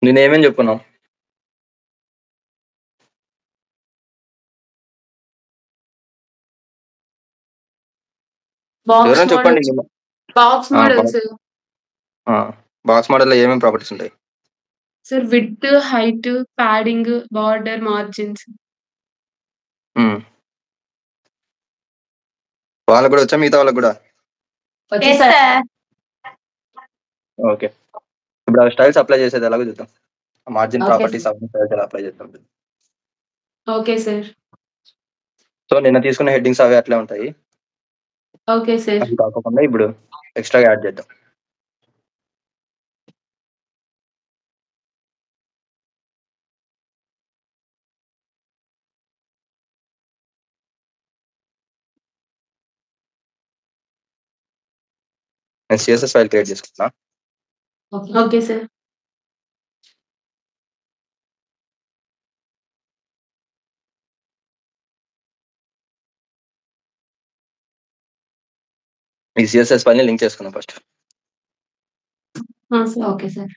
నేనేమని చెప్పుకున్నాం? బాక్స్ ఎవరైనా చెప్పండి. మోడల్స్ బాక్స్ మోడల్స్ బాక్స్ మోడల్లో ఏమేమి ప్రాపర్టీస్ ఉంటాయి? Sir width, height, padding, border, margins. వాళ్ళకు కూడా వచ్చా, మిగతా వాళ్ళకు కూడా? ఓకే, ఇప్పుడు ఆ స్టైల్స్ అప్లై చేసేది ఎలాగో చూద్దాం. మార్జిన్ ప్రాపర్టీస్ స్టైల్స్ ఎలా అప్లై చేద్దాం. Okay sir. సో నిన్న తీసుకున్న హెడ్డింగ్స్ అవి అట్లే ఉంటాయి. Okay sir. అది కాకుండా ఇప్పుడు ఎక్స్ట్రాగా యాడ్ చేద్దాం. నేను సిఎస్ఎస్ ఫైల్ క్రియేట్ చేసుకుంటున్నా. Okay sir. ఈ సిఎస్ఎస్ ఫైల్ ని లింక్ చేసుకుందాం ఫస్ట్. Okay sir.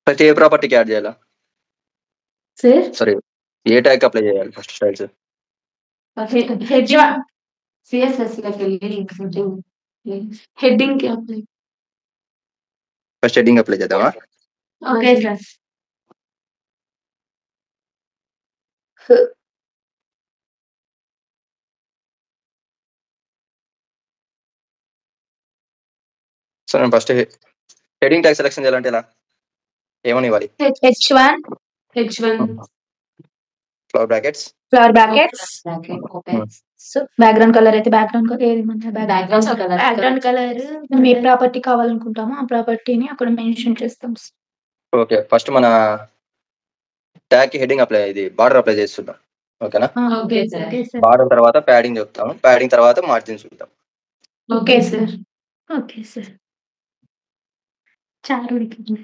ఫస్ట్ ఏ ప్రాపర్టీకి యాడ్ చేయాలా? సార్ సారీ, ఏ ట్యాగ్ అప్లై చేయాలి ఫస్ట్ స్టైల్స్? హెడ్డింగ్ కి అప్లై. ఫస్ట్ హెడ్డింగ్ అప్లై చేద్దామా? Okay sir. సో నేను ఫస్ట్ హెడ్డింగ్ ట్యాగ్ సెలెక్షన్ చేయాలంటే ఎలా, ఏమని ఇవ్వాలి? H1 flower brackets. So background colour అయితే బ్యాక్గ్రౌండ్ కలర్ ఏది మన బ్యాక్గ్రౌండ్ కలర్ మనం ఏ ప్రాపర్టీ కావాలనుకుంటామో ఆ ప్రాపర్టీని అక్కడ మెన్షన్ చేస్తాం. ఓకే, ఫస్ట్ మన ట్యాగ్ కి హెడ్డింగ్ అప్లై, ఇది బార్డర్ అప్లై చేస్తున్నాం. ఓకేనా? Okay sir. బార్డర్ తర్వాత ప్యాడింగ్ చెప్తాము, ప్యాడింగ్ తర్వాత మార్జిన్ చూద్దాం. Okay sir. Okay sir. చారు ఉడికింది.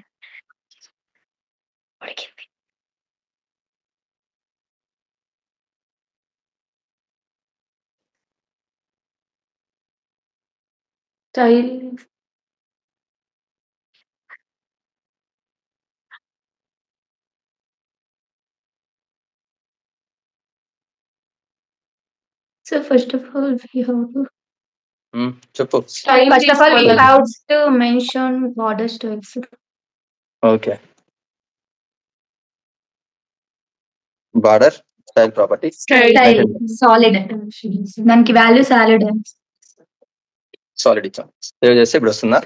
Style So first of all, we have to చెప్పు. first of all we have to mention border styles. Okay, border style property solid, దానికి value solid solid ఇచ్చాం. Save చేస్తే ఇప్పుడు వస్తుందా?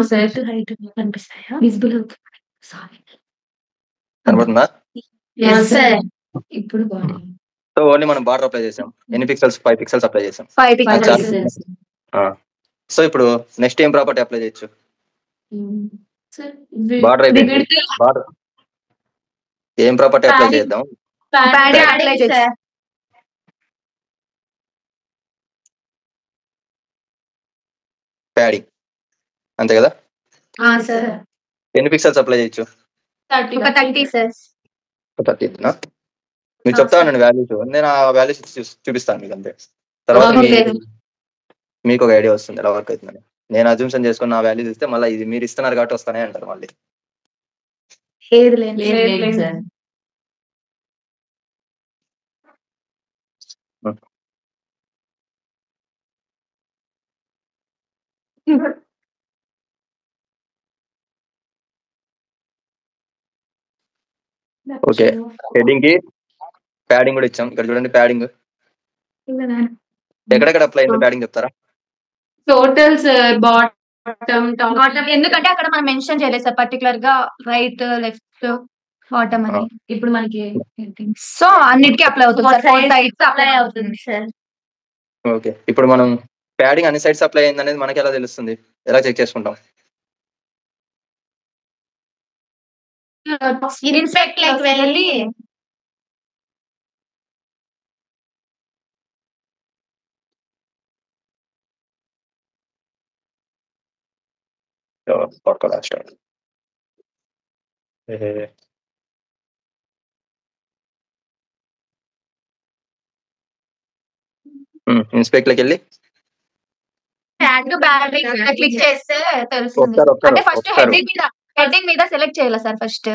Sir. Height కనిపిస్తాయా? Visible కనబడుతుందా? Sir. ఇప్పుడు బాడీ సో ఓన్లీ మనం border apply చేసాం. ఎన్ని పిక్సెల్స్? 5 పిక్సెల్స్ అప్లై చేసాం. 5 pixels. సో ఇప్పుడు నెక్స్ట్ ఏం ప్రాపర్టీ అప్లై చేయొచ్చు? సార్ బార్డర్ అయిపోయింది. బార్డర్ ఏం ప్రాపర్టీ అప్లై చేద్దాం? Padding sir. ప్యాడింగ్ అంతే కదా? సార్. ఎన్ని పిక్సెల్స్ అప్లై చేయొచ్చు? 30 సార్. 30. మీరు చెప్తా ఉండండి వాల్యూస్, నేను ఆ వాల్యూస్ చూపిస్తాను మీకు అంతే. తర్వాత మీకు ఒక ఐడియా వస్తుంది ఎలా వర్క్ అవుతుందని. నేను అజ్యూమ్షన్ చేసుకుని నా వాల్యూస్ ఇస్తే మళ్ళీ ఇది మీరు ఇస్తున్నారు కాబట్టి వస్తానే అంటారు మళ్ళీ. ఓకే, హెడ్డింగ్ కి ప్యాడింగ్ కూడా ఇచ్చాం. ఇక్కడ చూడండి ప్యాడింగ్ ఎక్కడెక్కడ అప్లై అయిందో ప్యాడింగ్ చెప్తారా? Total sir, bottom, top. ఎందుకంటే అక్కడ మనం మెన్షన్ చేయలేదు సార్ పర్టికులర్ గా రైట్, లెఫ్ట్, బాటమ్ అని. ఇప్పుడు మనకి సో అన్నిటికీ అప్లై అవుతుంది సార్. 4 sides అప్లై అవుతుంది సార్. ఓకే, ఇప్పుడు మనం ప్యాడింగ్ అన్ని సైడ్స్ అప్లై అయింది అనేది మనకి ఎలా తెలుస్తుంది? ఎలా చెక్ చేసుకుంటాం? ఇన్స్పెక్ట్ లైక్ వెళ్ళి ఇన్స్పెక్ట్ లోకి వెళ్ళి యాడ్ టు బ్యాడింగ్ క్లిక్ చేస్తే తెలుస్తుంది. ఒక్కరు అంటే ఫస్ట్ హెడ్డింగ్ మీద సెలెక్ట్ చేయాలి సార్ ఫస్ట్.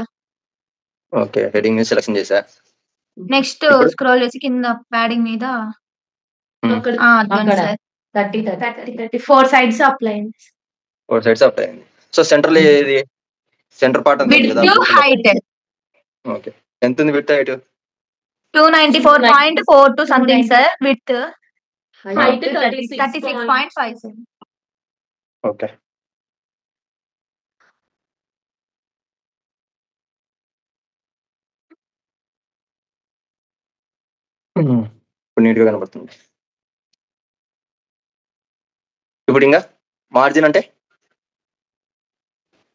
ఓకే హెడింగ్ మీద సెలెక్షన్ చేసా. నెక్స్ట్ ఇప్పుడు? స్క్రోల్ చేసి కింద ప్యాడింగ్ మీద అక్కడ అదిగోండి సార్ 30 4 సైడ్స్ అప్లై అయింది. 4 సైడ్స్ అప్లై అయింది. సో సెంటర్ లో ఏది సెంటర్ పార్ట్ అంత ఉంది విడ్త్ కదా. హైట్ ఓకే ఎంత ఉంది width height? 294.42 something sir. Width height 36.5 sir. Okay ఇప్పుడు నీట్ గా కనబడుతుంది. ఇప్పుడు ఇంకా మార్జిన్ అంటే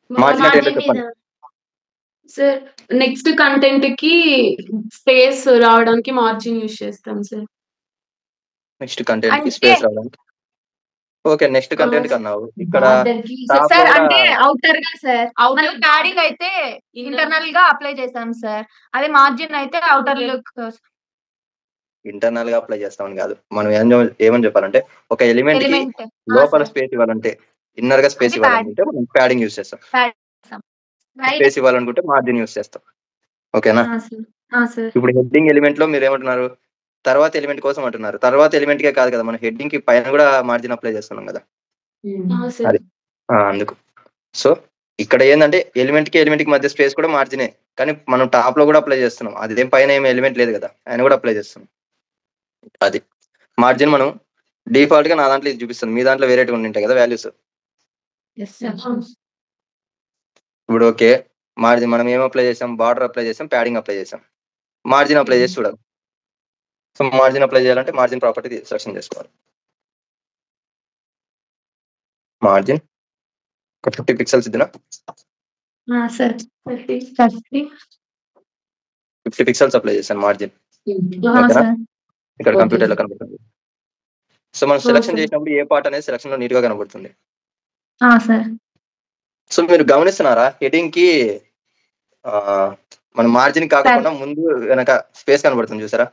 మార్జిన్ అంటే ఏంటో చెప్పండి. సార్ నెక్స్ట్ కంటెంట్ కి స్పేస్ రావడానికి మార్జిన్ యూజ్ చేస్తాం సార్. నెక్స్ట్ కంటెంట్ కి అంటే- స్పేస్ రావడానికి. ఓకే నెక్స్ట్ కంటెంట్ కి అన్నావు. ఇక్కడ top సార్ లో కూడా అంటే అవుటర్ గా సార్. మనం ప్యాడింగ్ అయితే ఇంటర్నల్ గా అప్లై చేస్తాం సార్. అదే మార్జిన్ అయితే అవుటర్ లుక్. ఇంటర్నల్ గా అప్లై చేస్తామని కాదు, మనం ఏమని చెప్పాలంటే ఒక ఎలిమెంట్ కి ఎలిమెంట్ లోపల స్పేస్ ఇవ్వాలంటే ఇన్నర్ గా స్పేస్ అది ఇవ్వాలనుకుంటే మనం ప్యాడింగ్ యూస్ చేస్తాం. స్పేస్ ఇవ్వాలనుకుంటే మార్జిన్ యూస్ చేస్తాం. ఓకేనా? సార్. ఇప్పుడు హెడ్డింగ్ ఎలిమెంట్ లో మీరు ఏమంటున్నారు, తర్వాత ఎలిమెంట్ కోసం అంటున్నారు. తర్వాత ఎలిమెంట్ కే కాదు కదా, మనం హెడ్డింగ్ కి పైన కూడా మార్జిన్ అప్లై చేస్తున్నాం కదా. సార్ అందుకు సో ఇక్కడ ఏంటంటే ఎలిమెంట్ కి మధ్య స్పేస్ కూడా మార్జినే, కానీ మనం టాప్ లో కూడా అప్లై చేస్తున్నాం. అదేం పైన ఏం ఎలిమెంట్ లేదు కదా, ఆయన కూడా అప్లై చేస్తున్నాం. అది మార్జిన్ మనం డిఫాల్ట్ గా నా దాంట్లో ఇది చూపిస్తుంది, మీ దాంట్లో వేరేగా ఉంటాయి కదా వాల్యూస్. ఇప్పుడు ఓకే మార్జిన్ మనం ఏం అప్లై చేసాం, బార్డర్ అప్లై చేసాం, ప్యాడింగ్ అప్లై చేసాం, మార్జిన్ అప్లై చేసి చూడాలి. సో మార్జిన్ అప్లై చేయాలంటే మార్జిన్ ప్రాపర్టీ సెలెక్షన్ చేసుకోవాలి. మార్జిన్ ఒక 50 పిక్సెల్స్ ఇద్దినా, సార్ 30 50 పిక్సెల్స్ అప్లై చేశాను మార్జిన్. సార్. ఇక్కడ Okay. కంప్యూటర్ లో కనబడుతుంది. సో మనం సెలెక్షన్ sir. చేసినప్పుడు ఏ పార్ట్ అనేది సెలెక్షన్ లో నీట్ గా కనబడుతుంది. సార్. సో మీరు గమనిస్తున్నారా, హెడింగ్ కి మన మార్జిన్ కాకుండా ముందు వెనక స్పేస్ కనబడుతుంది చూసారా,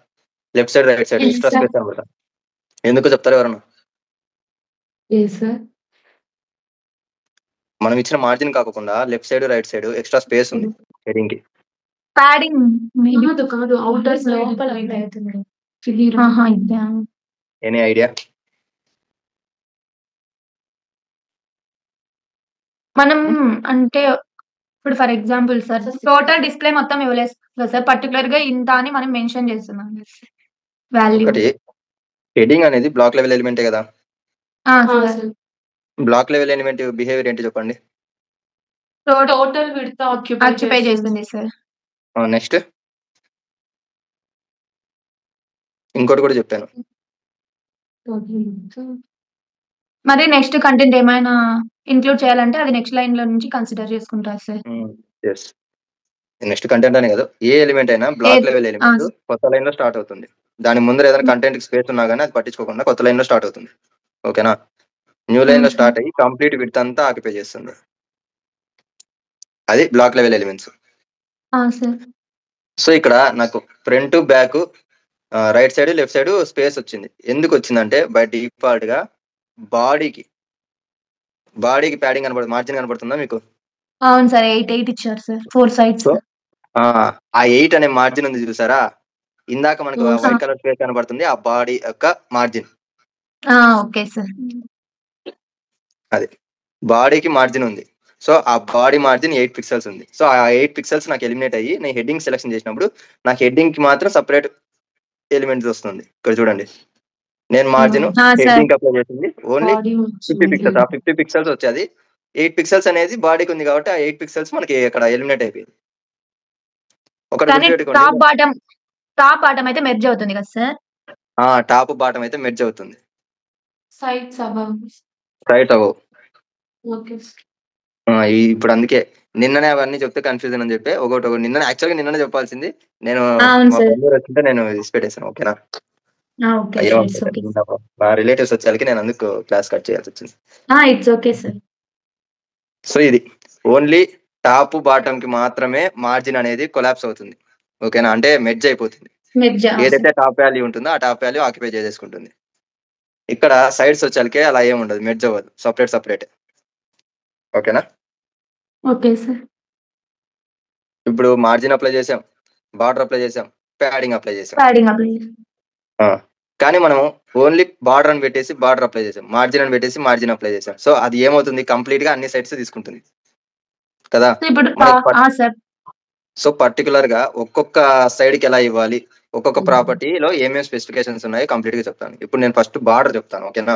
left side right side Yes, extra sir. Space కనబడుతుంది. ఎందుకు చెప్తారు ఎవరన్నా? మనం ఇచ్చిన మార్జిన్ కాకుండా left side right side extra space ఉంది హెడింగ్ కి. ప్యాడింగ్ కాదు అవుటర్ లోపల ఎనీ ఐడియా? మనం అంటే ఇప్పుడు for example sir total display మొత్తం ఇవ్వలేదు సార్, పర్టికులర్ గా ఇంత అని మనం మెన్షన్ చేస్తున్నాం వాల్యూ. ఒకటి హెడింగ్ అనేది బ్లాక్ లెవెల్ ఎలిమెంటే కదా. బ్లాక్ లెవెల్ ఎలిమెంట్ బిహేవియర్ ఏంటి చెప్పండి. టోటల్ విడ్త్ ఆక్యుపై చేస్తుంది సార్. నెక్స్ట్ ఇంకోటి కూడా చెప్పాను. మరి నెక్స్ట్ కంటెంట్ ఏమైనా ఇంక్లూడ్ చేయాలంటే అది నెక్స్ట్ లైన్ లో నుంచి కన్సిడర్ చేసుకుంటారు సార్. ఎస్ నెక్స్ట్ కంటెంట్ అనే కదా, ఏ ఎలిమెంట్ అయినా బ్లాక్ లెవెల్ ఎలిమెంట్ కొత్త లైన్ లో స్టార్ట్ అవుతుంది. దాని ముందర ఏదైనా కంటెంట్ స్పేస్ ఉన్నా కానీ అది పట్టించుకోకుండా కొత్త లైన్ లో స్టార్ట్ అవుతుంది. ఓకేనా? న్యూ లైన్ లో స్టార్ట్ అయ్యి కంప్లీట్ విడ్త్ అంతా ఆక్యుపై చేస్తుంది. అది బ్లాక్ లెవెల్ ఎలిమెంట్స్. సో ఇక్కడ నాకు front back right side left side space వచ్చింది. ఎందుకు వచ్చిందంటే బై డిఫాల్ట్ గా బాడీకి ప్యాడింగ్ కనబడుతుంది, మార్జిన్ కనబడుతుందా మీకు? అవును సార్ 8 ఇచ్చారు సార్ 4 సైడ్స్. సో ఆ 8 అనే మార్జిన్ ఉంది చూసారా, ఇందాక మనకు వైట్ కలర్ స్పేస్ కనబడుతుంది, ఆ బాడీ యొక్క మార్జిన్. Okay sir. అది బాడీకి మార్జిన్ ఉంది. సో ఆ బాడీ మార్జిన్ 8 పిక్సెల్స్ ఉంది. సో ఆ 8 పిక్సెల్స్ నాకు ఎలిమినేట్ అయ్యి నేను హెడ్డింగ్ సెలెక్షన్ చేసినప్పుడు నాకు హెడ్డింగ్ కి మాత్రం సపరేట్ ఎలిమెంట్స్ వస్తుంది. ఇక్కడ చూడండి, నేను మార్జిన్ హెడ్డింగ్ అప్లై చేసింది ఓన్లీ 50 పిక్సెల్స్. ఆ 50 పిక్సెల్స్ వచ్చేది 8 పిక్సెల్స్ అనేది బాడీకి ఉంది కాబట్టి ఆ 8 పిక్సెల్స్ మనకి ఇక్కడ ఎలిమినేట్ అయిపోయింది. టాప్ బాటమ్ అయితే మెర్జ్ అవుతుంది కదా సార్? టాప్ బాటమ్ అయితే మెర్జ్ అవుతుంది. సైడ్స్ రైట్ అవ్వవు. ఓకే. ఇప్పుడు అందుకే నిన్ననే అవన్నీ చెప్తే కన్ఫ్యూజన్ అని చెప్పి ఒకటి నిన్న యాక్చువల్గా నిన్ననే చెప్పాల్సింది, నేను మా బంధువులు వచ్చింటే నేను తీసి పెట్టేసాను. ఓకేనా? మా రిలేటివ్స్ వచ్చేసరికి నేను అందుకు క్లాస్ కట్ చేయాల్సి వచ్చింది. It's okay sir. సో ఇది ఓన్లీ టాప్ బాటమ్ కి మాత్రమే మార్జిన్ అనేది కొలాప్స్ అవుతుంది. ఓకేనా? అంటే మెర్జ్ అయిపోతుంది. ఏదైతే టాప్ వాల్యూ ఉంటుందో ఆ టాప్ వాల్యూ ఆక్యుపై చేసుకుంటుంది. ఇక్కడ సైడ్స్ వచ్చాకే అలా ఏమి ఉండదు, మెర్జ్ అవ్వదు, సపరేట్. ఓకేనా? Okay sir. ఇప్పుడు మార్జిన్ అప్లై చేసాం, బార్డర్ అప్లై చేసాం, ప్యాడింగ్ అప్లై చేసాం. కానీ మనం ఓన్లీ బార్డర్ అని పెట్టేసి బార్డర్ అప్లై చేసాం, మార్జిన్ అని పెట్టేసి మార్జిన్ అప్లై చేసాం. సో అది ఏమవుతుంది, కంప్లీట్ గా అన్ని సైడ్స్ తీసుకుంటుంది కదా. సో పర్టికులర్ గా ఒక్కొక్క సైడ్ కి ఎలా ఇవ్వాలి, ఒక్కొక్క ప్రాపర్టీలో ఏమేమి స్పెసిఫికేషన్స్ ఉన్నాయో కంప్లీట్ గా చెప్తాను. ఇప్పుడు నేను ఫస్ట్ బార్డర్ చెప్తాను. ఓకేనా?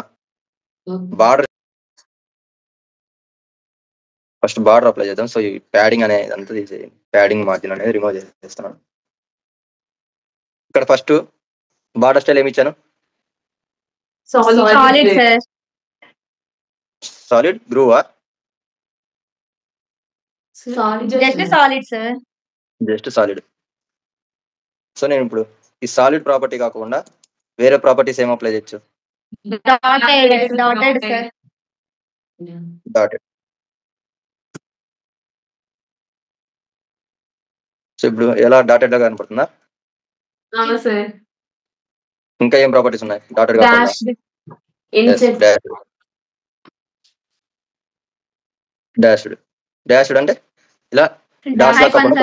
ఫస్ట్ బార్డర్ అప్లై చేద్దాం. సో ఈ ప్యాడింగ్ అనేది అంతా తీసేయండి, ప్యాడింగ్ మార్జిన్ అనేది రిమూవ్ చేస్తున్నాను. ఇక్కడ ఫస్ట్ బార్డర్ స్టైల్ ఏమి ఇచ్చాను, సాలిడ్ గ్రూవా, జస్ట్ సాలిడ్. సో నేను ఇప్పుడు ఈ సాలిడ్ ప్రాపర్టీ కాకుండా వేరే ప్రాపర్టీస్ ఏం అప్లై చేయొచ్చు, డాటెడ్. సో ఇప్పుడు ఎలా డాటెడ్ గా కనపడుతుందా? ఇంకా ఏం ప్రాపర్టీస్ ఉన్నాయి డాటెడ్ కాకుండా? డాష్డ్ అంటే ఇలా డాట్స్ లా కాకుండా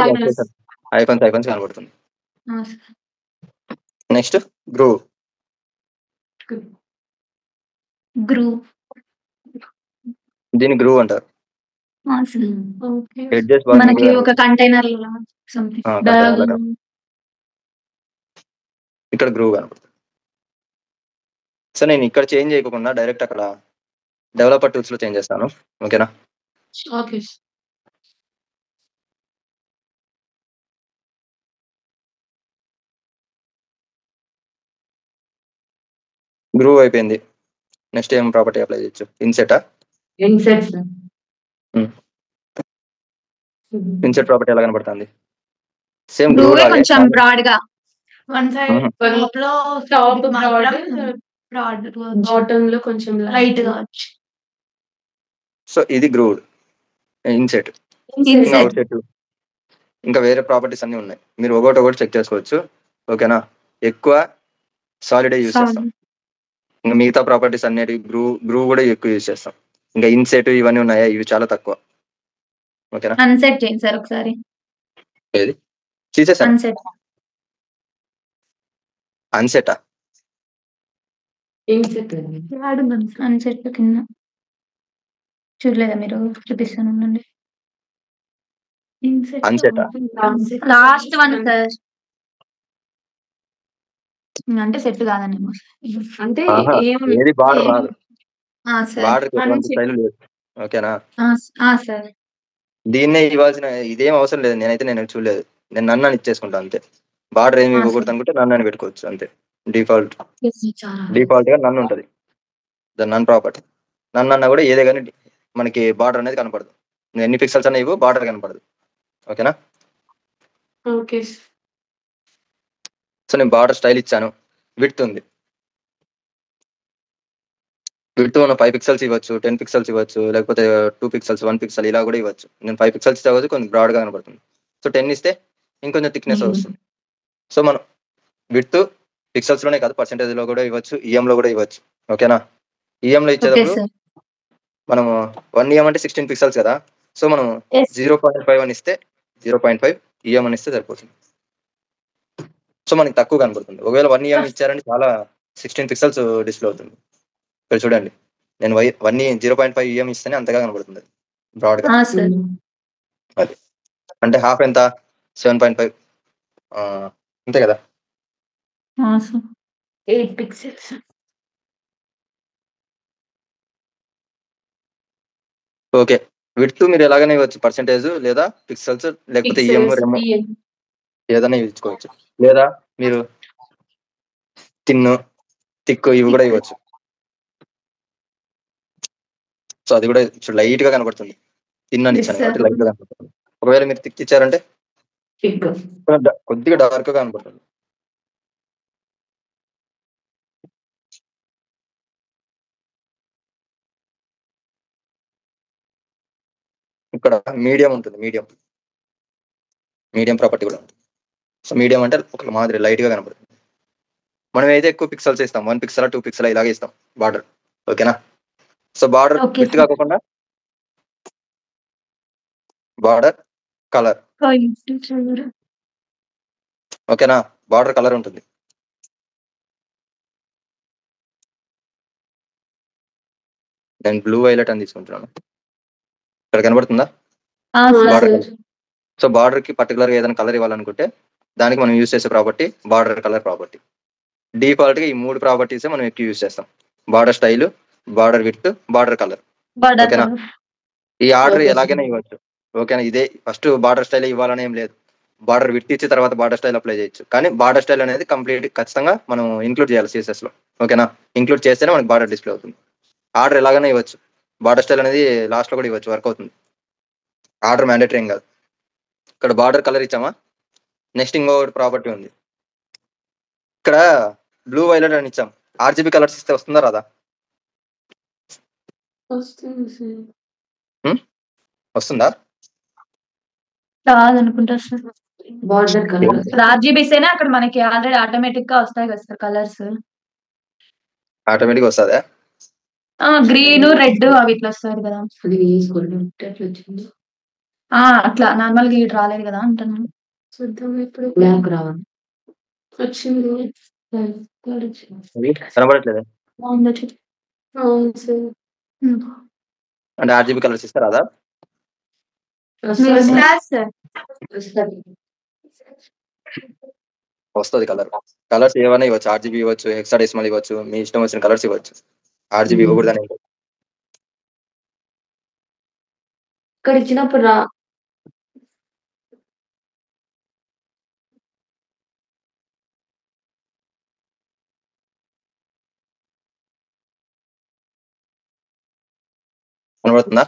ఐకాన్స్ కనబడుతుంది. Next groove. దీన్ని గ్రూవ్ అంటారు. మనకి ఒక కంటైనర్ ఇక్కడ గ్రూవ్ కనబడుతుంది. సో నేను ఇక్కడ చేంజ్ చేయకుండా డైరెక్ట్ అక్కడ డెవలపర్ టూల్స్ లో చేంజ్ చేస్తాను. ఓకేనా? గ్రూవ్ అయిపోయింది. నెక్స్ట్ ఏం ప్రాపర్టీ అప్లై చేయొచ్చు, ఇన్సెట్ ప్రాపర్టీ ఎలా కనబడుతుంది? సేమ్ గ్రూవ్ లాగే, కొంచెం బ్రాడ్ గా one side top broad bottom లో కొంచెం లైట్ గా. సో ఇది గ్రూవ్డ్. ఇన్సెట్, అవుట్సెట్, ఇంకా వేరే ప్రాపర్టీస్ అన్ని ఉన్నాయి. మీరు ఒకటి చెక్ చేసుకోవచ్చు. ఓకేనా? ఎక్కువ సాలిడే యూజ్ చేస్తాం. ఇంకా మిగతా ప్రాపర్టీస్ అన్నిటి గ్రూవ్ కూడా ఎక్కువ యూజ్ చేస్తాం. ఇంకా ఇన్సెట్ ఇవన్నీ ఉన్నాయా, ఇవి చాలా తక్కువ. ఓకేనా? అన్సెట్ చేయండి సార్ ఒకసారి. ఏది తీసేసాను? అన్సెటా? అన్సెట్ కింద చూడలేదా మీరు? చూపిస్తాను. అన్సెటా? Last one sir. అంటే సెట్ కాదని అంటే ఏది బార్డర్ రాదు, బార్డర్ ఎటువంటి స్టైల్ లేదు. ఓకేనా? సార్ దీన్నే ఇవ్వాల్సిన ఇదేం అవసరం లేదు. నేను చూడలేదు. నేను నన్ను అని ఇచ్చేసుకుంటా అంతే. బార్డర్ ఏమి ఇవ్వకూడదు అనుకుంటే నన్ను అని పెట్టుకోవచ్చు అంతే. డిఫాల్ట్ గా నన్ను ఉంటది, దాని నన్ ప్రాపర్టీ. నన్ను అన్నా కూడా ఏదే కానీ మనకి బార్డర్ అనేది కనపడదు. నువ్వు ఎన్ని పిక్సెల్స్ అన్నా ఇవ్వు, బార్డర్ కనపడదు. ఓకేనా? ఓకే. సో నేను బార్డర్ స్టైల్ ఇచ్చాను. విడ్త్ ఉంది, విడ్త్ మనం 5 పిక్సెల్స్ ఇవ్వచ్చు, 10 పిక్సెల్స్ ఇవ్వచ్చు, లేకపోతే 2 పిక్సెల్స్, 1 పిక్సెల్ ఇలా కూడా ఇవ్వచ్చు. నేను 5 పిక్సెల్స్ ఇవ్వచ్చు, కొంచెం బ్రాడ్ గా కనపడుతుంది. సో 10 ఇస్తే ఇంకొంచెం థిక్నెస్ వస్తుంది. సో మనం విడ్త్ పిక్సెల్స్ లోనే కాదు, పర్సెంటేజ్ లో కూడా ఇవ్వచ్చు, ఈఎం లో కూడా ఇవ్వచ్చు. ఓకేనా? ఈఎం లో ఇచ్చేటప్పుడు మనం 1 EM అంటే 16 పిక్సెల్స్ కదా. సో మనం 0.5 అని ఇస్తే 0.5 ఈఎం అని ఇస్తే సరిపోతుంది. సో మనకి తక్కువ కనబడుతుంది. ఒకవేళ 1 EM ఇచ్చారంటే చాలా 16 పిక్సెల్స్ డిస్ప్లే అవుతుంది. ఇక్కడ చూడండి, నేను 0.5 EM ఇస్తేనే అంతగా కనబడుతుంది బ్రాడ్ గా. అది అంటే హాఫ్ ఎంత, 7.5 అంతే కదా. 8 పిక్సెల్స్. ఓకే. విడ్త్ మీరు ఎలాగనే ఇవ్వచ్చు, పర్సెంటేజ్ లేదా పిక్సెల్స్, లేకపోతే ఈఎం రెమో ఏదైనా ఇచ్చుకోవచ్చు. లేదా మీరు థిక్ ఇవి కూడా ఇవ్వచ్చు. సో అది కూడా లైట్ గా కనబడుతుంది. థిన్ అని ఇచ్చాను కాబట్టి లైట్ గా కనబడుతుంది. ఒకవేళ మీరు థిక్ ఇచ్చారంటే కొద్దిగా డార్క్ గా కనబడుతుంది. ఇక్కడ మీడియం ఉంటుంది, మీడియం ప్రాపర్టీ కూడా ఉంటుంది. సో మీడియం అంటే ఒక మాదిరి లైట్ గా కనబడుతుంది. మనం అయితే ఎక్కువ పిక్సెల్స్ ఇస్తాం, 1 పిక్సెల్ 2 పిక్సెల్ ఇలాగే ఇస్తాం బార్డర్. ఓకేనా? సో బార్డర్ ఓకే విత్ కాకుండా బార్డర్ కలర్. ఓకేనా? బార్డర్ కలర్ ఉంటుంది. నేను బ్లూ వైలెట్ అని తీసుకుంటున్నాను. ఇక్కడ కనబడుతుందా బార్డర్ కలర్? సో బార్డర్ కి పర్టికులర్ గా ఏదైనా కలర్ ఇవ్వాలనుకుంటే దానికి మనం యూజ్ చేసే property border colour property. Default గా ఈ 3 ప్రాపర్టీస్ మనం ఎక్కువ యూజ్ చేస్తాం: border style, border width, border colour. ఓకేనా? ఈ ఆర్డర్ ఎలాగైనా ఇవ్వచ్చు. ఓకేనా? ఇదే ఫస్ట్ బార్డర్ స్టైల్ ఇవ్వాలని ఏం లేదు. బార్డర్ విడ్త్ ఇచ్చి తర్వాత బార్డర్ స్టైల్ అప్లై చేయొచ్చు. కానీ బార్డర్ స్టైల్ అనేది కంప్లీట్ ఖచ్చితంగా మనం ఇంక్లూడ్ చేయాలి సిఎస్ఎస్ లో. ఓకేనా? ఇంక్లూడ్ చేస్తేనే మనకి బార్డర్ డిస్ప్లే అవుతుంది. ఆర్డర్ ఎలాగైనా ఇవ్వచ్చు. బార్డర్ స్టైల్ అనేది లాస్ట్ లో కూడా ఇవ్వచ్చు, వర్క్ అవుతుంది. ఆర్డర్ మ్యాండేటరీ ఏం కాదు. ఇక్కడ బార్డర్ కలర్ ఇచ్చామా, నెక్స్ట్ ఇంకో ప్రాపర్టీ ఉంది. ఇక్కడ బ్లూ వైలెట్ అని ఇచ్చాం. ఆర్జీబీ కలర్స్ ఇస్తే వస్తుందా రాదా? వస్తుందా? రాదనుకుంటా సార్. బార్డర్ కలర్ ఆర్జీబీస్ అయినా అక్కడ మనకి ఆల్రెడీ ఆటోమేటిక్ గా వస్తాయి కదా సార్ కలర్స్. ఆటోమేటిక్ వస్తుందా? గ్రీన్ రెడ్ అవి ఇట్లా వస్తాయి కదా. అట్లా నార్మల్ గా ఇటు రాలేదు కదా అంటున్నాను. చూద్దాం ఇప్పుడు. బ్లాక్ రావాలి వచ్చింది. కనబడట్లేదు అవును సార్. అంటే ఆర్జీబీ కలర్స్ ఇస్తే రాదా? వస్తుంది కలర్. కలర్స్ ఏమైనా ఇవ్వచ్చు. ఆర్జీబీ ఇవ్వచ్చు, హెక్సాడెసిమల్ ఇవ్వచ్చు, మీ ఇష్టం వచ్చిన కలర్స్ ఇవ్వచ్చు. ఆర్జీబీ ఇవ్వకూడదని ఇక్కడ ఇచ్చినప్పుడు రా. కనబడుతుందా?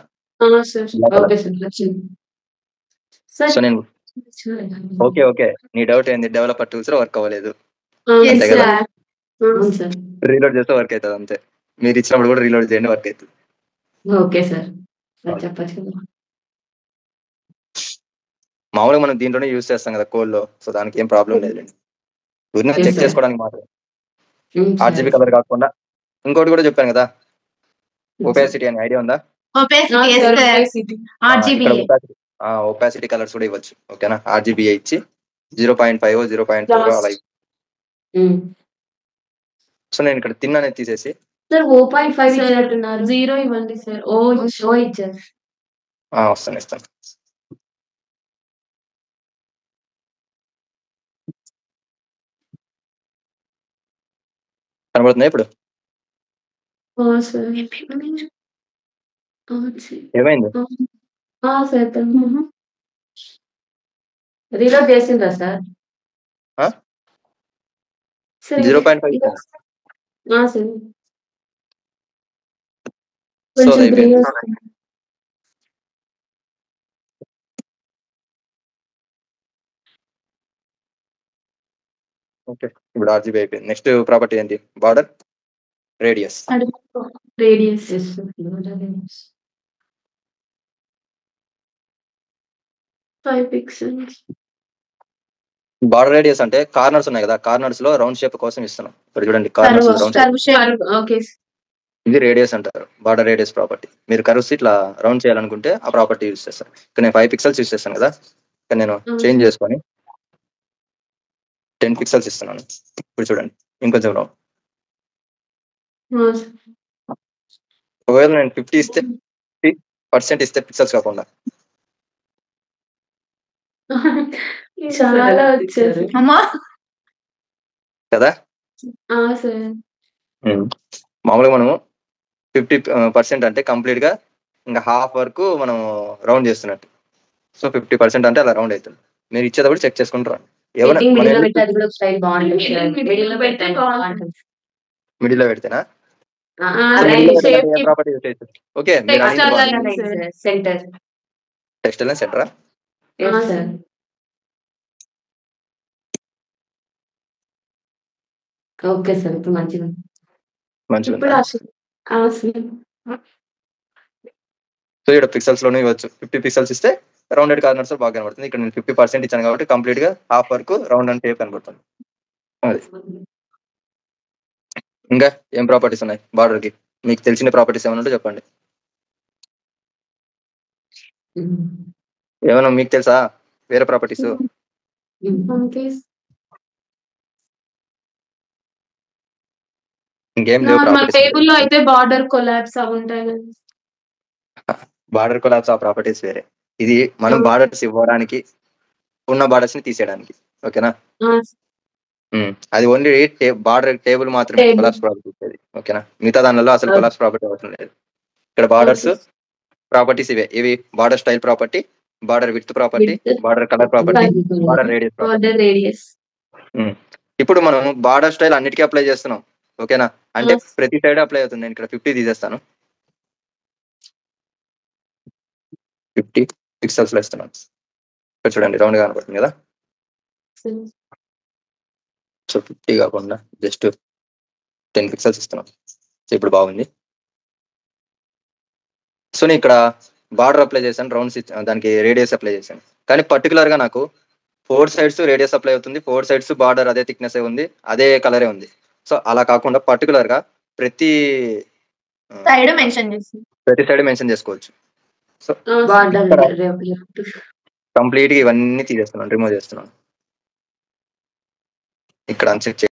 సో నేను ఓకే ఓకే, నీ డౌట్ ఏంది? డెవలపర్ టూల్స్ లో వర్క్ అవ్వలేదు అంతే కదా? రీలోడ్ చేస్తే వర్క్ అవుతుంది అంతే. మీరు ఇచ్చినప్పుడు కూడా రీలోడ్ చేయండి, వర్క్ అవుతుంది. ఓకే సార్ చెప్పచ్చు. మామూలుగా మనం దీంట్లోనే యూజ్ చేస్తాం కదా కోడ్ లో, సో దానికి ఏం ప్రాబ్లం లేదండి. ఊరిని చెక్ చేసుకోవడానికి మాత్రం. ఆర్జీబీ కలర్ కాకుండా ఇంకోటి కూడా చెప్పాను కదా, ఒపాసిటీ అని ఐడియా ఉందా? ఒపాసిటీ కలర్స్ కూడా ఇవ్వచ్చు. ఓకేనా? ఆర్జీబీ ఇచ్చి 0.5 0.4 అలా. సో నేను ఇక్కడ తిన్ అనేది తీసేసి సార్ 0.5 ఇచ్చినట్టున్నారు. 0 ఇవ్వండి సార్. ఓ ఇచ్చారు. ఇస్తాను. కనబడుతుందా ఇప్పుడు? ఏమైంది? రీలోడ్ చేసిండ్రా సార్? 0.5 సార్. సో అయిపోయింది. ఓకే, ఇప్పుడు ఆర్జీబీ అయిపోయింది. నెక్స్ట్ ప్రాపర్టీ ఏంటి? Border radius. 5 pixels. Border radius అంటే కార్నర్స్ ఉన్నాయి కదా, కార్నర్స్ లో రౌండ్ షేప్ కోసం ఇస్తున్నాం. ఇక్కడ చూడండి, కార్నర్స్ రౌండ్ షేప్. ఇది రేడియస్ అంటారు, బార్డర్ రేడియస్ ప్రాపర్టీ. మీరు కర్వ్స్ ఇట్లా రౌండ్ చేయాలనుకుంటే ఆ ప్రాపర్టీ యూజ్ చేస్తారు. ఇక్కడ నేను 5 పిక్సెల్స్ యూజ్ చేస్తాను కదా, ఇక్కడ నేను చేంజ్ చేసుకొని 10 పిక్సెల్స్ ఇస్తున్నాను. ఇప్పుడు చూడండి, ఇంకొంచెం రౌండ్. ఒకవేళ నేను 50 ఇస్తే 50% ఇస్తే పిక్సెల్స్ కాకుండా చాలా వచ్చారు కదా. మామూలుగా మనము 50% అంటే కంప్లీట్ గా ఇంకా హాఫ్ వరకు మనం రౌండ్ చేస్తున్నట్టు. సో 50% అంటే అలా రౌండ్ అవుతుంది. మీరు ఇచ్చేటప్పుడు చెక్ చేసుకుంటారు. మిడిల్ లో పెడితేనా? ఓకే, టెక్స్టైల్ సెంటరా? ఓకే సార్, ఇప్పుడు మంచిగా. సో ఇక్కడ పిక్సెల్స్ లోనే ఇవ్వచ్చు. 50 పిక్సెల్స్ ఇస్తే రౌండెడ్ కార్నర్స్ బాగా కనబడుతుంది. ఇక్కడ నేను 50% ఇచ్చాను కాబట్టి కంప్లీట్ గా హాఫ్ వరకు రౌండ్ అండ్ టేప్ కనబడుతుంది. ఇంకా ఏం ప్రాపర్టీస్ ఉన్నాయి బార్డర్ కి? మీకు తెలిసిన ప్రాపర్టీస్ ఏమైనా ఉంటే చెప్పండి. ఏమైనా మీకు తెలుసా వేరే ప్రాపర్టీస్? ఇంకేం లేవు నార్మల్ ప్రాపర్టీస్. టేబుల్ లో అయితే బార్డర్ కొలాప్స్ అవి ఉంటాయి కదా. బార్డర్ కొలాప్స్ ఆ ప్రాపర్టీస్ వేరే. ఇది మనం బార్డర్స్ ఇవ్వడానికి ఉన్న బార్డర్స్ ని తీసేయడానికి. ఓకేనా? అది ఓన్లీ బార్డర్ టేబుల్ మాత్రమే Table. కొలాప్స్ ప్రాపర్టీ ఇచ్చేది. ఓకేనా? మిగతా దానిలో అసలు కొలాప్స్ ప్రాపర్టీ అవసరం లేదు. ఇక్కడ బార్డర్స్ ప్రాపర్టీస్ ఇవి border style property, border width property, Width. Border colour property, border radius property. Border radius. ఇప్పుడు మనం బార్డర్ స్టైల్ అన్నిటికీ అప్లై చేస్తున్నాం. ఓకేనా? అంటే Yes. ప్రతి సైడ్ అప్లై అవుతుంది. నేను ఇక్కడ 50 తీసేస్తాను, 50 పిక్సెల్స్ లో ఇస్తున్నాను. ఇక్కడ చూడండి రౌండ్ గా కనపడుతుంది కదా. సో 50 కాకుండా జస్ట్ 10 పిక్సెల్స్ ఇస్తున్నాం. సో ఇప్పుడు బాగుంది. సో నేను ఇక్కడ బార్డర్ అప్లై చేశాను, రౌండ్స్ దానికి రేడియస్ అప్లై చేశాను. కానీ పర్టికులర్ గా నాకు 4 సైడ్స్ రేడియస్ అప్లై అవుతుంది, 4 సైడ్స్ బార్డర్ అదే థిక్నెస్ ఉంది, అదే కలరే ఉంది. సో అలా కాకుండా పర్టికులర్ గా ప్రతి సైడ్ మెన్షన్ చేసి సైడ్ మెన్షన్ చేసుకోవచ్చు. సో కంప్లీట్ గా ఇవన్నీ తీసేస్తున్నాను, రిమూవ్ చేస్తున్నాను. ఇక్కడ అన్సెట్ చేయండి.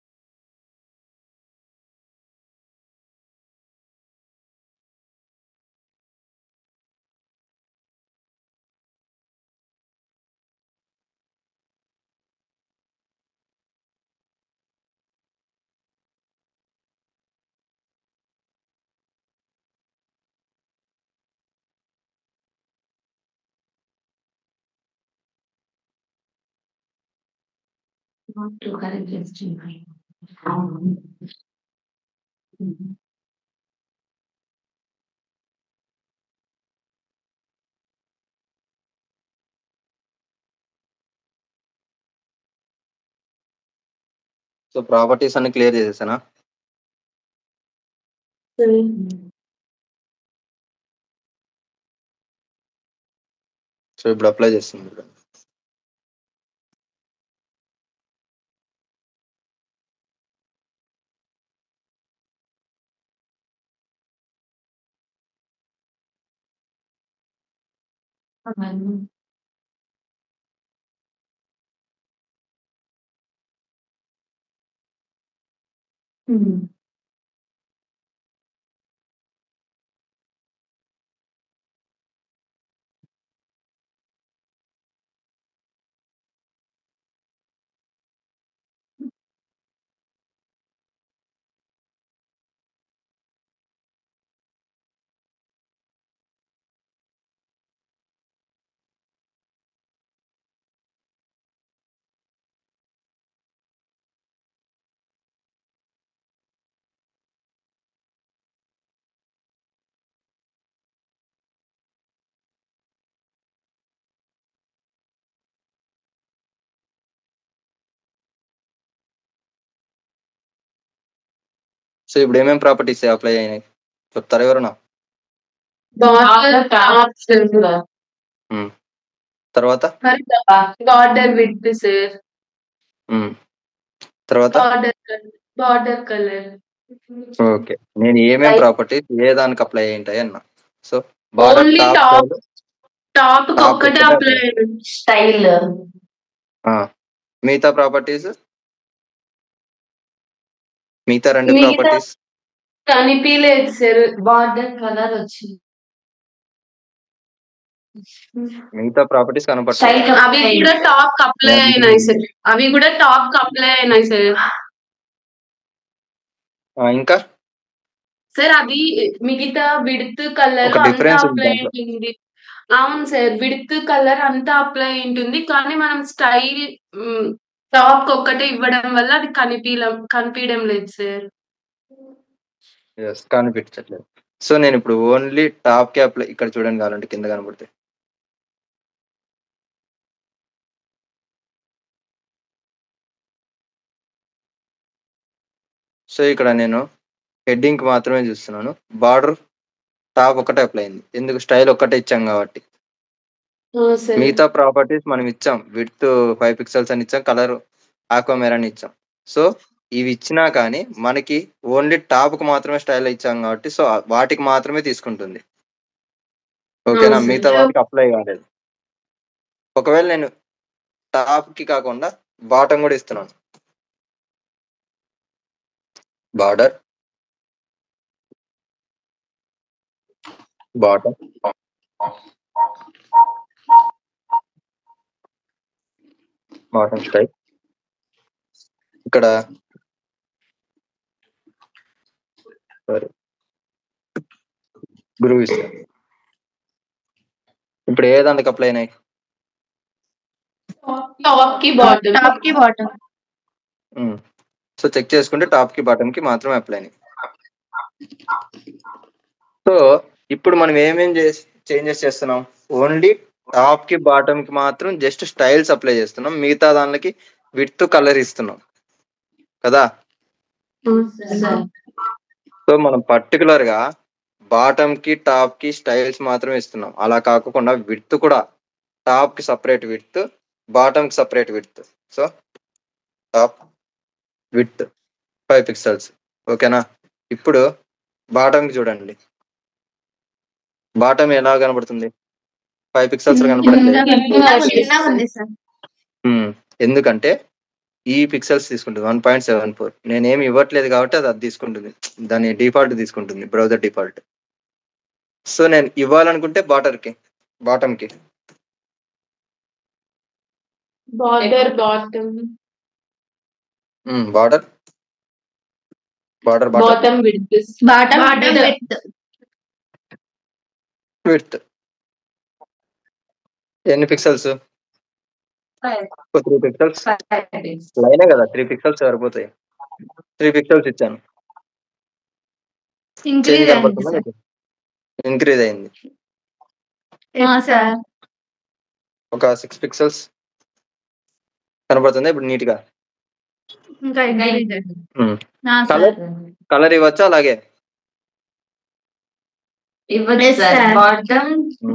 సో ప్రాపర్టీస్ అన్ని క్లియర్ చేసేసానా? సో ఇప్పుడు అప్లై చేస్తుంది. సో ఇప్పుడు ఏమేమి ప్రాపర్టీస్ అప్లై అయినాయి చెప్తారా ఎవరన్నా? తర్వాత బార్డర్ విడ్త్ సార్, తర్వాత బార్డర్ కలర్. ఓకే, నేను ఏమేం ప్రాపర్టీస్ ఏ దానికి అప్లై అయ్యింటాయి అన్న. సో బార్డర్ ఓన్లీ టాప్ ఒక్కటే అప్లై స్టైల్. మిగతా ప్రాపర్టీస్, మిగతా రెండు ప్రాపర్టీస్ కనిపించలేదు సార్. బార్డర్ కలర్ వచ్చింది, మిగతా ప్రాపర్టీస్ కనపడతాయి. అవి కూడా టాప్ అప్లై అయినాయి సార్. ఇంకా సార్ అది మిగతా విడ్త్ కలర్ అంతా అప్లై అయింది. అవును సార్, విడ్త్ కలర్ అంతా అప్లై అయింటుంది. కానీ మనం స్టైల్ టాప్ ఒక్కటే ఇవ్వడం వల్ల అది కనిపించడం లేదు సార్. కనిపించట్లేదు. సో నేను ఇప్పుడు ఓన్లీ టాప్ కి అప్లై, ఇక్కడ చూడండి కావాలంటే కింద కనబడితే సో ఇక్కడ నేను హెడ్డింగ్ మాత్రమే చూస్తున్నాను. బార్డర్ టాప్ ఒకటే అప్లై అయింది, ఎందుకు స్టైల్ ఒక్కటే ఇచ్చాం కాబట్టి. మిగతా ప్రాపర్టీస్ మనం ఇచ్చాం, విడ్త్ 5 పిక్సెల్స్ అని ఇచ్చాం, కలర్ ఆక్వామెరా అని ఇచ్చాం. సో ఇవి ఇచ్చినా కానీ మనకి ఓన్లీ టాప్ కు మాత్రమే స్టైల్ ఇచ్చాం కాబట్టి సో వాటికి మాత్రమే తీసుకుంటుంది. ఓకేనా? అవును సార్. మిగతా వాటికి అప్లై కాలేదు. ఒకవేళ నేను టాప్ కి కాకుండా బాటమ్ కూడా ఇస్తున్నాను. బార్డర్, బాటమ్, బాటమ్ స్టైల్, ఇక్కడ గ్రూవ్ ఇస్తాను. ఇప్పుడు ఏ దానికి అప్లై అయినాయి? టాప్ కి బాటమ్. సో చెక్ చేసుకుంటే టాప్ కి బాటమ్ కి మాత్రమే అప్లై అయినాయి. సో ఇప్పుడు మనం ఏమేం చేంజెస్ చేస్తున్నాం? ఓన్లీ టాప్ కి బాటమ్ కి మాత్రం జస్ట్ స్టైల్స్ అప్లై చేస్తున్నాం. మిగతా దానికి విడ్త్ కలర్ ఇస్తున్నాం కదా. సో మనం పర్టికులర్ గా బాటమ్ కి టాప్ కి స్టైల్స్ మాత్రమే ఇస్తున్నాం. అలా కాకుండా విడ్త్ కూడా టాప్ కి సపరేట్ విడ్త్, బాటమ్ కి separate width. So top width 5 pixels. ఓకేనా? ఇప్పుడు బాటమ్ కి చూడండి. బాటమ్ ఎలా కనబడుతుంది? 5 పిక్సెల్స్ కనబడుతుంది. ఎందుకంటే ఈ పిక్సెల్స్ తీసుకుంటుంది 1.74. నేనేమి ఇవ్వట్లేదు కాబట్టి అది తీసుకుంటుంది. దాని డిఫాల్ట్ తీసుకుంటుంది, బ్రౌజర్ డిఫాల్ట్. సో నేను ఇవ్వాలనుకుంటే బాటమ్ కి బార్డర్ బాటమ్ విడ్త్ ఎన్ని పిక్సెల్స్? 3 పిక్సెల్స్. లైనే కదా, 3 పిక్సెల్స్ సరిపోతాయి. 3 పిక్సెల్స్ ఇచ్చాను. ఇంక్రీజ్ అయింది. ఒక 6 పిక్సెల్స్ కనబడుతుంది ఇప్పుడు నీట్ గా. కలర్ ఇవ్వచ్చా? అలాగే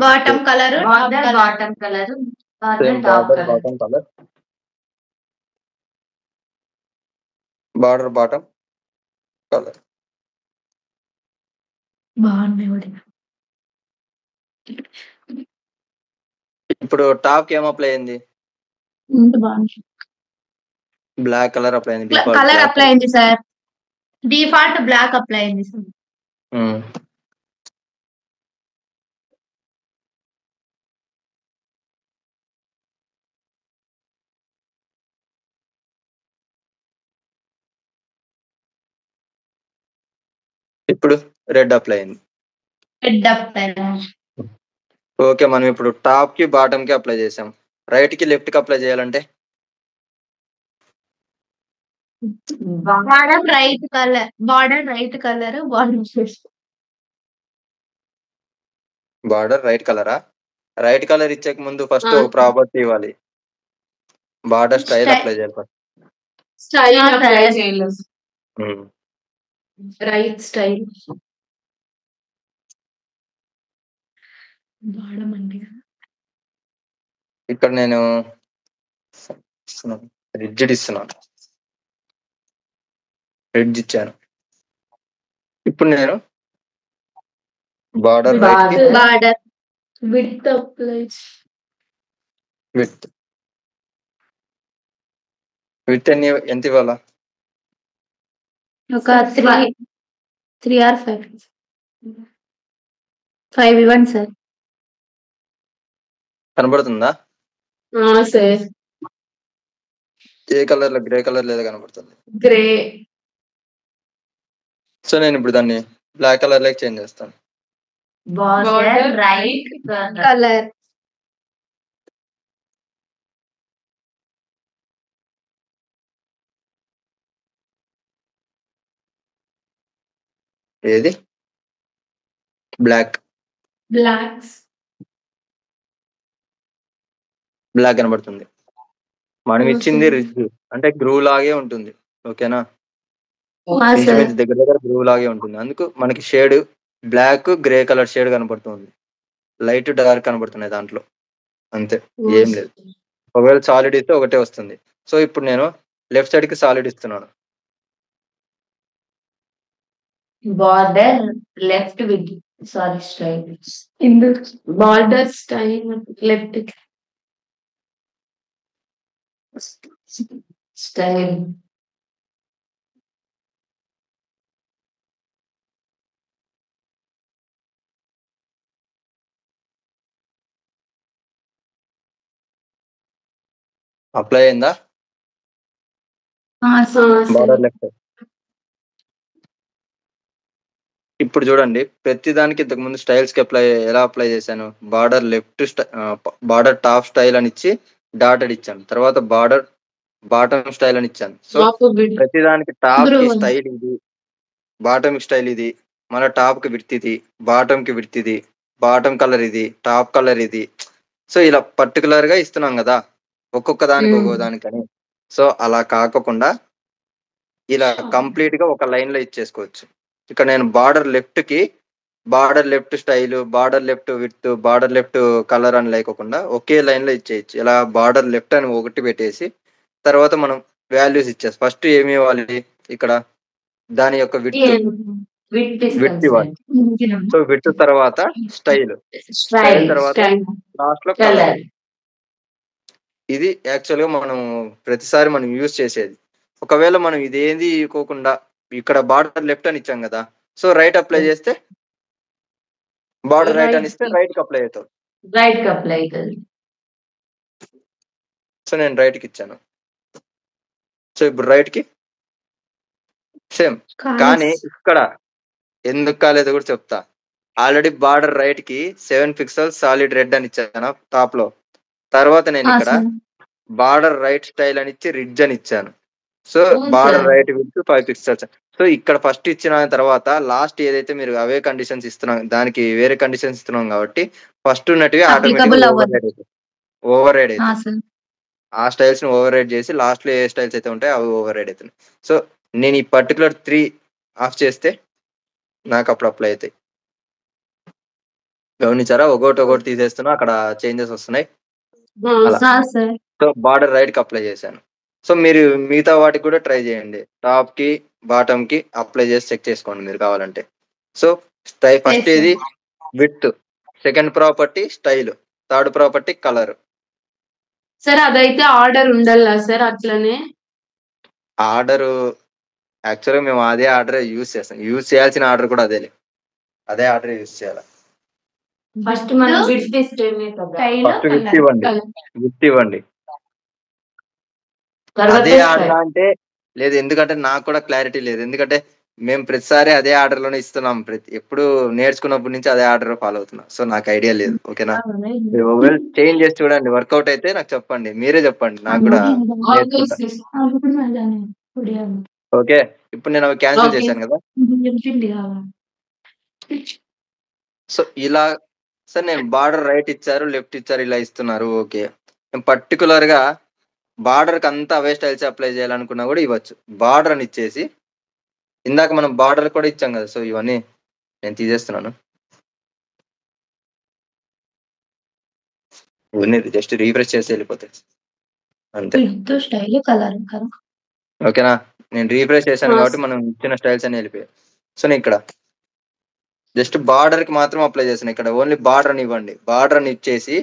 bottom colour, bottom colour, border bottom colour. ఇప్పుడు టాప్ కి ఏం అప్లై అయింది? బ్లాక్ కలర్ అప్లై అయింది. కలర్ అప్లై అయింది సార్. డిఫాల్ట్ బ్లాక్ అప్లై అయింది సార్. ఇప్పుడు రెడ్ అప్లై అయింది. ఓకే, మనం ఇప్పుడు టాప్ కి బాటమ్ కి అప్లై చేసాం. రైట్ కి లెఫ్ట్ కి అప్లై చేయాలంటే border right color, border right కలరా? రైట్ కలర్ ఇచ్చేక ముందు ఫస్ట్ ప్రాపర్టీ ఇవ్వాలి. బార్డర్ స్టైల్ అప్లై చేయాలి ఫస్ట్. Right style. ఇక్కడ నేను రిడ్జ్ ఇస్తున్నాను. రిడ్జ్ ఇచ్చాను. ఇప్పుడు నేను బార్డర్ విడ్త్ అప్లై. విడ్త్ ఎంత ఇవ్వాలా? ఒక 3 or 5 ఇవ్వండి సార్. కనబడుతుందా? సార్ ఏ కలర్ లో? గ్రే కలర్ లేదా కనబడుతుంది? గ్రే. సో నేను ఇప్పుడు దాన్ని బ్లాక్ కలర్ లైక్ చేంజ్ చేస్తాను. Border right colour. ఏది? బ్లాక్ కనబడుతుంది. మనం ఇచ్చింది రిడ్జ్ అంటే గ్రూవ్ లాగే ఉంటుంది. ఓకేనా? దగ్గర గ్రూవ్ లాగే ఉంటుంది. అందుకు మనకి shade black grey colour shade కనబడుతుంది. లైట్ డార్క్ కనబడుతున్నాయి దాంట్లో, అంతే, ఏం లేదు. ఒకవేళ సాలిడ్ ఇస్తే ఒకటే వస్తుంది. సో ఇప్పుడు నేను లెఫ్ట్ సైడ్ కి సాలిడ్ ఇస్తున్నాను. Border left with sorry straight border style left style apply అయిందా సార్ బార్డర్ లెఫ్ట్. ఇప్పుడు చూడండి ప్రతి దానికి ఇంతకు ముందు స్టైల్స్ కి ఎలా అప్లై చేశాను. Border left border top style అని ఇచ్చి డాటెడ్ ఇచ్చాను. తర్వాత బార్డర్ బాటమ్ స్టైల్ అని ఇచ్చాను. సో ప్రతి దానికి టాప్ కి స్టైల్ ఇది, బాటమ్ స్టైల్ ఇది, మళ్ళీ టాప్ కి విడ్త్ ఇది, బాటమ్ కి విడ్త్ ఇది, బాటమ్ కలర్ ఇది, టాప్ కలర్ ఇది. సో ఇలా పర్టికులర్ గా ఇస్తున్నాం కదా ఒక్కొక్క దానికి ఒక్కొక్క దానికని. సో అలా కాకుండా ఇలా కంప్లీట్ గా ఒక లైన్ లో ఇచ్చేసుకోవచ్చు. ఇక్కడ నేను బార్డర్ లెఫ్ట్ కి border left style, border left width, border left colour అని లేకుండా ఒకే లైన్ లో ఇచ్చేయచ్చు. ఇలా బార్డర్ లెఫ్ట్ అని ఒకటి పెట్టేసి తర్వాత మనం వాల్యూస్ ఇచ్చేసి ఫస్ట్ ఏమి ఇవ్వాలి ఇక్కడ దాని యొక్క విడ్త్ ఇవ్వాలి. సో విడ్త్ తర్వాత స్టైల్ తర్వాత లాస్ట్ లో కలర్. ఇది యాక్చువల్ గా మనం ప్రతిసారి మనం యూజ్ చేసేది. ఒకవేళ మనం ఇదేది ఇవ్వకుండా ఇక్కడ బార్డర్ లెఫ్ట్ అని ఇచ్చాం కదా, సో రైట్ అప్లై చేస్తే బార్డర్ రైట్ అని ఇస్తే రైట్ కి అప్లై అవుతుంది. రైట్ కి అప్లై అవుతుంది. సో నేను రైట్ కి ఇచ్చాను. సో ఇప్పుడు రైట్ కి సేమ్. కానీ ఇక్కడ ఎందుకు కాలేదో కూడా చెప్తా. ఆల్రెడీ బార్డర్ రైట్ కి 7 పిక్సెల్స్ సాలిడ్ రెడ్ అని ఇచ్చాను టాప్ లో. తర్వాత నేను ఇక్కడ బార్డర్ రైట్ స్టైల్ అని ఇచ్చి రిడ్జ్ అని ఇచ్చాను. So border right with 5 pixels. So ఇక్కడ ఫస్ట్ ఇచ్చిన తర్వాత లాస్ట్ ఏదైతే మీరు అవే కండిషన్స్ ఇస్తున్నాం దానికి వేరే కండిషన్స్ ఇస్తున్నాం కాబట్టి ఫస్ట్ ఉన్నట్టుగా ఆటోమేటిక్ ఓవర్ రైడ్ అవుతుంది. ఆ స్టైల్స్ ని ఓవర్ రైడ్ చేసి లాస్ట్ లో ఏ స్టైల్స్ అయితే ఉంటాయో అవి ఓవర్ రైడ్ అవుతున్నాయి. సో నేను ఈ పర్టికులర్ 3 ఆఫ్ చేస్తే నాకు అప్పుడు అప్లై అవుతాయి. గమనించారా? ఒకటి తీసేస్తున్నా అక్కడ చేంజెస్ వస్తున్నాయి. సో బార్డర్ రైట్ కి అప్లై చేశాను. సో మీరు మిగతా వాటికి కూడా ట్రై చేయండి. టాప్ కి బాటమ్ కి అప్లై చేసి చెక్ చేసుకోండి మీరు కావాలంటే. సో ఫస్ట్ ఏది width, second property style, third property colour. Sir అదైతే ఆర్డర్ ఉండాలా సార్? అట్లనే ఆర్డర్ యాక్చువల్గా మేము అదే ఆర్డర్ యూజ్ చేస్తాం. యూజ్ చేయాల్సిన ఆర్డర్ కూడా అదే ఆర్డర్ యూజ్ చేయాలి. ఫస్ట్ మనం విడ్త్ ఇస్తేనే కదా. ఫస్ట్ విడ్త్ ఇవ్వండి. అదే ఆర్డర్ అంటే లేదు, ఎందుకంటే నాకు కూడా క్లారిటీ లేదు. ఎందుకంటే మేము ప్రతిసారి అదే ఆర్డర్ లోనే ఇస్తున్నాం. ఎప్పుడు నేర్చుకున్నప్పటి నుంచి అదే ఆర్డర్ ఫాలో అవుతున్నాం. సో నాకు ఐడియా లేదు. ఓకేనా? ఒకవేళ చేంజ్ చేసి చూడండి, వర్కౌట్ అయితే నాకు చెప్పండి, మీరే చెప్పండి, నాకు కూడా ఓకే. ఇప్పుడు నేను అవి క్యాన్సిల్ చేశాను కదా. సో ఇలా సార్ నేను బార్డర్ రైట్ ఇచ్చారు, లెఫ్ట్ ఇచ్చారు, ఇలా ఇస్తున్నారు. ఓకే, పర్టికులర్ గా బార్డర్ కి అంతా అవే స్టైల్స్ అప్లై చేయాలనుకున్నా కూడా ఇవ్వచ్చు. బార్డర్ అని ఇచ్చేసి ఇందాక మనం బార్డర్ కూడా ఇచ్చాం కదా. సో ఇవన్నీ నేను తీసేస్తున్నాను. ఇవన్నీ జస్ట్ రీఫ్రెష్ చేసి వెళ్ళిపోతాయి అంతే. ఓకేనా? నేను రీఫ్రెష్ చేశాను కాబట్టి మనం ఇచ్చిన స్టైల్స్ అన్ని వెళ్ళిపోయాయి. సో నేను ఇక్కడ జస్ట్ బార్డర్ కి మాత్రం అప్లై చేశాను. ఇక్కడ ఓన్లీ బార్డర్ అని ఇవ్వండి. బార్డర్ అని ఇచ్చేసి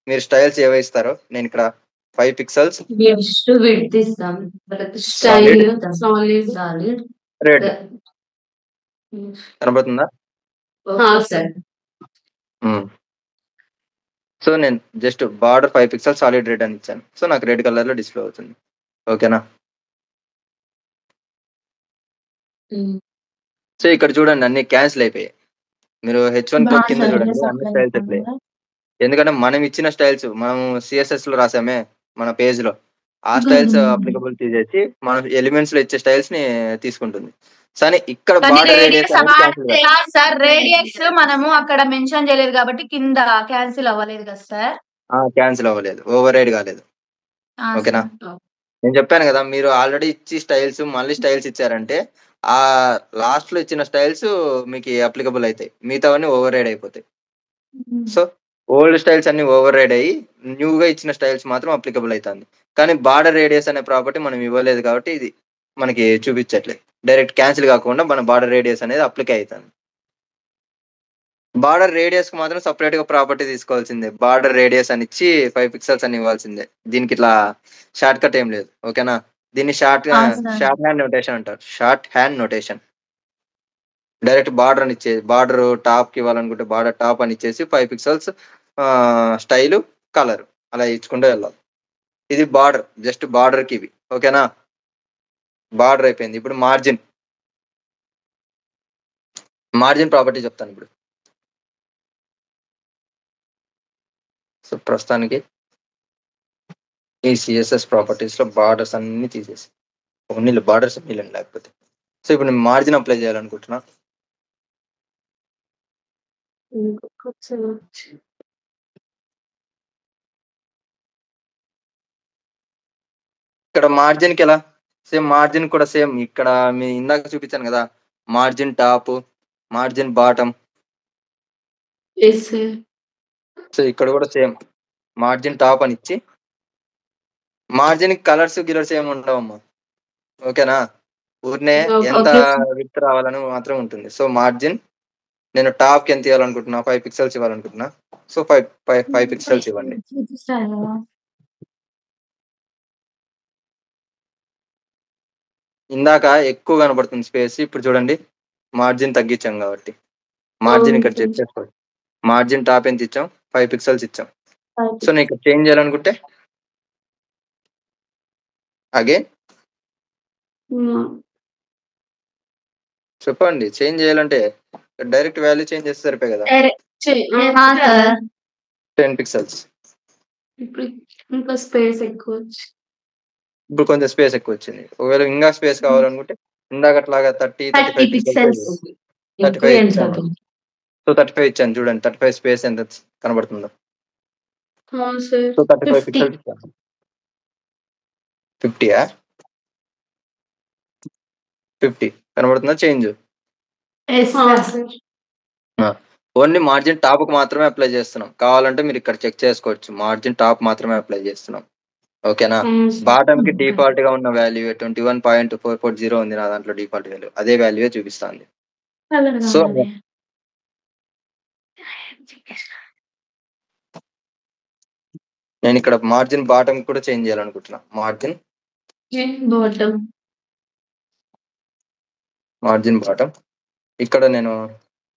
మీరు స్టైల్స్ ఏవో ఇస్తారో నేను ఇక్కడ 5 పిక్సెల్స్ రెడ్ కనబడుతుందా? సో నేను just border 5 pixels solid red అని ఇచ్చాను. సో నాకు రెడ్ కలర్ లో డిస్ప్లే అవుతుంది. ఓకేనా? సో ఇక్కడ చూడండి అన్ని క్యాన్సిల్ అయిపోయాయి. మీరు H1 కింద చూడండి అన్ని స్టైల్స్ అయిపోయాయి. ఎందుకంటే మనం ఇచ్చిన స్టైల్స్ మనం సిఎస్ఎస్ లో రాసామే మన పేజ్ లో, ఆ స్టైల్స్ అప్లికబుల్ తీసేసి మనం ఎలిమెంట్స్ లో ఇచ్చే స్టైల్స్ ని తీసుకుంటుంది. కానీ ఇక్కడ రేడియస్ మనము అక్కడ మెన్షన్ చేయలేదు కాబట్టి కింద క్యాన్సిల్ అవ్వలేదు కదా సార్. క్యాన్సిల్ అవ్వలేదు, ఓవర్ రైడ్ కాలేదు. ఓకేనా? నేను చెప్పాను కదా, మీరు ఆల్రెడీ ఇచ్చి స్టైల్స్ మళ్ళీ స్టైల్స్ ఇచ్చారంటే ఆ లాస్ట్ లో ఇచ్చిన స్టైల్స్ మీకు అప్లికబుల్ అవుతాయి, మిగతావన్నీ ఓవర్ రైడ్ అయిపోతాయి. సో ఓల్డ్ స్టైల్స్ అన్ని ఓవర్ రైడ్ అయ్యి న్యూగా ఇచ్చిన స్టైల్స్ మాత్రం అప్లికబుల్ అవుతుంది. కానీ బార్డర్ రేడియస్ అనే ప్రాపర్టీ మనం ఇవ్వలేదు కాబట్టి ఇది మనకి చూపించట్లేదు. డైరెక్ట్ క్యాన్సిల్ కాకుండా మన బార్డర్ రేడియస్ అనేది అప్లికే అవుతుంది. బార్డర్ రేడియస్ కి మాత్రం సపరేట్ గా ప్రాపర్టీ తీసుకోవాల్సిందే. బార్డర్ రేడియస్ అని ఇచ్చి 5 పిక్సెల్స్ అని ఇవ్వాల్సిందే. దీనికి ఇట్లా షార్ట్ కట్ ఏం లేదు. ఓకేనా? దీన్ని షార్ట్ హ్యాండ్ నోటేషన్ అంటారు. Short hand notation. Direct border అని ఇచ్చేది. బార్డర్ టాప్ కి ఇవ్వాలనుకుంటే బార్డర్ టాప్ అని ఇచ్చేసి 5 పిక్సెల్స్ స్టైల్ కలర్ అలా ఇచ్చుకుంటూ వెళ్ళాలి. ఇది బార్డర్, జస్ట్ బార్డర్ కి ఇవి. ఓకేనా? బార్డర్ అయిపోయింది. ఇప్పుడు మార్జిన్ ప్రాపర్టీ చెప్తాను ఇప్పుడు. సో ప్రస్తుతానికి ఈ సిఎస్ఎస్ ప్రాపర్టీస్ లో బార్డర్స్ అన్ని తీసేసి ఓన్లీ బార్డర్స్ మిగిలిన లేకపోతే. సో ఇప్పుడు నేను మార్జిన్ అప్లై చేయాలనుకుంటున్నా. ఇక్కడ మార్జిన్ కి ఎలా సేమ్ మార్జిన్ కూడా సేమ్ ఇక్కడ మీ ఇందాక చూపించాను కదా, margin top, margin bottom. So ఇక్కడ కూడా సేమ్ మార్జిన్ టాప్ అని ఇచ్చి మార్జిన్ కలర్స్ గిలర్స్ ఏమి ఉండవమ్మా. ఓకేనా? ఊరినే ఎంత విత్ రావాలని మాత్రం ఉంటుంది. సో మార్జిన్ నేను టాప్ కి ఎంత ఇవ్వాలనుకుంటున్నా, 5 పిక్సెల్స్ ఇవ్వాలనుకుంటున్నా. సో 5 పిక్సెల్స్ ఇవ్వండి. ఇందాక ఎక్కువ కనబడుతుంది స్పేస్, ఇప్పుడు చూడండి మార్జిన్ తగ్గించాం కాబట్టి మార్జిన్ ఇక్కడ చెక్ చేసుకోండి. మార్జిన్ టాప్ ఎంత ఇచ్చాం? 5 పిక్సెల్స్ ఇచ్చాం. సో నేను ఇక్కడ చేంజ్ చేయాలనుకుంటే అగైన్ చెప్పండి. చేంజ్ చేయాలంటే డైరెక్ట్ వాల్యూ చేంజ్ చేస్తే సరిపోయి కదా. 10 పిక్సెల్స్. ఇంకా స్పేస్ ఎక్కువ ఇప్పుడు కొంచెం స్పేస్ ఎక్కువ వచ్చింది. ఒకవేళ ఇంకా స్పేస్ కావాలనుకుంటే ఇందాక అట్లాగా 35 పిక్సెల్స్ 35 ఇచ్చాను. సో 35 ఇచ్చాను చూడండి. 35 స్పేస్ ఎంత కనబడుతుందో. సో 35 పిక్సెల్స్ ఇచ్చాను. 50 కనబడుతుందా చేంజ్? ఓన్లీ మార్జిన్ టాప్ కు మాత్రమే అప్లై చేస్తున్నాం. కావాలంటే మీరు ఇక్కడ చెక్ చేసుకోవచ్చు. మార్జిన్ టాప్ మాత్రమే అప్లై చేస్తున్నాం. ఓకేనా? బాటమ్ కి డిఫాల్ట్ గా ఉన్న వాల్యూ 21.440 ఉంది నా దాంట్లో డిఫాల్ట్ వాల్యూ. అదే వాల్యూ చూపిస్తాంది. సో నేను ఇక్కడ మార్జిన్ బాటమ్ కూడా చేంజ్ చేయాలనుకుంటున్నా. మార్జిన్ బాటమ్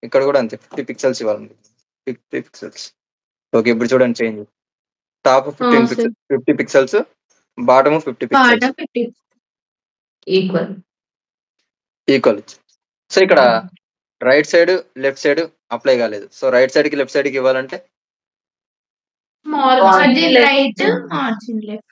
ఇక్కడ కూడా అంతే 50 పిక్సెల్స్ ఇవ్వాలనుకుంటున్నా. 50 పిక్సెల్స్. ఓకే ఇప్పుడు చూడండి change. Top 50 pixels, bottom 50 pixels equal. So ఇక్కడ right side left side apply కాలేదు. సో రైట్ సైడ్ కి లెఫ్ట్ సైడ్ కి ఇవ్వాలంటే మార్జిన్ రైట్, మార్జిన్ లెఫ్ట్.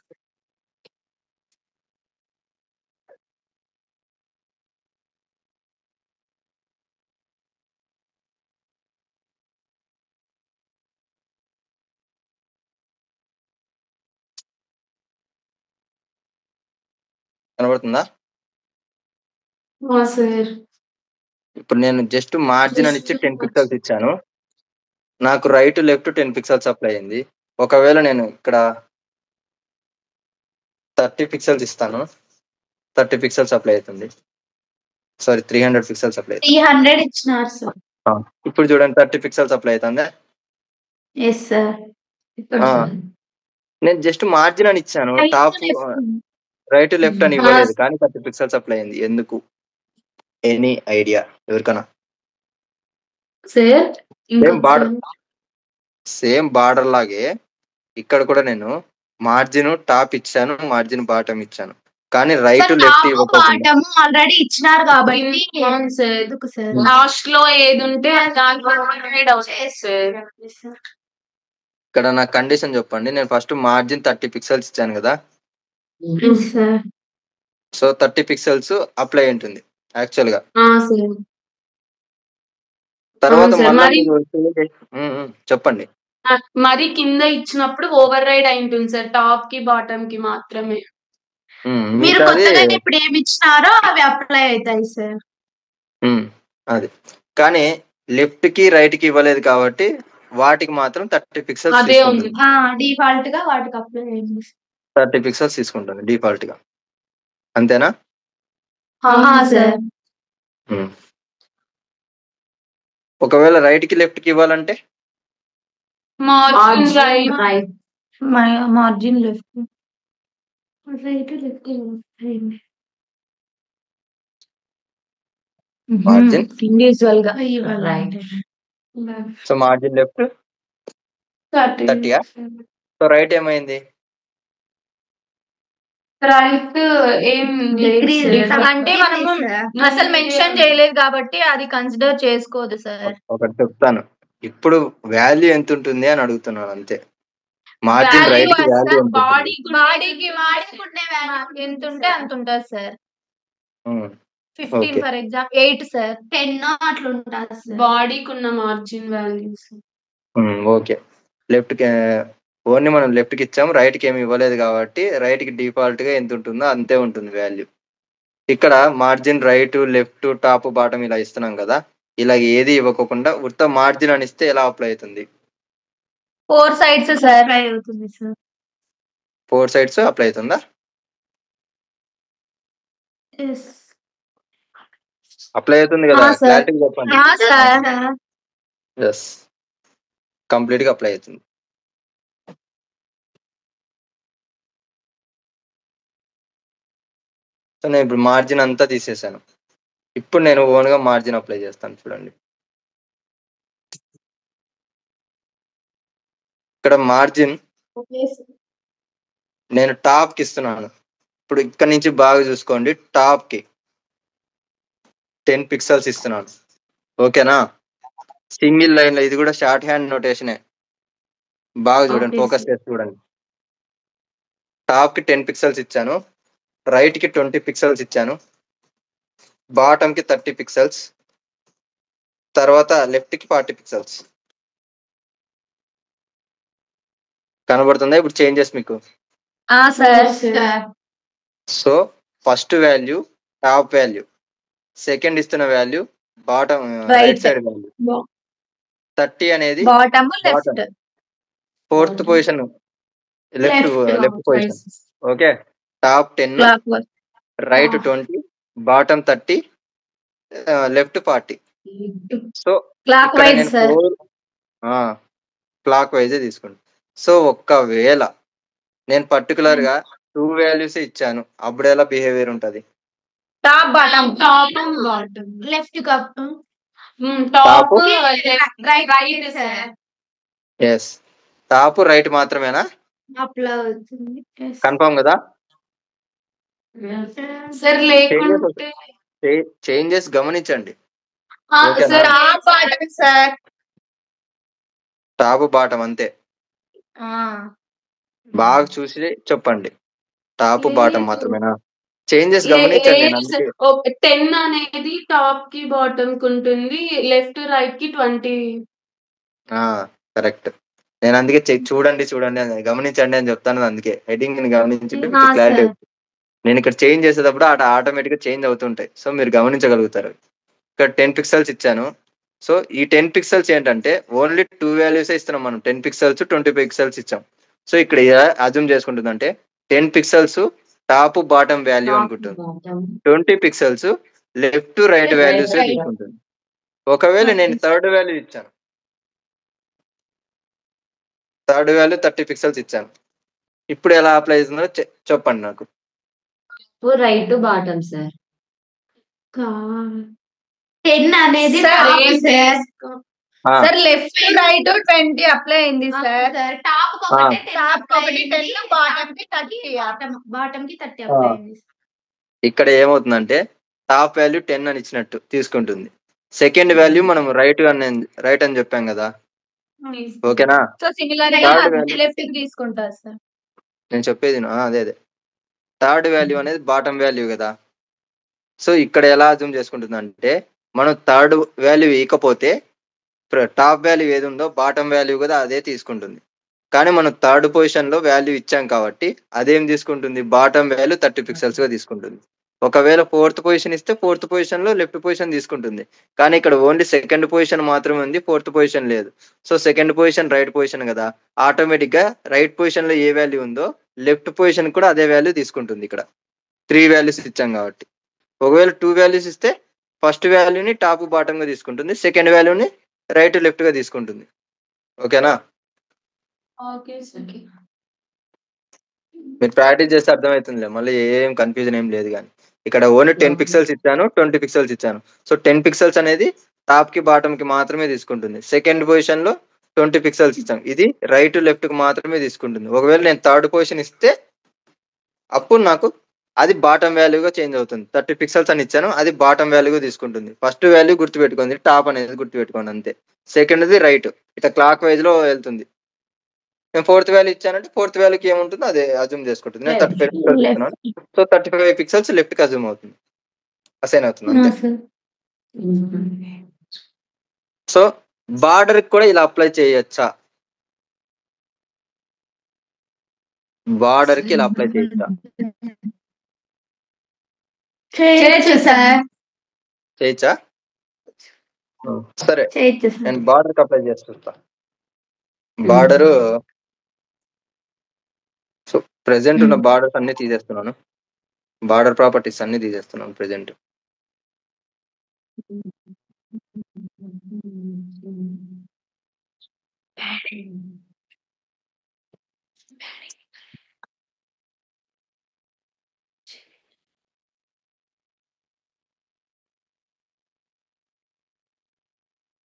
కనబడుతుందా? ఇప్పుడు నేను జస్ట్ మార్జిన్ అని ఇచ్చి 10 పిక్సెల్స్ ఇచ్చాను. నాకు రైట్ లెఫ్ట్ 10 పిక్సెల్స్ అప్లై అయింది. ఒకవేళ నేను ఇక్కడ 30 పిక్సెల్స్ ఇస్తాను, 30 పిక్సెల్స్ అప్లై అవుతుంది. సారీ 300 పిక్సెల్స్ అప్లై అవుతుంది. 300 ఇచ్చినారు సార్. ఇప్పుడు చూడండి 30 పిక్సెల్స్ అప్లై అవుతుందా? Yes sir. నేను జస్ట్ మార్జిన్ అని ఇచ్చాను. టాప్ రైట్ లెఫ్ట్ అని ఇవ్వలేదు, కానీ 30 పిక్సెల్స్ అప్లై అయింది. ఎందుకు? ఎనీ ఐడియా ఎవరికైనా? సేమ్ బార్డర్ లాగే ఇక్కడ కూడా నేను మార్జిన్ టాప్ ఇచ్చాను, మార్జిన్ బాటమ్ ఇచ్చాను, కానీ రైట్ లెఫ్ట్ బాటమ్ ఆల్రెడీ ఇచ్చినారు కాబట్టి లాస్ట్ లో ఏది ఉంటే ఇక్కడ నా కండిషన్ చెప్పండి. నేను ఫస్ట్ మార్జిన్ 30 పిక్సెల్స్ ఇచ్చాను కదా. సో 30 పిక్సెల్స్ అప్లై ఉంటుంది యాక్చువల్ గా. తర్వాత చెప్పండి. మరి కింద ఇచ్చినప్పుడు ఓవర్ రైడ్ అయి ఉంటుంది సార్, టాప్ కి బాటమ్ కి మాత్రమే. మీరు కొత్తగా ఇప్పుడు ఏమి ఇచ్చినారో అవి అప్లై అవుతాయి సార్. అది కానీ లెఫ్ట్ కి రైట్ కి ఇవ్వలేదు కాబట్టి వాటికి మాత్రం 30 పిక్సెల్స్ డిఫాల్ట్ గా వాటికి అప్లై అయ్యింది. 30 పిక్సెల్స్ తీసుకుంటుంది డిఫాల్ట్ గా. అంతేనా? సార్. ఒకవేళ రైట్ కి లెఫ్ట్ కి ఇవ్వాలంటే margin right. Right. Margin left. Margin individual గా right. So margin left 30. So right ఏమైంది? రైట్ ఏం అంటే మనము అసలు మెన్షన్ చేయలేదు కాబట్టి అది కన్సిడర్ చేసుకోదు సార్. ఒకటి చెప్తాను, ఇప్పుడు వాల్యూ ఎంత ఉంటుంది అని అడుగుతున్నాను అంతే. మార్జిన్ రైట్ కి వాల్యూ ఎంత? బాడీకి ఎంత ఉంటే అంత ఉంటుంది సార్. 15 for example 8 sir. 10 అట్లా ఉంటుంది సార్. బాడీకి ఉన్న మార్జిన్ వాల్యూస్. ఓకే, లెఫ్ట్ కి ఓన్లీ మనం లెఫ్ట్ కి ఇచ్చాము, రైట్ కి ఏమి ఇవ్వలేదు కాబట్టి రైట్ కి డిఫాల్ట్ గా ఎంత ఉంటుందో అంతే ఉంటుంది వాల్యూ. ఇక్కడ margin right left top bottom ఇలా ఇస్తున్నాం కదా, ఇలా ఏది ఇవ్వకుండా ఉత్త మార్జిన్ అని ఇస్తే ఎలా అప్లై అవుతుంది? 4 సైడ్స్ సార్ అప్లై అవుతుంది సార్. 4 సైడ్స్ అప్లై అవుతుందా? అప్లై అవుతుంది కదా, క్లారిటీగా చెప్పండి. ఎస్, కంప్లీట్ గా అప్లై అవుతుంది. సో నేను ఇప్పుడు మార్జిన్ అంతా తీసేసాను. ఇప్పుడు నేను ఓన్ గా మార్జిన్ అప్లై చేస్తాను. చూడండి, ఇక్కడ మార్జిన్ నేను టాప్ కి ఇస్తున్నాను. ఇప్పుడు ఇక్కడ నుంచి బాగా చూసుకోండి, టాప్ కి 10 పిక్సెల్స్ ఇస్తున్నాను. ఓకేనా? సింగిల్ లైన్ లో, ఇది కూడా షార్ట్ హ్యాండ్ నోటేషనే. బాగా చూడండి, ఫోకస్ చేసి చూడండి. టాప్ కి 10 పిక్సెల్స్ ఇచ్చాను, రైట్ కి 20 పిక్సెల్స్ ఇచ్చాను, బాటమ్ కి 30 పిక్సెల్స్, తర్వాత లెఫ్ట్ కి 40 పిక్సెల్స్. కనబడుతుందా ఇప్పుడు చేంజెస్ మీకు? So first value top value, second ఇస్తున్న value bottom right side value, 30 అనేది bottom left, fourth position left position. Okay, top 10, right 20, bottom 30, left 40. So clockwise sir, clock వైజే తీసుకోండి. So ఒక్కవేళ నేను పర్టికులర్ గా 2 వాల్యూస్ ఇచ్చాను, అప్పుడు ఎలా బిహేవియర్ ఉంటది? Top bottom, left top right sir. Yes, top right మాత్రమేనా? అప్లై అవుతుంది. కన్ఫర్మ్ కదా? సార్ లేకుంటే చేంజెస్ గమనించండి. టాప్ బాటమ్ అంతే, బాగా చూసి చెప్పండి. టాప్ బాటమ్ మాత్రమేనా? చేంజెస్ గమనించండి. 10 అనేది టాప్ కి బాటమ్ కి ఉంటుంది, లెఫ్ట్ రైట్ కి 20. కరెక్ట్. నేను అందుకే చూడండి గమనించండి అని చెప్తాను. అందుకే హెడ్డింగ్ ని గమనించుంటే మీకు క్లారిటీ. నేను ఇక్కడ చేంజ్ చేసేటప్పుడు ఆటోమేటిక్ గా చేంజ్ అవుతుంటాయి, సో మీరు గమనించగలుగుతారు. ఇక్కడ 10 పిక్సెల్స్ ఇచ్చాను. సో ఈ 10 పిక్సెల్స్ ఏంటంటే ఓన్లీ 2 వాల్యూస్ ఇస్తున్నాం మనం. 10 పిక్సెల్స్ 20 పిక్సెల్స్ ఇచ్చాం. సో ఇక్కడ అజ్యూమ్ చేసుకుంటుంది అంటే 10 పిక్సెల్స్ టాప్ బాటమ్ వాల్యూ అనుకుంటుంది, 20 పిక్సెల్స్ లెఫ్ట్ రైట్ వాల్యూస్ తీసుకుంటుంది. ఒకవేళ నేను థర్డ్ వాల్యూ ఇచ్చాను, థర్డ్ వాల్యూ 30 పిక్సెల్స్ ఇచ్చాను, ఇప్పుడు ఎలా అప్లై అవుతుందో చెప్పండి నాకు. Right bottom sir. 10 అనేది సార్ లెఫ్ట్ రైట్ 20 అప్లై అయింది సార్. టాప్ ఒకటి 10, బాటమ్ కి 30 అప్లై అయింది. ఇక్కడ ఏమవుతుందంటే టాప్ వాల్యూ 10 అని ఇచ్చినట్టు తీసుకుంటుంది. సెకండ్ వాల్యూ మనం రైట్ అని చెప్పాం కదా, ఓకేనా? సో సిమిలర్ గా లెఫ్ట్ కి తీసుకుంటారు సార్. నేను చెప్పేది అదే థర్డ్ వాల్యూ అనేది బాటమ్ వాల్యూ కదా. సో ఇక్కడ ఎలా అజ్యూమ్ చేసుకుంటుంది అంటే మనం థర్డ్ వాల్యూ ఇవ్వకపోతే టాప్ వాల్యూ ఏది ఉందో బాటమ్ వాల్యూ కూడా అదే తీసుకుంటుంది. కానీ మనం థర్డ్ పొజిషన్ లో వాల్యూ ఇచ్చాం కాబట్టి అదేం తీసుకుంటుంది? బాటమ్ వాల్యూ 30 పిక్సెల్స్ గా తీసుకుంటుంది. ఒకవేళ ఫోర్త్ పొజిషన్ ఇస్తే ఫోర్త్ పొజిషన్ లో లెఫ్ట్ పొజిషన్ తీసుకుంటుంది. కానీ ఇక్కడ ఓన్లీ సెకండ్ పొజిషన్ మాత్రమే ఉంది, ఫోర్త్ పొజిషన్ లేదు. So second position right position కదా, ఆటోమేటిక్ గా రైట్ పొజిషన్ లో ఏ వాల్యూ ఉందో లెఫ్ట్ పొజిషన్ కూడా అదే వాల్యూ తీసుకుంటుంది. ఇక్కడ 3 వాల్యూస్ ఇచ్చాం కాబట్టి ఒకవేళ 2 వాల్యూస్ ఇస్తే ఫస్ట్ వాల్యూని టాప్ బాటమ్ గా తీసుకుంటుంది, సెకండ్ వాల్యూని రైట్ లెఫ్ట్ గా తీసుకుంటుంది. ఓకేనా? మీరు ప్రాక్టీస్ చేస్తే అర్థమవుతుందిలే, మళ్ళీ ఏం కన్ఫ్యూజన్ ఏం లేదు. కానీ ఇక్కడ ఓన్లీ 10 పిక్సెల్స్ ఇచ్చాను, 20 పిక్సెల్స్ ఇచ్చాను. సో 10 పిక్సెల్స్ అనేది టాప్ కి బాటమ్ కి మాత్రమే తీసుకుంటుంది. సెకండ్ పొజిషన్ లో 20 పిక్సెల్స్ ఇచ్చాను, ఇది రైట్ లెఫ్ట్ కి మాత్రమే తీసుకుంటుంది. ఒకవేళ నేను థర్డ్ పొజిషన్ ఇస్తే అప్పుడు నాకు అది బాటమ్ వాల్యూగా చేంజ్ అవుతుంది. 30 పిక్సెల్స్ అని ఇచ్చాను, అది బాటమ్ వాల్యూగా తీసుకుంటుంది. ఫస్ట్ వాల్యూ గుర్తుపెట్టుకోండి, టాప్ అనేది గుర్తుపెట్టుకోండి అంతే. సెకండ్ది రైట్, ఇట్లా క్లాక్ వైజ్ లో వెళ్తుంది. నేను ఫోర్త్ వాల్యూ ఇచ్చానంటే ఫోర్త్ వాల్యూకి ఏముంటుందో అదే అజ్యూమ్ చేసుకుంటుంది. నేను 35 పిక్సెల్స్ ఇస్తున్నాను, సో 35 పిక్సెల్స్ లెఫ్ట్ కి అజ్యూమ్ అవుతుంది, అసైన్ అవుతుంది అంతే. సో బార్డర్ కూడా ఇలా అప్లై చేయొచ్చా? బార్డర్ కి ఇలా అప్లై చేయొచ్చా? చేయొచ్చా? సరే, నేను బార్డర్ కి అప్లై చేస్తా. బార్డర్, సో ప్రెసెంట్ ఉన్న బార్డర్స్ అన్ని తీసేస్తున్నాను, బార్డర్ ప్రాపర్టీస్ అన్ని తీసేస్తున్నాను present.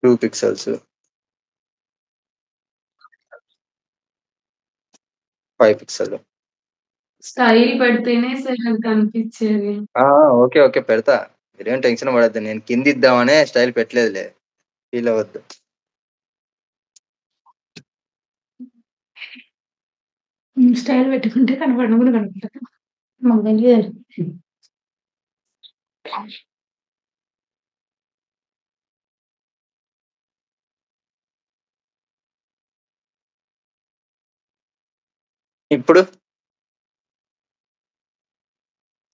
Two pixels, 5 pixel. Style పెడితేనే సరే కనిపించేది. ఓకే ఓకే పెడతా, మీరేం టెన్షన్ పడద్దు. నేను కింద ఇద్దామనే స్టైల్ పెట్టలేదులే, ఫీల్ అవ్వద్దు. స్టైల్ పెట్టుకుంటే కనపడడం కూడా కనపడదు, మాకు తెలియదు. ఇప్పుడు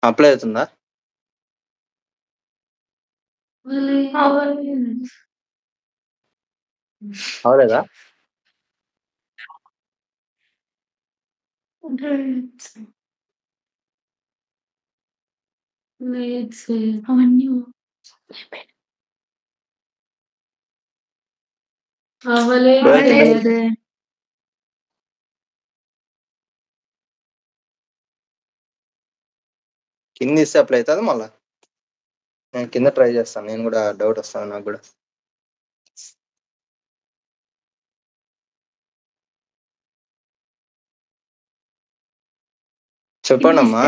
అప్లై అవుతుందా? అవలేదా? అవన్నీ కింద ఇస్తే అప్లై అవుతుంది. మళ్ళా నేను కింద ట్రై చేస్తాను, నేను కూడా డౌట్ వస్తాను నాకు కూడా. చెప్పండి అమ్మా,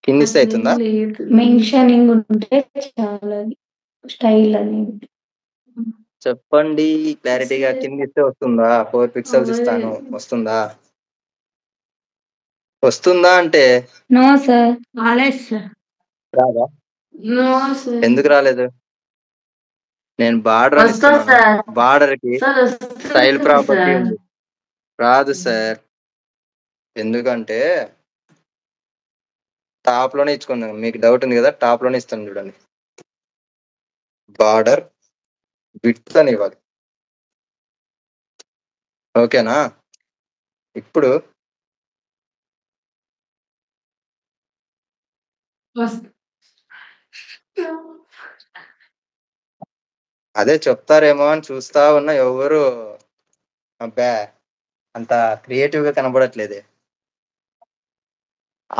కింద ఇస్తే అవుతుందా? మెన్షనింగ్ ఉంటే చాలా స్టైల్ అనేది చెప్పండి క్లారిటీగా. కింద ఇస్తే వస్తుందా? 4 పిక్సెల్స్ ఇస్తాను, వస్తుందా? వస్తుందా అంటే నో సార్, రాలేదు సార్. రాదా? ఎందుకు రాలేదు? నేను బార్డర్ అని ఇస్తున్నాను, బార్డర్ కి స్టైల్ ప్రాపర్టీ ఉంది. రాదు సార్, ఎందుకంటే టాప్ లోనే ఇచ్చుకున్నాను. మీకు డౌట్ ఉంది కదా, టాప్ లోనే ఇస్తాను చూడండి. బార్డర్ విడ్త్ అని ఇవ్వాలి, ఓకేనా? ఇప్పుడు అదే చెప్తారేమో అని చూస్తా ఉన్నా, ఎవరు అబ్బా అంత క్రియేటివ్ గా కనబడట్లేదే.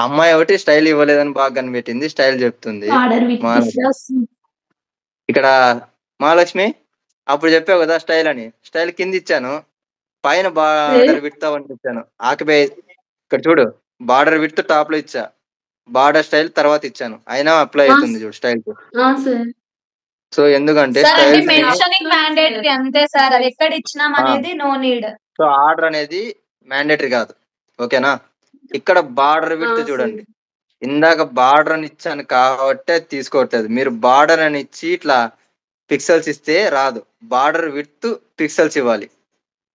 అమ్మాయి ఒకటి స్టైల్ ఇవ్వలేదని బాగా కనిపెట్టింది, స్టైల్ చెప్తుంది. ఇక్కడ మహాలక్ష్మి అప్పుడు చెప్పావు కదా స్టైల్ అని, స్టైల్ కింద ఇచ్చాను, పైన బార్డర్ విడ్త్ అని ఇచ్చాను. ఆకిపై ఇక్కడ చూడు, బార్డర్ విడ్త్ టాప్ లో ఇచ్చా, బార్డర్ స్టైల్ తర్వాత ఇచ్చాను, అయినా అప్లై అవుతుంది చూడు స్టైల్. సో ఎందుకంటే మెన్షనింగ్ మ్యాండేటరీ అంతే సార్, అది ఎక్కడ ఇచ్చినాం అనేది నో నీడ్. సో ఆర్డర్ అనేది మ్యాండేటరీ కాదు, ఓకేనా? ఇక్కడ బార్డర్ విడ్త్ చూడండి, ఇందాక బార్డర్ అని ఇచ్చాను కాబట్టి తీసుకోవట్లేదు. మీరు బార్డర్ అని ఇచ్చి ఇట్లా పిక్సెల్స్ ఇస్తే రాదు, బార్డర్ విడ్త్ పిక్సెల్స్ ఇవ్వాలి.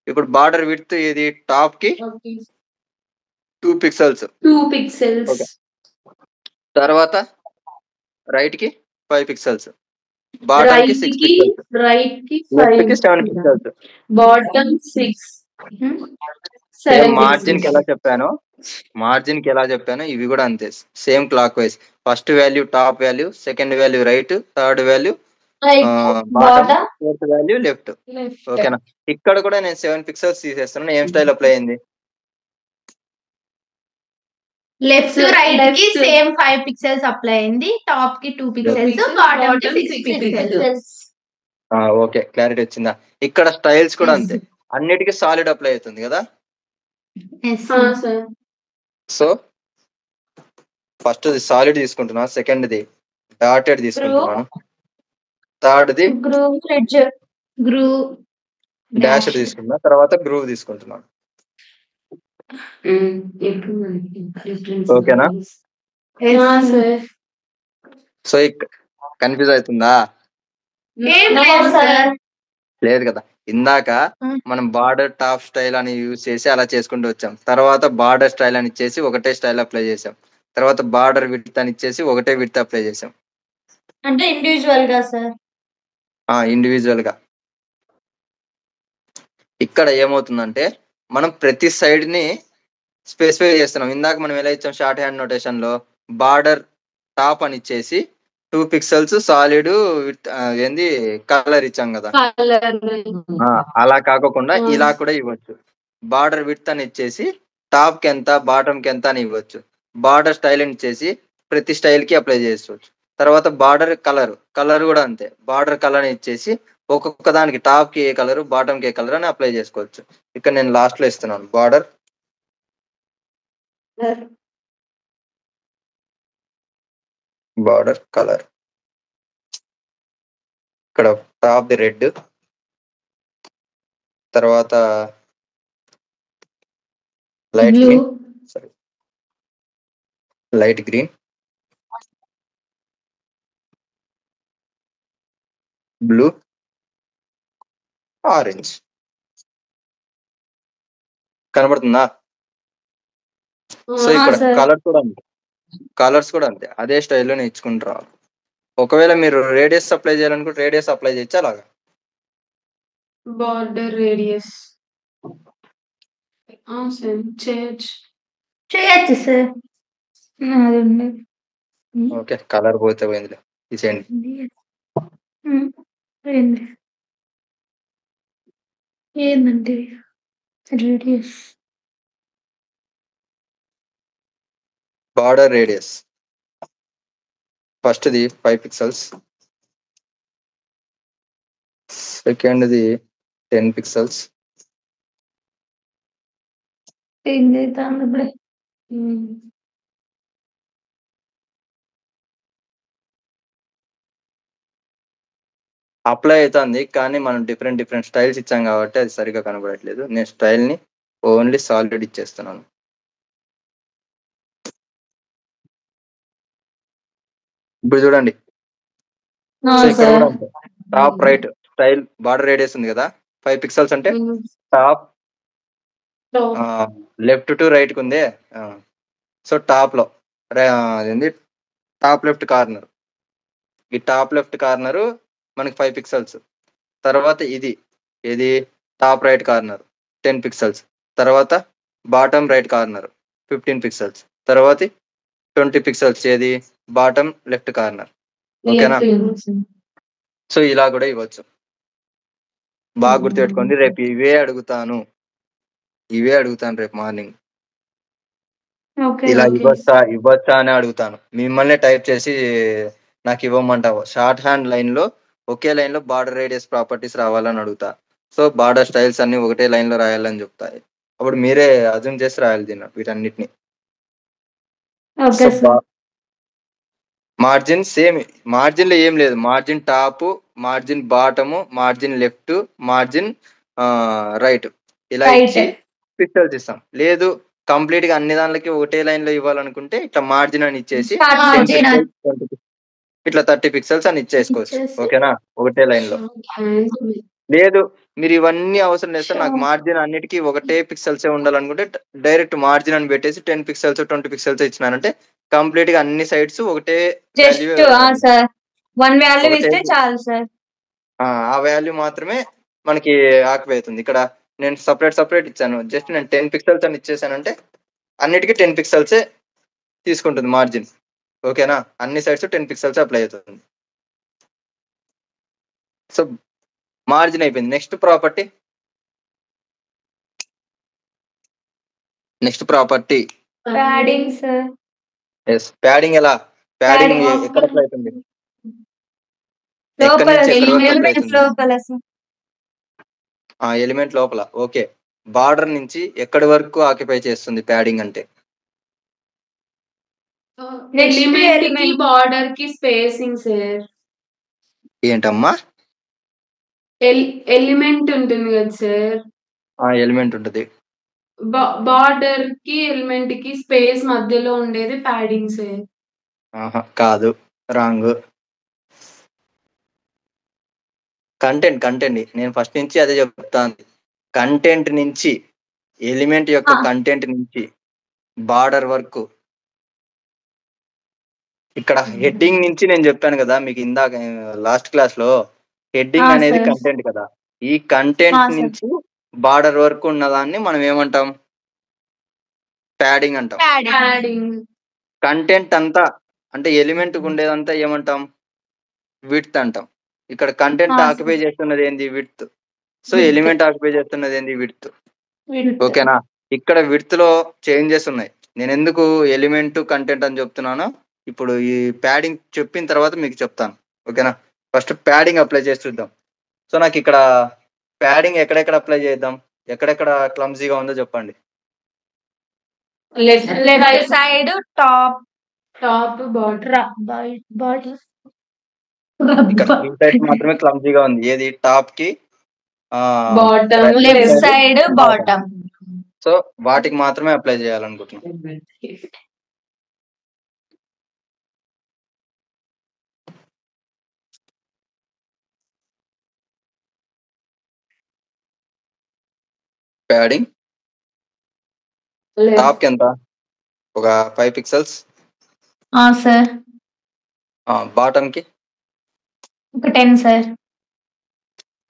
ఇప్పుడు బార్డర్ విడ్త్ ఇది టాప్ కి 2 పిక్సెల్స్, తర్వాత రైట్ కి 5 పిక్సెల్స్, బాటమ్ కి 6 పిక్సెల్స్, రైట్ కి లెఫ్ట్ కి 7 పిక్సెల్స్, బాటమ్ 6 సేమ్ మార్జిన్ కి ఎలా చెప్పానో ఇవి కూడా అంతే, same clock wise. First value top value, second value right, third value bottom, fourth value left. ఓకేనా? ఇక్కడ కూడా నేను 7 పిక్సెల్స్ తీసేస్తున్నాను. ఏం స్టైల్ అప్లై అయింది? లెఫ్ట్ రైట్ కి సేమ్ 5 పిక్సెల్స్ అప్లై అయింది, టాప్ కి 2 పిక్సెల్స్, బాటమ్ కి 6 పిక్సెల్స్. ఓకే, క్లారిటీ వచ్చిందా? ఇక్కడ స్టైల్స్ కూడా అంతే, అన్నిటికీ సాలిడ్ అప్లై అవుతుంది కదా. సో ఫస్ట్ సాలిడ్ తీసుకుంటున్నా, సెకండ్ ది డాటెడ్ తీసుకుంటున్నాను, థర్డ్ ది గ్రూవ్ డాష్ తీసుకుంటున్నా, తర్వాత గ్రూవ్ తీసుకుంటున్నాను. ఓకేనా? సో కన్ఫ్యూజ్ అవుతుందా? లేదు కదా. ఇందాక మనం బార్డర్ టాప్ స్టైల్ అని యూజ్ చేసి అలా చేసుకుంటూ వచ్చాం. తర్వాత బార్డర్ స్టైల్ అని ఇచ్చేసి ఒకటే స్టైల్ అప్లై చేసాం. తర్వాత బార్డర్ విడ్త్ అని ఇచ్చేసి ఒకటే విడ్త్ అప్లై చేసాం. అంటే ఇండివిజువల్ గా సార్, ఇండివిజువల్ గా. ఇక్కడ ఏమవుతుందంటే మనం ప్రతి సైడ్ ని స్పెసిఫై చేస్తున్నాం. ఇందాక మనం ఎలా ఇచ్చాం షార్ట్ హ్యాండ్ నోటేషన్ లో, బార్డర్ టాప్ అని ఇచ్చేసి 2 పిక్సెల్స్ సాలిడ్ విత్ ఏంది కలర్ ఇచ్చాం కదా. అలా కాకుండా ఇలా కూడా ఇవ్వచ్చు. బార్డర్ విడ్త్ అని ఇచ్చేసి టాప్ కి ఎంత, బాటమ్ కి ఎంత అని ఇవ్వచ్చు. బార్డర్ స్టైల్ అని ఇచ్చేసి ప్రతి స్టైల్ కి అప్లై చేసుకోవచ్చు. తర్వాత బార్డర్ కలర్ కూడా అంతే, బార్డర్ కలర్ అని ఇచ్చేసి ఒక్కొక్క దానికి టాప్ కి ఏ కలర్, బాటమ్ కి ఏ కలర్ అని అప్లై చేసుకోవచ్చు. ఇక్కడ నేను లాస్ట్ లో ఇస్తున్నాను బార్డర్ కలర్. ఇక్కడ టాప్ ది రెడ్, తర్వాత లైట్ గ్రీన్, బ్లూ, ఆరెంజ్. కనబడుతుందా? సో ఇక్కడ కలర్స్ కూడా అంతే, అదే స్టైల్లోనే ఇచ్చుకుంటూ రావాలి. ఒకవేళ మీరు రేడియస్ అప్లై చేయాలనుకుంటే రేడియస్ అప్లై చేయొచ్చు. అలాగా బార్డర్ రేడియస్ చేయొచ్చు సార్. ఓకే, కలర్ పోతే పోయింది, తీసేయండి. ఏంటంటే radius, border radius first the 5 pixels, second the 10 pixels, apply అవుతుంది. కానీ మనం డిఫరెంట్ స్టైల్స్ ఇచ్చాం కాబట్టి అది సరిగా కనబడట్లేదు. నేను స్టైల్ ని ఓన్లీ సాలిడ్ ఇచ్చేస్తున్నాను. ఇప్పుడు చూడండి, top right style border radius ఉంది కదా, 5 పిక్సెల్స్ అంటే టాప్ లెఫ్ట్ టు రైట్ కు ఉంది. సో టాప్ లో ఏంది టాప్ లెఫ్ట్ కార్నర్, ఈ టాప్ లెఫ్ట్ కార్నర్ మనకి 5 పిక్సెల్స్. తర్వాత ఇది టాప్ రైట్ కార్నర్ 10 పిక్సెల్స్. తర్వాత బాటమ్ రైట్ కార్నర్ 15 పిక్సెల్స్. తర్వాత 20 పిక్సెల్స్ ఏది బాటమ్ లెఫ్ట్ కార్నర్. ఓకేనా? సో ఇలా కూడా ఇవ్వచ్చు. బాగా గుర్తుపెట్టుకోండి. రేపు ఇవే అడుగుతాను రేపు మార్నింగ్. ఇలా ఇవ్వచ్చా అని అడుగుతాను. మిమ్మల్ని టైప్ చేసి నాకు ఇవ్వమంటావు. షార్ట్ హ్యాండ్ లైన్ లో ఒకే లైన్ లో బార్డర్ రేడియస్ ప్రాపర్టీస్ రావాలని అడుగుతా. సో బార్డర్ స్టైల్స్ అన్ని ఒకటే లైన్ లో రాయాలని చెప్తాయి. అప్పుడు మీరే అజ్యూమ్ చేసి రాయాలి దీన్ని, వీటన్నిటిని. మార్జిన్ సేమ్, మార్జిన్ లో ఏం లేదు. Margin top, margin bottom, margin left, margin right, ఇలా ఇచ్చి పిక్సెల్స్ ఇస్తాం. లేదు కంప్లీట్ గా అన్ని దానికి ఒకటే లైన్ లో ఇవ్వాలనుకుంటే ఇట్లా మార్జిన్ అని ఇచ్చేసి ఇట్లా 30 పిక్సెల్స్ అని ఇచ్చేసుకోవచ్చు. ఓకేనా? ఒకటే లైన్ లో. లేదు మీరు ఇవన్నీ అవసరం లేదు సార్, నాకు మార్జిన్ అన్నిటికీ ఒకటే పిక్సెల్సే ఉండాలనుకుంటే డైరెక్ట్ మార్జిన్ అని పెట్టేసి 10 పిక్సెల్స్ 20 పిక్సెల్స్ ఇచ్చినారంటే కంప్లీట్ గా అన్ని సైడ్స్ ఒకటే చాలు సార్. ఆ వాల్యూ మాత్రమే మనకి ఆక్యుపై అవుతుంది. ఇక్కడ నేను సపరేట్ ఇచ్చాను. జస్ట్ నేను 10 పిక్సెల్స్ అని ఇచ్చేసానంటే అన్నిటికీ 10 పిక్సెల్సే తీసుకుంటుంది మార్జిన్. ఓకేనా? అన్ని సైడ్స్ 10 పిక్సెల్స్ అప్లై అవుతుంది. సో మార్జిన్ అయిపోయింది. Next property padding sir. Yes, padding ఎలా? Padding Padding. ఎక్కడ అప్లై అవుతుంది? లోపల నుంచి ఎక్కడి వరకు apply ఎలిమెంట్స్ అవుతుంది? లోపల సార్. ఎలిమెంట్ లోపల. ఓకే, బార్డర్ నుంచి ఎక్కడి వరకు ఆక్యుపై చేస్తుంది ప్యాడింగ్ అంటే? ఎలిమెంట్ కి బార్డర్ కి స్పేసింగ్ సార్. ఏంటమ్మా? ఎలిమెంట్ ఉంటుంది కదా సార్, ఎలిమెంట్ ఉంటుంది. బార్డర్ కి ఎలిమెంట్ కి స్పేస్ మధ్యలో ఉండేది ప్యాడింగ్ సార్. కాదు, రాంగ్. కంటెంట్ నేను ఫస్ట్ నుంచి అదే చెప్తాను. కంటెంట్ నుంచి, ఎలిమెంట్ యొక్క కంటెంట్ నుంచి బార్డర్ వరకు. ఇక్కడ హెడ్డింగ్ నుంచి నేను చెప్పాను కదా మీకు ఇందాక లాస్ట్ క్లాస్ లో, హెడ్డింగ్ అనేది sir. కంటెంట్ కదా. ఈ కంటెంట్ sir. నుంచి బార్డర్ వరకు ఉన్నదాన్ని మనం ఏమంటాం? ప్యాడింగ్ అంటాం. ప్యాడింగ్. కంటెంట్ అంతా అంటే ఎలిమెంట్ ఉండేదంతా ఏమంటాం? విడ్త్ అంటాం. ఇక్కడ కంటెంట్ sir. ఆక్యుపై చేస్తున్నది ఏంది? విడ్త్. సో ఎలిమెంట్ ఆక్యుపై చేస్తున్నది ఏంది? విడ్త్. ఓకేనా? ఇక్కడ విడ్త్ లో చేంజెస్ ఉన్నాయి. నేను ఎందుకు ఎలిమెంట్ కంటెంట్ అని చెప్తున్నానో ఇప్పుడు ఈ ప్యాడింగ్ చెప్పిన తర్వాత మీకు చెప్తాను. ఓకేనా? ఫస్ట్ ప్యాడింగ్ అప్లై చేసి చూద్దాం. సో నాకు ఇక్కడ ప్యాడింగ్ ఎక్కడెక్కడ అప్లై చేద్దాం, ఎక్కడెక్కడ క్లమ్జీగా ఉందో చెప్పండి. Left side, top border. ఇక్కడ 3 సైడ్స్ మాత్రమే క్లమ్జీగా ఉంది. ఏది? టాప్ కి, bottom, left side, bottom. So వాటికి మాత్రమే అప్లై చేయాలనుకుంటున్నాను. ప్యాడింగ్ టాప్ కి ఎంత? ఒక 5 పిక్సెల్స్. సార్. బాటమ్ కి ఒక 10 సార్.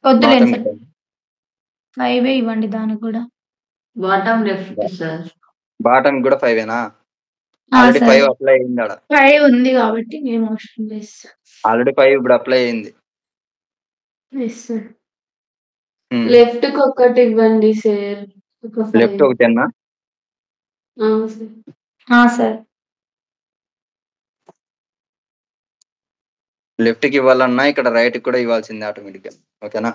వద్దులేండి బాటమ్ సార్, 5 ఇవ్వండి దానికి కూడా. Bottom left sir. బాటమ్ కూడా 5ఏనా? ఆల్రెడీ 5 అప్లై అయింది. ఆడ 5 ఉంది కాబట్టి ఏం అవసరం లేదు సార్. ఆల్రెడీ 5 ఇప్పుడు అప్లై అయింది. లెఫ్ట్ కి ఒకటి ఇవ్వండి సార్. లెఫ్ట్ ఒక 10. సార్. లెఫ్ట్ కి ఇవ్వాలన్నా ఇక్కడ రైట్ కి కూడా ఇవ్వాల్సిందే ఆటోమేటిక్ గా. ఓకేనా?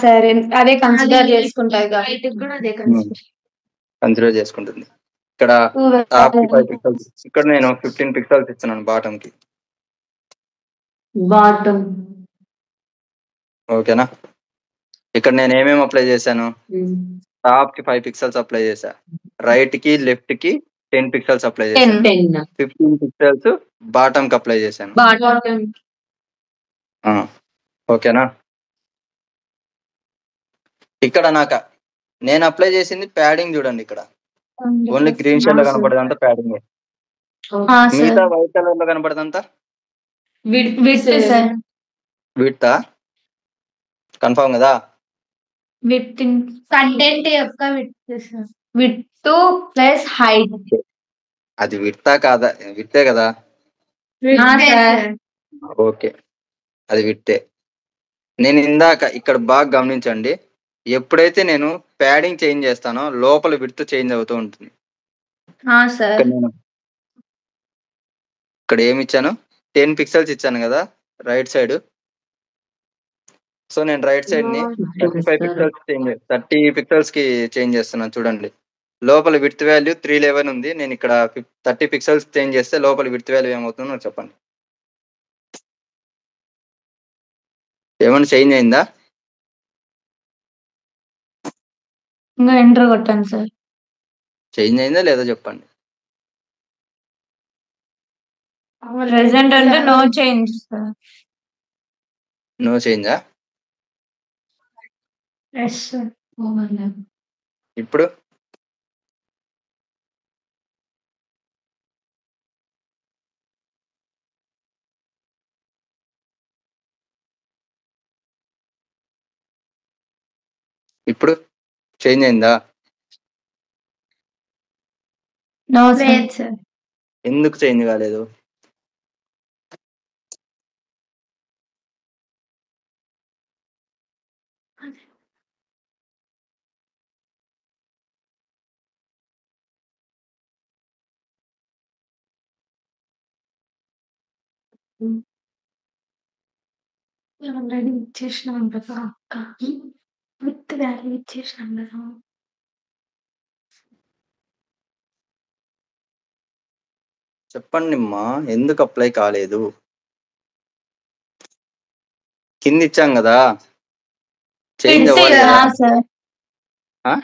సరే, అదే కన్సిడర్ చేసుకుంటాయి కన్సిడర్ చేసుకుంటుంది. ఇక్కడ టాప్ కి 5 పిక్సెల్స్, ఇక్కడ నేను 15 పిక్సెల్స్ ఇస్తున్నాను బాటమ్ కి. బాటమ్. ఓకేనా? ఇక్కడ నేను ఏమేమి అప్లై చేశాను? టాప్ కి 5 పిక్సెల్స్ అప్లై చేశా, రైట్ కి లెఫ్ట్ కి 10 పిక్సెల్స్ అప్లై చేశాను, 15 పిక్సెల్స్ బాటమ్ కి అప్లై చేశాను. ఓకేనా? ఇక్కడ నేను అప్లై చేసింది ప్యాడింగ్. చూడండి ఇక్కడ ఓన్లీ గ్రీన్ షేడ్ లో కనపడేదంతా ప్యాడింగ్. మిగతా వైట్ కలర్ లో కనపడేదంతా విడ్తా? కన్ఫర్మ్ కదా? కంటెంట్ యొక్క విడ్త్ ప్లస్ హైట్. అది విడ్తా కాదా? విడ్తే కదా? ఓకే, అది విడ్తే. నేను ఇందాక ఇక్కడ బాగా గమనించండి, ఎప్పుడైతే నేను ప్యాడింగ్ చేంజ్ చేస్తానో లోపల విడ్త్ చేంజ్ అవుతూ ఉంటుంది. ఇక్కడ ఏమి ఇచ్చాను? 10 పిక్సెల్స్ ఇచ్చాను కదా రైట్ సైడ్. సో నేను రైట్ సైడ్ ని 30 పిక్సెల్స్ కి చేంజ్ చేస్తున్నాను. చూడండి, లోపల విడ్త్ వాల్యూ 311 ఉంది. నేను ఇక్కడ 30 పిక్సెల్స్ చేంజ్ చేస్తే లోపల విడ్త్ వాల్యూ ఏమవుతుందో చెప్పండి. ఏమైనా చేంజ్ అయిందా? ఇంకా ఎంటర్ కొట్టాను సార్. చేంజ్ అయిందా లేదా చెప్పండి. ప్రెసెంట్ అంటే నో చేంజ్ సార్. నో చేంజా? ఇప్పుడు ఇప్పుడు చేంజ్ అయిందా? No sir. ఎందుకు చేంజ్ కాలేదు? ఆల్రెడీ ఇచ్చేసినాం కదా అక్క, విత్ వాల్యూ ఇచ్చేసినాం కదా. చెప్పండి అమ్మా, ఎందుకు అప్లై కాలేదు? కింద ఇచ్చాం కదా, చేంజ్ అవ్వాలి కదా. సార్ ఆ?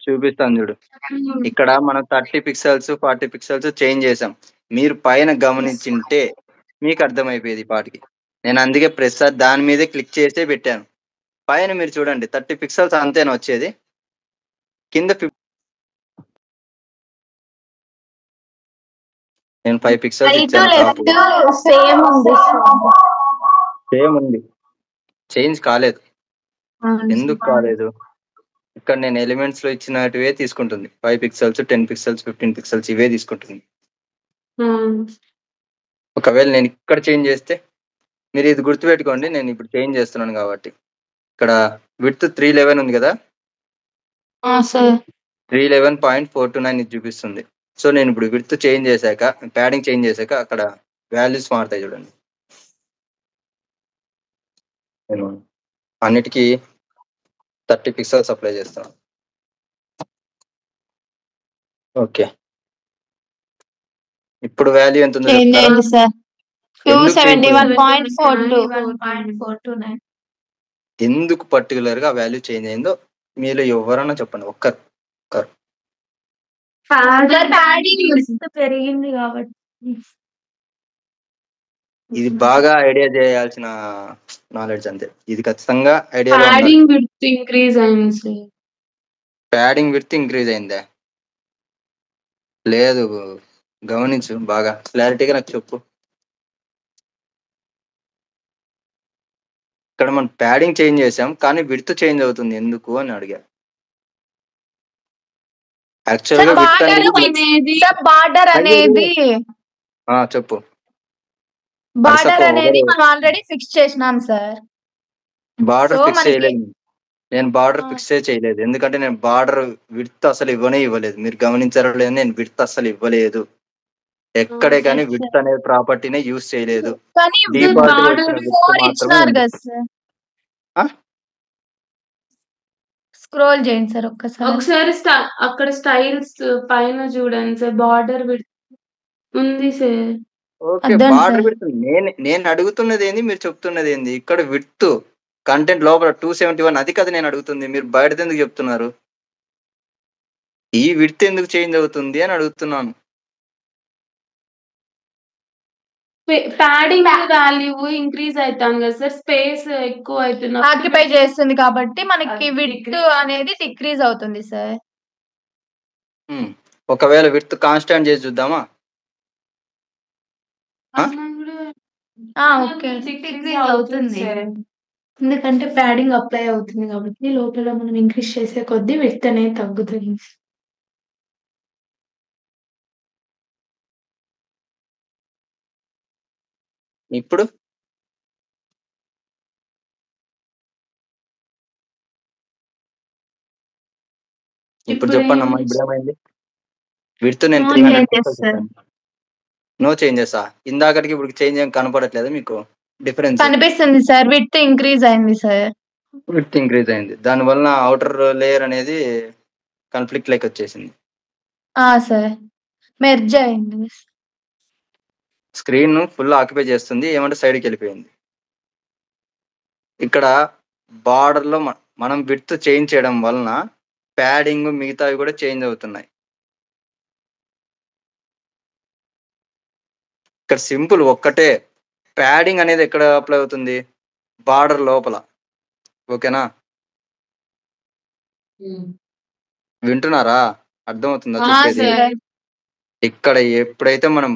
చూపిస్తాను చూడు. ఇక్కడ మనం 30 పిక్సెల్స్ 40 పిక్సెల్స్ చేంజ్ చేసాం. మీరు పైన గమనించింటే మీకు అర్థమైపోయేది ఈ పాటికి. నేను అందుకే ప్రస్తుతం దాని మీదే క్లిక్ చేసే పెట్టాను. పైన మీరు చూడండి 30 పిక్సెల్స్ అంతేనా వచ్చేది, కింద నేను 5 పిక్సెల్స్ ఇచ్చాను. సేమ్ ఉంది, చేంజ్ కాలేదు. ఎందుకు కాలేదు? ఇక్కడ నేను ఎలిమెంట్స్ లో ఇచ్చినట్టువే తీసుకుంటుంది. 5 పిక్సెల్స్ 10 పిక్సెల్స్ 15 పిక్సెల్స్ ఇవే తీసుకుంటుంది. ఒకవేళ నేను ఇక్కడ చేంజ్ చేస్తే, మీరు ఇది గుర్తుపెట్టుకోండి, నేను ఇప్పుడు చేంజ్ చేస్తున్నాను కాబట్టి. ఇక్కడ విడ్త్ 311 ఉంది కదా, 311.429 ఇది చూపిస్తుంది. సో నేను ఇప్పుడు విడ్త్ చేంజ్ చేశాక, ప్యాడింగ్ చేంజ్ చేశాక అక్కడ వాల్యూస్ మారుతాయి చూడండి. నేను అన్నిటికీ 30 పిక్సెల్స్ అప్లై చేస్తాను. ఓకే, ఇప్పుడు వాల్యూ ఎంత ఉందో చెప్తారా? 271.42. ఎందుకు పర్టికులర్ గా వాల్యూ చేంజ్ అయిందో మీలో ఎవరన్నా చెప్పండి. ఒక్కరు పెరిగింది కాబట్టి. ఇది బాగా ఐడియా చేయాల్సిన నాలెడ్జ్ అంతే. ఇది ఖచ్చితంగా ఐడియా. ప్యాడింగ్ విడ్త్ ఇంక్రీజ్ అయింది సార్. ప్యాడింగ్ విడ్త్ ఇంక్రీజ్ అయిందా? లేదు, గమనించు బాగా క్లారిటీగా నాకు చెప్పు. ఇక్కడ మనం ప్యాడింగ్ చేంజ్ చేసాం కానీ విడ్త్ చేంజ్ అవుతుంది ఎందుకు అని అడిగా. యాక్చువల్ గా బార్డర్ అనేది చెప్పు. బార్డర్ అనేది మనం ఆల్రెడీ ఫిక్స్ చేసినాం సార్. బార్డర్ ఫిక్స్ చేయలేదు, నేను బార్డర్ ఫిక్స్ చేయలేదు. ఎందుకంటే నేను బార్డర్ విడ్త్ అసలు ఇవ్వలేదు. మీరు గమనించారో లేదు, నేను విడ్త్ అసలు ఇవ్వలేదు ఎక్కడే, కానీ విడ్త్ అనే ప్రాపర్టీనే యూజ్ చేయలేదు. స్క్రోల్ చేయండి సార్ ఒకసారి అక్కడ స్టైల్స్ పైన చూడండి సార్, బార్డర్ విడ్త్ ఉంది సార్. ఓకే, బార్డర్ విడ్త్ నేను అడుగుతున్నది ఏంది, మీరు చెప్తున్నది ఏంది? ఇక్కడ విడ్త్ కంటెంట్ లోపల 271 అది కదా నేను అడుగుతుంది. మీరు బయట ఎందుకు చెప్తున్నారు? ఈ విడ్త్ ఎందుకు చేంజ్ అవుతుంది అని అడుగుతున్నాను. ప్యాడింగ్ వాల్యూ ఇంక్రీజ్ అవుతాను కదా సార్, స్పేస్ ఎక్కువ అవుతుంది, ఆక్యుపై చేస్తుంది కాబట్టి మనకి విడ్త్ అనేది డిక్రీజ్ అవుతుంది సార్. ఒకవేళ విడ్త్ కాన్స్టాంట్ చేసి చూద్దామా? ఓకే, డిక్రీజ్ అవుతుంది ఎందుకంటే ప్యాడింగ్ అప్లై అవుతుంది కాబట్టి లోపల మనం ఇంక్రీజ్ చేసే కొద్దీ విడ్త్ అనేది తగ్గుతుంది. ఇప్పుడు చెప్పండి అమ్మా, ఇప్పుడు ఏమైంది? విడ్త్ నేను 300 నో చేంజెస్. ఇందాకటికి ఇప్పుడు చేంజ్ ఏం కనపడట్లేదు మీకు? డిఫరెన్స్ కనిపిస్తుంది సార్, విడ్త్ ఇంక్రీజ్ అయింది సార్. విడ్త్ ఇంక్రీజ్ అయింది, దాని వలన అవుటర్ లేయర్ అనేది కాన్ఫ్లిక్ట్ లైక్ వచ్చేసింది. సార్ మెర్జ్ అయింది. స్క్రీన్ ఫుల్ ఆక్యుపై చేస్తుంది, ఏమంటే సైడ్కి వెళ్ళిపోయింది. ఇక్కడ బార్డర్ లో మనం విడ్త్ చేంజ్ చేయడం వలన ప్యాడింగ్ మిగతావి కూడా చేంజ్ అవుతున్నాయి. ఇక్కడ సింపుల్ ఒక్కటే, ప్యాడింగ్ అనేది ఎక్కడ అప్లై అవుతుంది? బార్డర్ లోపల. ఓకేనా? వింటున్నారా? అర్థమవుతుందా చెప్పేది? ఇక్కడ ఎప్పుడైతే మనం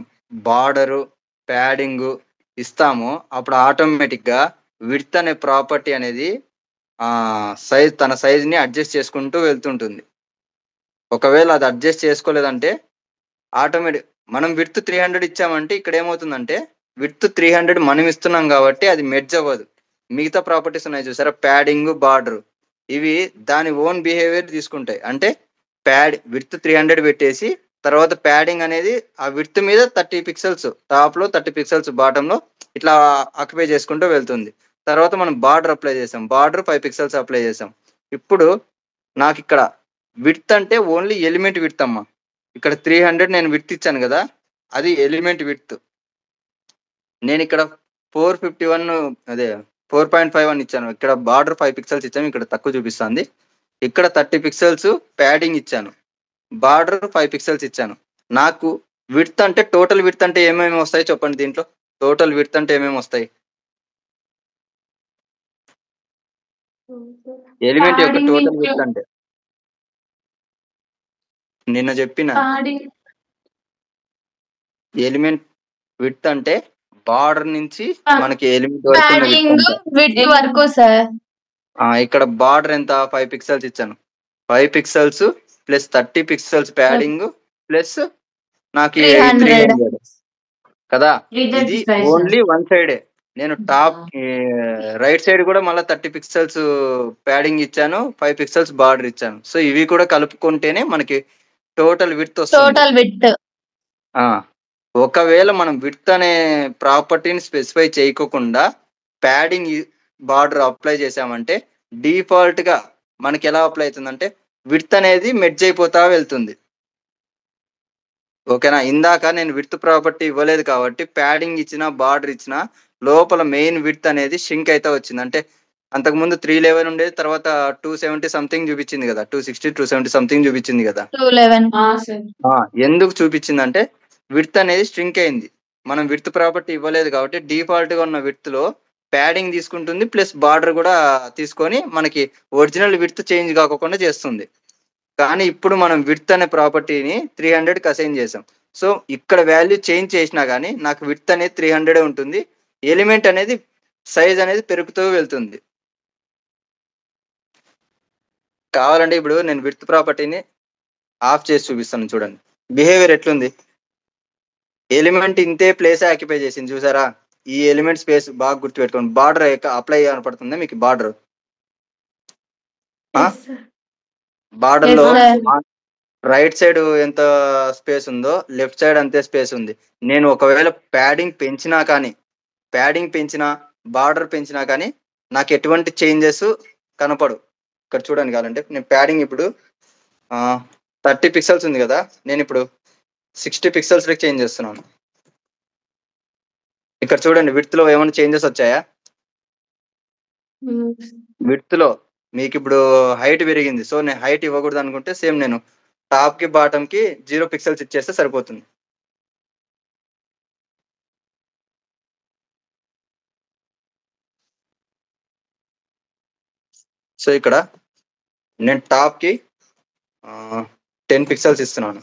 బార్డరు ప్యాడింగ్ ఇస్తామో అప్పుడు ఆటోమేటిక్ గా విడ్త్ అనే ప్రాపర్టీ అనేది తన సైజ్ ని అడ్జస్ట్ చేసుకుంటూ వెళ్తుంటుంది. ఒకవేళ అది అడ్జస్ట్ చేసుకోలేదంటే ఆటోమేటిక్ మనం విడ్త్ 300 ఇచ్చామంటే ఇక్కడ ఏమవుతుందంటే విడ్త్ 300 మనం ఇస్తున్నాం కాబట్టి అది మెర్జ్ అవ్వదు. మిగతా ప్రాపర్టీస్ ఉన్నాయి చూసారా, ప్యాడింగ్, బార్డర్, ఇవి దాని ఓన్ బిహేవియర్ తీసుకుంటాయి. అంటే విడ్త్ 300 పెట్టేసి తర్వాత ప్యాడింగ్ అనేది ఆ విడ్త్ మీద 30 పిక్సెల్స్ టాప్ లో 30 పిక్సెల్స్ బాటమ్ లో ఇట్లా ఆక్యుపై చేసుకుంటూ వెళ్తుంది. తర్వాత మనం బార్డర్ అప్లై చేసాం, బార్డర్ 5 పిక్సెల్స్ అప్లై చేసాం. ఇప్పుడు నాకు ఇక్కడ విడ్త్ అంటే ఓన్లీ ఎలిమెంట్ విడ్త్ అమ్మా. ఇక్కడ 300 నేను విడ్త్ ఇచ్చాను కదా, అది ఎలిమెంట్ విడ్త్. నేను ఇక్కడ 451 అదే 4.51 ఇచ్చాను. ఇక్కడ బార్డర్ 5 పిక్సెల్స్ ఇచ్చాను, ఇక్కడ తక్కువ చూపిస్తుంది. ఇక్కడ 30 పిక్సెల్స్ ప్యాడింగ్ ఇచ్చాను, బార్డర్ 5 పిక్సెల్స్ ఇచ్చాను. నాకు విడ్త్ అంటే టోటల్ విడ్త్ అంటే ఏమేమి వస్తాయి చెప్పండి. దీంట్లో టోటల్ విడ్త్ అంటే ఏమేమి వస్తాయి? ఎలిమెంట్ యొక్క టోటల్ విడ్త్ అంటే నిన్న చెప్పిన ఎలిమెంట్ విడ్త్ అంటే బార్డర్ నుంచి మనకి ఎలిమెంట్ వరకు సార్. ఇక్కడ బార్డర్ ఎంత 5 పిక్సెల్స్ ఇచ్చాను, 5 pixels plus 30 pixels padding plus నాకు 300 కదా. ఇది ఓన్లీ వన్ సైడే. నేను టాప్ రైట్ సైడ్ కూడా మళ్ళీ 30 పిక్సెల్స్ ప్యాడింగ్ ఇచ్చాను, 5 పిక్సెల్స్ బార్డర్ ఇచ్చాను. సో ఇవి కూడా కలుపుకుంటేనే మనకి టోటల్ విడ్త్ వస్తుంది. ఒకవేళ మనం విడ్త్ అనే ప్రాపర్టీని స్పెసిఫై చేయకోకుండా ప్యాడింగ్ బార్డర్ అప్లై చేసామంటే డిఫాల్ట్ గా మనకి ఎలా అప్లై అవుతుందంటే విడ్త్ అనేది మెర్జ్ అయిపోతా వెళ్తుంది. ఓకేనా? ఇందాక నేను విడ్త్ ప్రాపర్టీ ఇవ్వలేదు కాబట్టి ప్యాడింగ్ ఇచ్చిన బార్డర్ ఇచ్చిన లోపల మెయిన్ విడ్త్ అనేది షింక్ అయితే వచ్చింది. అంటే అంతకుముందు 311 ఉండేది, తర్వాత 270 సంథింగ్ చూపించింది కదా, 260 270 సంథింగ్ చూపించింది కదా. ఎందుకు చూపించింది అంటే విడ్త్ అనేది స్ట్రింక్ అయింది. మనం విడ్త్ ప్రాపర్టీ ఇవ్వలేదు కాబట్టి డిఫాల్ట్ గా ఉన్న విడ్త్ లో ప్యాడింగ్ తీసుకుంటుంది ప్లస్ బార్డర్ కూడా తీసుకొని మనకి ఒరిజినల్ విడ్త్ చేంజ్ కాకుండా చేస్తుంది. కానీ ఇప్పుడు మనం విడ్త్ అనే ప్రాపర్టీని 300కి అసైన్ చేసాం. సో ఇక్కడ వాల్యూ చేంజ్ చేసినా కానీ నాకు విడ్త్ అనేది 300 ఉంటుంది. ఎలిమెంట్ అనేది సైజ్ అనేది పెరుగుతూ వెళ్తుంది. కావాలంటే ఇప్పుడు నేను విడ్త్ ప్రాపర్టీని ఆఫ్ చేసి చూపిస్తాను. చూడండి బిహేవియర్ ఎట్లుంది. ఎలిమెంట్ ఇంతే ప్లేస్ ఆక్యుపై చేసింది చూసారా. ఈ ఎలిమెంట్ స్పేస్ బాగా గుర్తుపెట్టుకోండి. బార్డర్ అప్లై కనపడుతుంది మీకు. బార్డర్ లో రైట్ సైడ్ ఎంత స్పేస్ ఉందో లెఫ్ట్ సైడ్ అంతే స్పేస్ ఉంది. నేను ఒకవేళ ప్యాడింగ్ పెంచినా బార్డర్ పెంచినా కానీ నాకు ఎటువంటి చేంజెస్ కనపడు. ఇక్కడ చూడండి కావాలంటే నేను ప్యాడింగ్ ఇప్పుడు 30 పిక్సెల్స్ ఉంది కదా, నేను ఇప్పుడు 60 పిక్సెల్స్ చేంజ్ చేస్తున్నాను. ఇక్కడ చూడండి విడ్త్ లో ఏమైనా చేంజెస్ వచ్చాయా? విడ్త్ లో మీకు ఇప్పుడు హైట్ పెరిగింది. సో నేను హైట్ ఇవ్వకూడదు అనుకుంటే సేమ్ నేను టాప్ కి బాటమ్ కి 0 పిక్సెల్స్ ఇచ్చేస్తే సరిపోతుంది. సో ఇక్కడ నేను టాప్ కి 10 పిక్సెల్స్ ఇస్తున్నాను,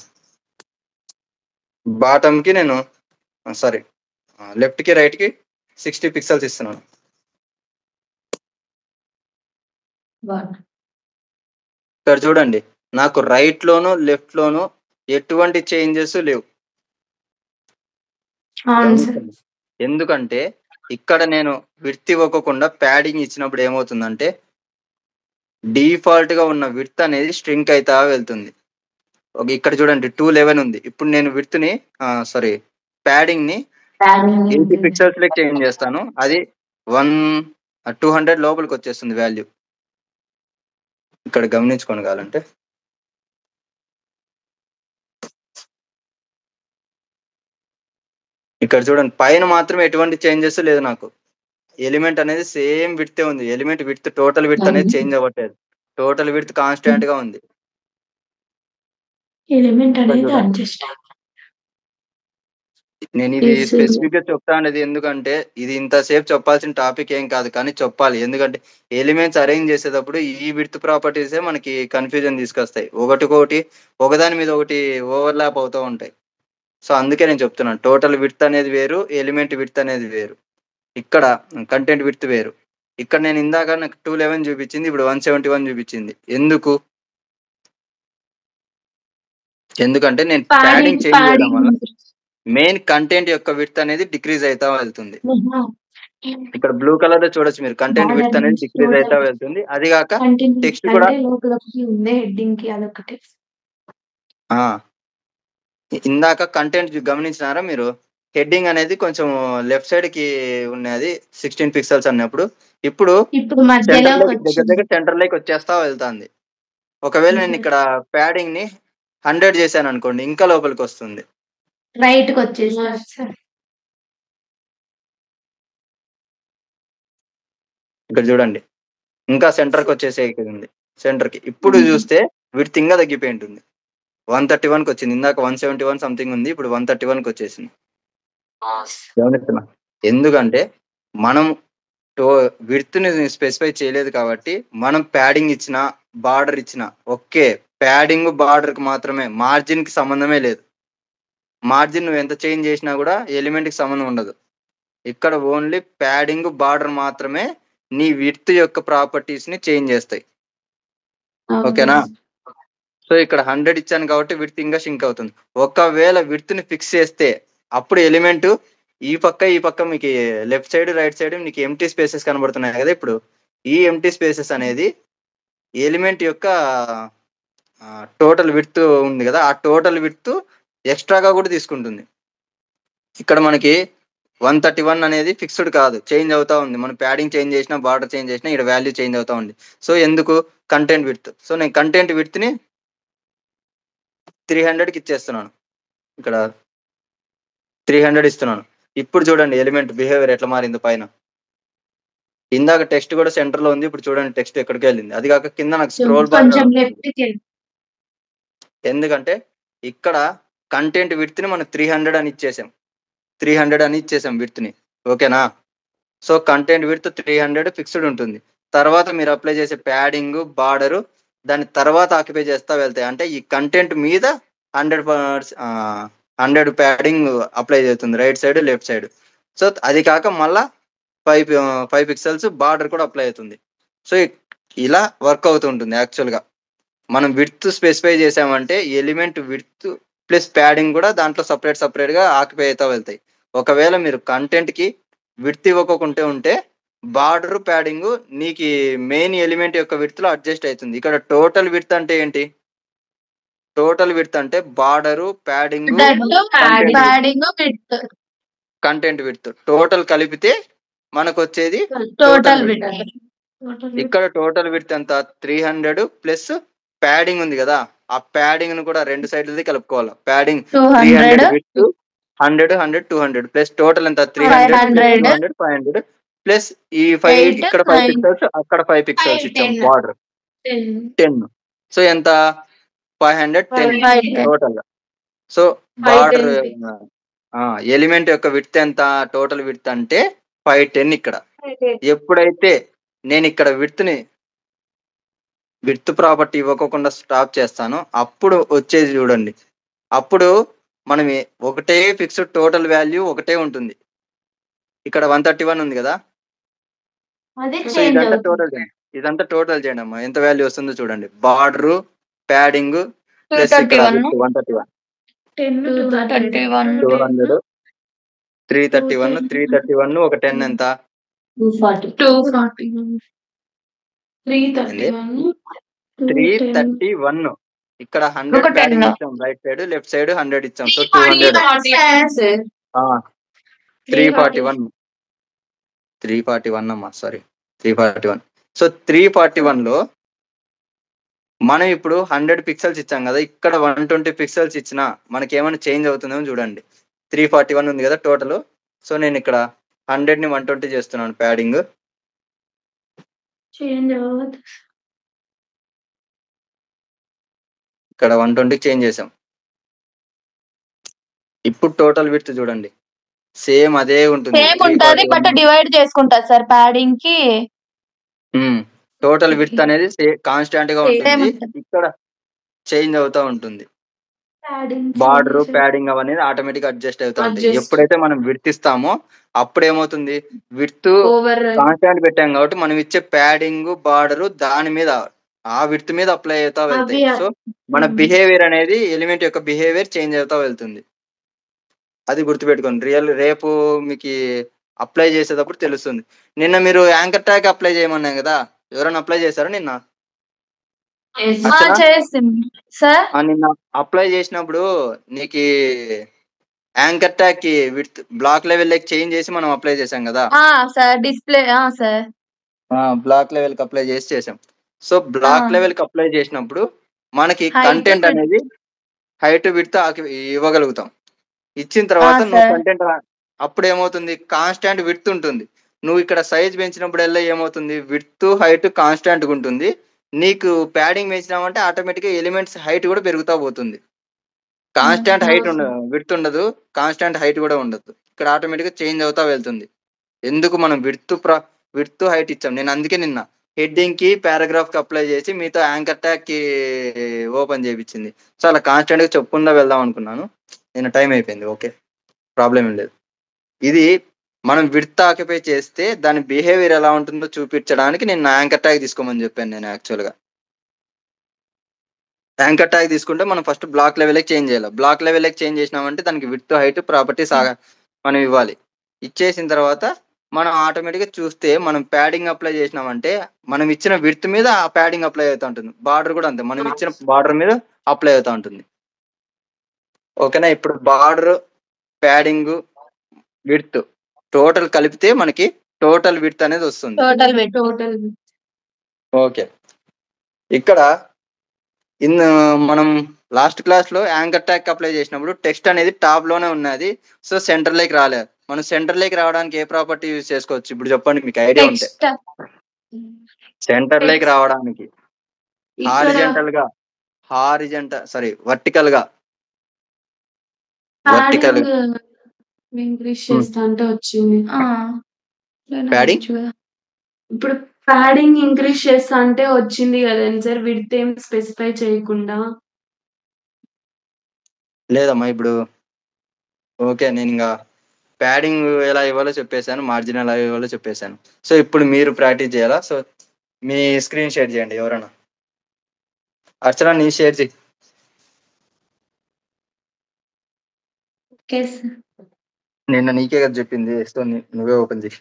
బాటమ్ కి నేను లెఫ్ట్ కి రైట్ కి 60 పిక్సెల్స్ ఇస్తున్నాను. ఇక్కడ చూడండి నాకు రైట్ లోను లెఫ్ట్ లోను ఎటువంటి చేంజెస్ లేవు. ఎందుకంటే ఇక్కడ నేను విడ్త్ ఇవ్వకుండా ప్యాడింగ్ ఇచ్చినప్పుడు ఏమవుతుందంటే డిఫాల్ట్ గా ఉన్న విడ్త్ అనేది స్ట్రింక్ అయితా వెళ్తుంది. ఇక్కడ చూడండి 211 ఉంది. ఇప్పుడు నేను విడ్త్ ని ప్యాడింగ్ ని 80 పిక్సెల్స్ లెక్క చేంజ్ చేస్తాను. అది 200 లోపలికి వచ్చేస్తుంది వాల్యూ. ఇక్కడ గమనించుకోండి కావాలంటే ఇక్కడ చూడండి పైన మాత్రం ఎటువంటి చేంజెస్ లేదు. నాకు ఎలిమెంట్ అనేది సేమ్ విడ్తే ఉంది. ఎలిమెంట్ విడ్త్ టోటల్ విడ్త్ అనేది చేంజ్ అవ్వట్లేదు. టోటల్ విడ్త్ కాన్స్టాంట్ గా ఉంది. నేను ఇది స్పెసిఫిక్ గా చెప్తా అనేది ఎందుకంటే ఇది ఇంతసేపు చెప్పాల్సిన టాపిక్ ఏం కాదు, కానీ చెప్పాలి. ఎందుకంటే ఎలిమెంట్స్ అరేంజ్ చేసేటప్పుడు ఈ విడ్త్ ప్రాపర్టీసే మనకి కన్ఫ్యూజన్ తీసుకొస్తాయి. ఒకదాని మీద ఒకటి ఓవర్లాప్ అవుతూ ఉంటాయి. సో అందుకే నేను చెప్తున్నాను టోటల్ విడ్త్ అనేది వేరు, ఎలిమెంట్ విడ్త్ అనేది వేరు, ఇక్కడ కంటెంట్ విడ్త్ వేరు. ఇక్కడ నేను ఇందాక నాకు 211 చూపించింది, ఇప్పుడు 171 చూపించింది. ఎందుకంటే నేను ప్యాడింగ్ చేంజ్ చేయడం వల్ల మెయిన్ కంటెంట్ యొక్క విడ్త్ అనేది డిక్రీజ్ అవుతా వెళ్తుంది. ఇక్కడ బ్లూ కలర్ లో చూడొచ్చు మీరు, కంటెంట్ విడ్త్ అనేది డిక్రీజ్ అవుతా వెళ్తుంది. అది కాక టెక్స్ట్ కూడా హెడ్డింగ్ కి అదొకటి. ఇందాక కంటెంట్ గమనించినారా మీరు, హెడ్డింగ్ అనేది కొంచెం లెఫ్ట్ సైడ్ కి ఉన్నది 16 పిక్సెల్స్ అన్నప్పుడు, ఇప్పుడు దగ్గర సెంటర్ లోకి వచ్చేస్తా వెళ్తాంది. ఒకవేళ నేను ఇక్కడ ప్యాడింగ్ ని 100 చేశాను అనుకోండి, ఇంకా లోపలికి వస్తుంది, రైట్ కి వచ్చేసి. ఇక్కడ చూడండి ఇంకా సెంటర్ కి వచ్చేసేది సెంటర్ కి. ఇప్పుడు చూస్తే విడ్త్ ఇంకా తగ్గిపోయి ఉంటుంది, 131 కి వచ్చింది. ఇందాక 171 సంథింగ్ ఉంది, ఇప్పుడు 131 కి వచ్చేసింది. గమనిస్తున్నా, ఎందుకంటే మనం విడ్త్ ని స్పెసిఫై చేయలేదు కాబట్టి మనం ప్యాడింగ్ ఇచ్చిన బార్డర్ ఇచ్చిన ఓకే, ప్యాడింగ్ బార్డర్ కి మాత్రమే, మార్జిన్ కి సంబంధమే లేదు. మార్జిన్ నువ్వు ఎంత చేంజ్ చేసినా కూడా ఎలిమెంట్ కి సంబంధం ఉండదు. ఇక్కడ ఓన్లీ ప్యాడింగ్ బార్డర్ మాత్రమే నీ విడ్త్ యొక్క ప్రాపర్టీస్ ని చేంజ్ చేస్తాయి. ఓకేనా? సో ఇక్కడ 100 ఇచ్చాను కాబట్టి విడ్త్ ఇంకా షింక్ అవుతుంది. ఒకవేళ విడ్త్ ని ఫిక్స్ చేస్తే అప్పుడు ఎలిమెంట్ ఈ పక్క మీకు లెఫ్ట్ సైడ్ రైట్ సైడ్ మీకు ఎంటీ స్పేసెస్ కనబడుతున్నాయి కదా. ఇప్పుడు ఈ ఎంటీ స్పేసెస్ అనేది ఎలిమెంట్ యొక్క టోటల్ విడ్త్ ఉంది కదా, ఆ టోటల్ విడ్త్ ఎక్స్ట్రాగా కూడా తీసుకుంటుంది. ఇక్కడ మనకి 131 అనేది ఫిక్స్డ్ కాదు, చేంజ్ అవుతా ఉంది. మనం ప్యాడింగ్ చేంజ్ చేసినా బార్డర్ చేంజ్ చేసినా ఇక్కడ వాల్యూ చేంజ్ అవుతా ఉంది. సో ఎందుకు? Content width. సో నేను కంటెంట్ విడ్త్ ని 300కి ఇచ్చేస్తున్నాను, ఇక్కడ 300 ఇస్తున్నాను. ఇప్పుడు చూడండి ఎలిమెంట్ బిహేవియర్ ఎట్లా మారింది పైన. ఇందాక టెక్స్ట్ కూడా సెంటర్ లో ఉంది, ఇప్పుడు చూడండి టెక్స్ట్ ఎక్కడికి వెళ్ళింది. అది కాక కింద నాకు స్క్రోల్ బార్, ఎందుకంటే ఇక్కడ కంటెంట్ విడ్త్ ని మనం 300 అని ఇచ్చేసాం విడ్త్ ని. ఓకేనా? సో కంటెంట్ విడ్త్ 300 ఫిక్స్డ్ ఉంటుంది. తర్వాత మీరు అప్లై చేసే ప్యాడింగ్ బార్డర్ దాని తర్వాత ఆక్యుపై చేస్తా వెళ్తాయి. అంటే ఈ కంటెంట్ మీద 100 ప్యాడింగ్ అప్లై చేస్తుంది right side left side. So అది కాక మళ్ళా 5 పిక్సెల్స్ బార్డర్ కూడా అప్లై అవుతుంది. సో ఇలా వర్క్ అవుతుంటుంది. యాక్చువల్ గా మనం విడ్త్ స్పెసిఫై చేసామంటే ఎలిమెంట్ విడ్త్ ప్లస్ ప్యాడింగ్ కూడా దాంట్లో సపరేట్ గా ఆక్యుపై అవుతా వెళ్తాయి. ఒకవేళ మీరు కంటెంట్ కి విడ్త్ ఇవ్వకుంటే ఉంటే బార్డర్ ప్యాడింగ్ నీకు మెయిన్ ఎలిమెంట్ యొక్క విడ్త్ లో అడ్జస్ట్ అవుతుంది. ఇక్కడ టోటల్ విడ్త్ అంటే ఏంటి? టోటల్ విడ్త్ అంటే border padding content width total కలిపితే మనకు వచ్చేది టోటల్ విడ్త్. ఇక్కడ టోటల్ విడ్త్ ఎంత? 300 ప్లస్ ప్యాడింగ్ ఉంది కదా, ఆ ప్యాడింగ్ ను కూడా రెండు సైడ్లది కలుపుకోవాలి. ప్యాడింగ్ 300 విడ్త్ 100 200 ప్లస్ టోటల్ ఎంత? 300 200 500 ప్లస్ ఈ 5 ఇక్కడ 5 పిక్సెల్స్ అక్కడ 5 పిక్సెల్స్ ఇచ్చాం బార్డర్ 10. సో ఎంత? 510 టోటల్. సో బార్డర్ ఎలిమెంట్ యొక్క విడ్త్ ఎంత? టోటల్ విడ్త్ అంటే 510. ఇక్కడ ఎప్పుడైతే నేను ఇక్కడ విడ్త్ ప్రాపర్టీ ఇవ్వకుండా స్టాప్ చేస్తానో అప్పుడు వచ్చేది చూడండి, అప్పుడు మనం ఒకటే ఫిక్స్డ్ టోటల్ వాల్యూ ఒకటే ఉంటుంది. ఇక్కడ 131 ఉంది కదా, సో ఇదంతా టోటల్ చేయండి అమ్మా, ఎంత వాల్యూ వస్తుందో చూడండి. బార్డర్ ప్యాడింగ్ ప్లస్ ఇక్కడ 131 200 331 ఒక 10 ఎంత? 331. ఇక్కడ 100 ప్యాడింగ్ ఇచ్చాం రైట్ సైడ్ లెఫ్ట్ సైడ్ 100 ఇచ్చాం. సో 200 341 అమ్మా, సారీ 341. సో 341 లో మనం ఇప్పుడు 100 పిక్సెల్స్ ఇచ్చాం కదా, ఇక్కడ 120 పిక్సెల్స్ ఇచ్చినా మనకి ఏమైనా చేంజ్ అవుతుందేమో చూడండి. 341 ఉంది కదా టోటల్. సో నేను ఇక్కడ 100 ని 120 చేస్తున్నాను ప్యాడింగ్. ఇక్కడ 120 చేంజ్ చేసాం. ఇప్పుడు టోటల్ విడ్త్ చూడండి సేమ్ అదే ఉంటుంది, బట్ డివైడ్ చేసుకుంటారు సార్ ప్యాడింగ్ కి. టోటల్ విడ్త్ అనేది కాన్స్టాంట్ గా ఉంటుంది, ఇక్కడ చేంజ్ అవుతా ఉంటుంది. బార్డర్ ప్యాడింగ్ అవన్నీ ఆటోమేటిక్ అడ్జస్ట్ అవుతా ఉంటాయి. Adjust. ఎప్పుడైతే మనం విడ్తిస్తామో అప్పుడు ఏమవుతుంది, విడ్త్ ఓవర్ కాన్స్టాంట్ పెట్టాం కాబట్టి మనం ఇచ్చే ప్యాడింగ్ బార్డర్ దాని మీద ఆ విడ్త్ మీద అప్లై అవుతా వెళ్తాయి. అవి సో మన బిహేవియర్ అనేది ఎలిమెంట్ యొక్క బిహేవియర్ చేంజ్ అవుతా వెళ్తుంది. అది గుర్తుపెట్టుకోండి. రేపు మీకు అప్లై చేసేటప్పుడు తెలుస్తుంది. నిన్న మీరు యాంకర్ ట్యాగ్ అప్లై చేయమన్నాం కదా, ఎవరైనా అప్లై చేశారా నిన్న? అర్చన? చేసింది సార్. నిన్న అప్లై చేసినప్పుడు నీకు యాంకర్ ట్యాగ్ కి విత్ బ్లాక్ లెవెల్ చేంజ్ చేసి మనం అప్లై చేసాం కదా sir display sir block level కి అప్లై చేసాం. సో బ్లాక్ లెవెల్ కి అప్లై చేసినప్పుడు మనకి Height, కంటెంట్ width. అనేది హైట్ విడ్త్ ఇవ్వగలుగుతాం. ఇచ్చిన తర్వాత నువ్వు sir. కంటెంట్ అప్పుడు ఏమవుతుంది, కాన్స్టాంట్ విడ్త్ ఉంటుంది. నువ్వు ఇక్కడ సైజ్ పెంచినప్పుడల్లా ఏమవుతుంది, విడ్త్ హైట్ కాన్స్టాంట్ గా ఉంటుంది. నీకు ప్యాడింగ్ పెంచినామంటే ఆటోమేటిక్ గా ఎలిమెంట్స్ హైట్ కూడా పెరుగుతా పోతుంది. కాన్స్టాంట్ హైట్ ఉండదు, విడ్త్ ఉండదు, కాన్స్టాంట్ హైట్ కూడా ఉండదు. ఇక్కడ ఆటోమేటిక్ గా చేంజ్ అవుతా వెళ్తుంది. ఎందుకు మనం విడ్త్ హైట్ ఇచ్చాం. నేను అందుకే నిన్న హెడ్డింగ్ కి పారాగ్రాఫ్ కి అప్లై చేసి మీతో యాంకర్ ట్యాగ్ కి ఓపెన్ చేయించింది. సో అలా కాన్స్టాంట్ గా చెప్పుకుందా వెళ్దాం అనుకున్నాను. నిన్న టైం అయిపోయింది. ఓకే, ప్రాబ్లం ఏం లేదు. ఇది మనం విడ్త్ ఆక్యుపై చేస్తే దాని బిహేవియర్ ఎలా ఉంటుందో చూపించడానికి నేను యాంకర్ ట్యాగ్ తీసుకోమని చెప్పాను. నేను యాక్చువల్గా యాంకర్ ట్యాగ్ తీసుకుంటే మనం ఫస్ట్ బ్లాక్ లెవెల్కి చేంజ్ చేయాలి. బ్లాక్ లెవెల్కి చేంజ్ చేసినామంటే దానికి విడ్త్ హైట్ ప్రాపర్టీస్ మనం ఇవ్వాలి. ఇచ్చేసిన తర్వాత మనం ఆటోమేటిక్గా చూస్తే మనం ప్యాడింగ్ అప్లై చేసినామంటే మనం ఇచ్చిన విడ్త్ మీద ఆ ప్యాడింగ్ అప్లై అవుతూ ఉంటుంది. బార్డర్ కూడా అంతే, మనం ఇచ్చిన బార్డర్ మీద అప్లై అవుతూ ఉంటుంది. ఓకేనా? ఇప్పుడు బార్డర్, ప్యాడింగ్, విడ్త్ టోటల్ కలిపితే మనకి టోటల్ విడ్త్ అనేది వస్తుంది. టోటల్ ఓకే, ఇక్కడ మనం లాస్ట్ క్లాస్ లో యాంకర్ ట్యాగ్ అప్లై చేసినప్పుడు టెక్స్ట్ అనేది టాప్ లోనే ఉన్నది. సో సెంటర్ లేకి రాలేదు. మనం సెంటర్ లేకి రావడానికి ఏ ప్రాపర్టీ యూజ్ చేసుకోవచ్చు ఇప్పుడు చెప్పండి, మీకు ఐడియా ఉంటే. సెంటర్ లేకి రావడానికి వర్టికల్ గా ఇంక్రీజ్ చేస్తా అంటే వచ్చింది. ప్యాడింగ్ ఇప్పుడు ప్యాడింగ్ ఇంక్రీజ్ చేస్తా అంటే వచ్చింది కదండి సార్, విడ్త్ ఏం స్పెసిఫై చేయకుండా. లేదమ్మా ఇప్పుడు ఓకే, నేను ఇంకా ప్యాడింగ్ ఎలా ఇవ్వాలో చెప్పేశాను, మార్జిన్ ఎలా ఇవ్వాలో చెప్పేశాను. సో ఇప్పుడు మీరు ప్రాక్టీస్ చేయాలా. సో మీ స్క్రీన్ షేర్ చేయండి ఎవరైనా. అర్చన నీ షేర్ చేయి. నిన్న నీకే కదా చెప్పింది, సో నువ్వే ఓపెన్ చేయి.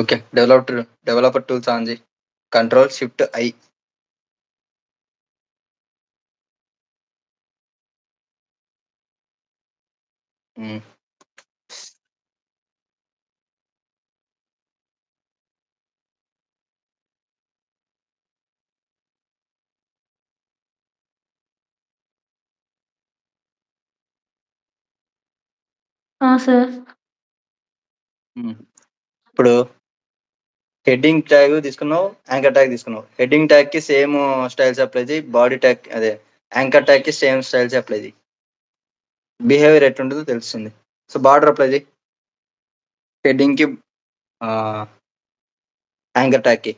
ఓకే, డెవలపర్ టూల్స్ ఆన్ చేయి. Ctrl+Shift+I. సార్ ఇప్పుడు హెడ్డింగ్ ట్యాగ్ తీసుకున్నావు, యాంకర్ ట్యాగ్ తీసుకున్నావు. హెడ్డింగ్ ట్యాగ్ కి సేమ్ స్టైల్స్ అప్లై చేయి, బాడీ ట్యాగ్ అదే యాంకర్ ట్యాగ్ కి సేమ్ స్టైల్స్ అప్లై చేయి. బిహేవియర్ ఎట్లుంటుందో తెలుస్తుంది. సో బార్డర్ అప్లై చేయి హెడ్డింగ్ కి, యాంకర్ ట్యాగ్ కి.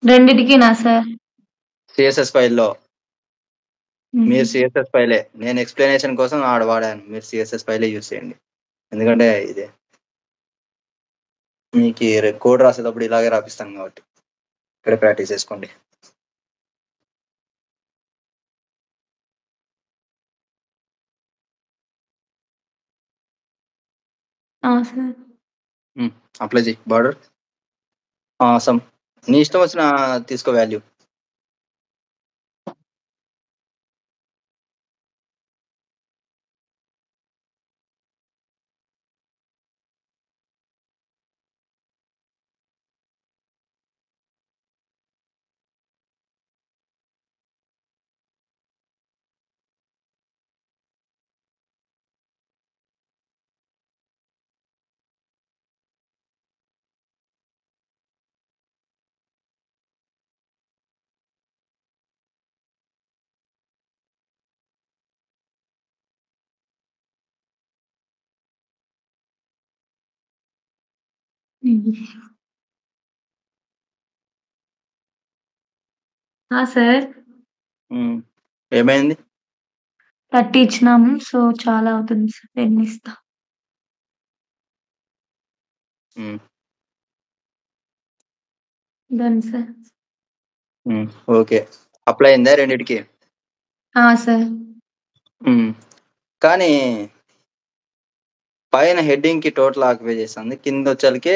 రెండిటికి నా సార్ సిఎస్ఎస్ ఫైల్లో మీరు సిఎస్ఎస్ ఫైలే, నేను ఎక్స్ప్లెనేషన్ కోసం ఆడ వాడాను. మీరు సిఎస్ఎస్ ఫైలే యూజ్ చేయండి. ఎందుకంటే ఇదే మీకు కోడ్ రాసేటప్పుడు ఇలాగే రాపిస్తాం కాబట్టి ఇక్కడ ప్రాక్టీస్ చేసుకోండి. అప్లై చేయి బార్డర్. సమ్ నీ ఇష్టం వచ్చిన తీసుకో వాల్యూ. సార్ ఏమైంది 30 ఇచ్చినాము. సో చాలా అవుతుంది సార్. 10 ఇస్తా. Done sir. ఓకే అప్లై అయిందా రెండిటికి సార్. కానీ పైన హెడ్డింగ్ కి టోటల్ ఆక్యుపై చేస్తుంది, కింద వచ్చేసరికి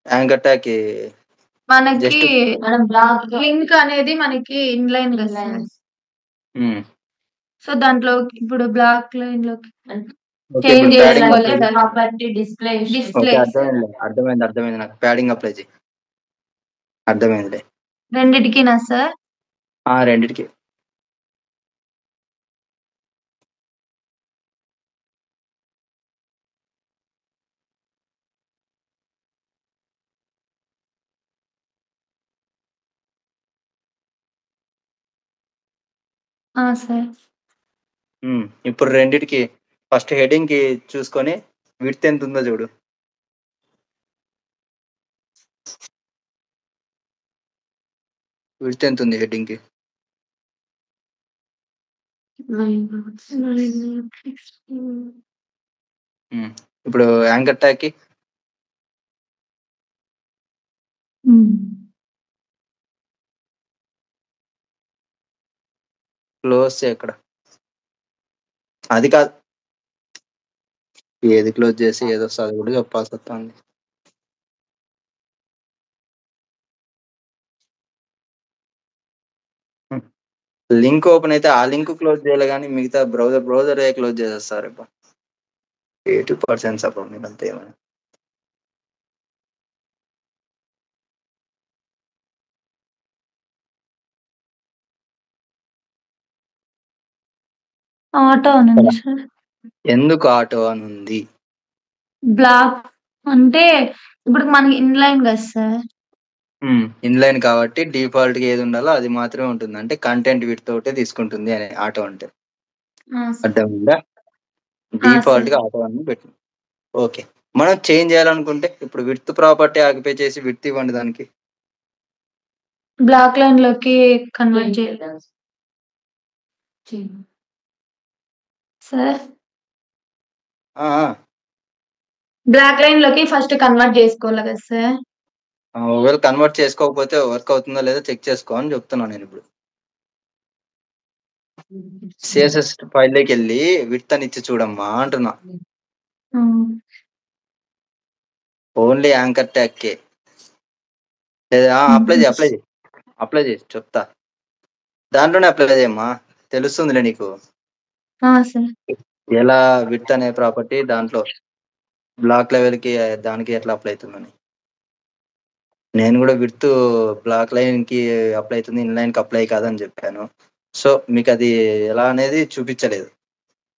యాంకర్ ట్యాగ్ కి మనకి మనం బ్లాక్ లింక్ అనేది మనకి ఇన్లైన్ కదా సార్. ఉమ్, సో దాంట్లో ఇప్పుడు బ్లాక్ లైన్ లోకి ఓకే, చేంజ్ ఇప్పుడు padding చేసుకోవాలి apply sir. Property display okay అర్థమైంది నాకు ప్యాడింగ్ అప్లై చేయి. అర్థమైందిలే. రెండిటికినా సార్? రెండిటికి. సార్. ఇప్పుడు రెండిటికి ఫస్ట్ హెడ్డింగ్ కి చూసుకొని విడ్త్ ఎంత ఉందో చూడు. విడ్త్ ఎంత ఉంది హెడ్డింగ్ కి? ఇప్పుడు యాంకర్ ట్యాగ్ కి క్లోజ్ ఎక్కడ? అది కాదు, ఏది క్లోజ్ చేసి ఏదో వస్తుంది కూడా చెప్పాల్సి వస్తుంది. లింక్ ఓపెన్ అయితే ఆ లింక్ క్లోజ్ చేయాలి కానీ మిగతా బ్రౌజర్ క్లోజ్ చేసేస్తారు. ఇప్పుడు 80% సపోర్ట్ మీకు అంతే. ఏమైనా ఆటో అని ఉంది సార్. ఎందుకు ఆటో అని ఉంది? బ్లాక్ అంటే ఇప్పుడు మనకి ఇన్లైన్ కదా సార్. ఇన్లైన్ కాబట్టి డిఫాల్ట్ గా ఏది ఉండాలో అది మాత్రమే ఉంటుంది. అంటే కంటెంట్ వీటితోటే తీసుకుంటుంది అని ఆటో అంటే. అర్థమైందా? డిఫాల్ట్ గా ఆటో అని పెట్టింది. ఓకే, మనం చేంజ్ చేయాలనుకుంటే ఇప్పుడు విడ్త్ ప్రాపర్టీ ఆక్యుపై చేసి విడ్త్ ఇవ్వండి దానికి. బ్లాక్ లైన్ లోకి కన్వర్ట్ చేయాలి సార్. బ్లాక్ లైన్ లోకి ఫస్ట్ కన్వర్ట్ చేసుకోవాలి కదా సార్. ఒకవేళ కన్వర్ట్ చేసుకోకపోతే వర్క్ అవుతుందో లేదో చెక్ చేసుకో అని చెప్తున్నాను నేను. ఇప్పుడు సిఎస్ఎస్ ఫైల్ లోకి వెళ్ళి విడ్త్ అని ఇచ్చి చూడమ్మా అంటున్నా. ఓన్లీ యాంకర్ ట్యాగ్ కే లేదా అప్లై చేయి చెప్తా. దాంట్లోనే అప్లై చేయమ్మా, తెలుస్తుందిలే నీకు ఎలా విడ్త్ అనే ప్రాపర్టీ దాంట్లో బ్లాక్ లెవెల్ కి దానికి ఎట్లా అప్లై అవుతుందని. నేను కూడా విడ్త్ బ్లాక్ లైన్ కి అప్లై అవుతుంది, ఇన్ లైన్ కి అప్లై కాదని చెప్పాను. సో మీకు అది ఎలా అనేది చూపించలేదు.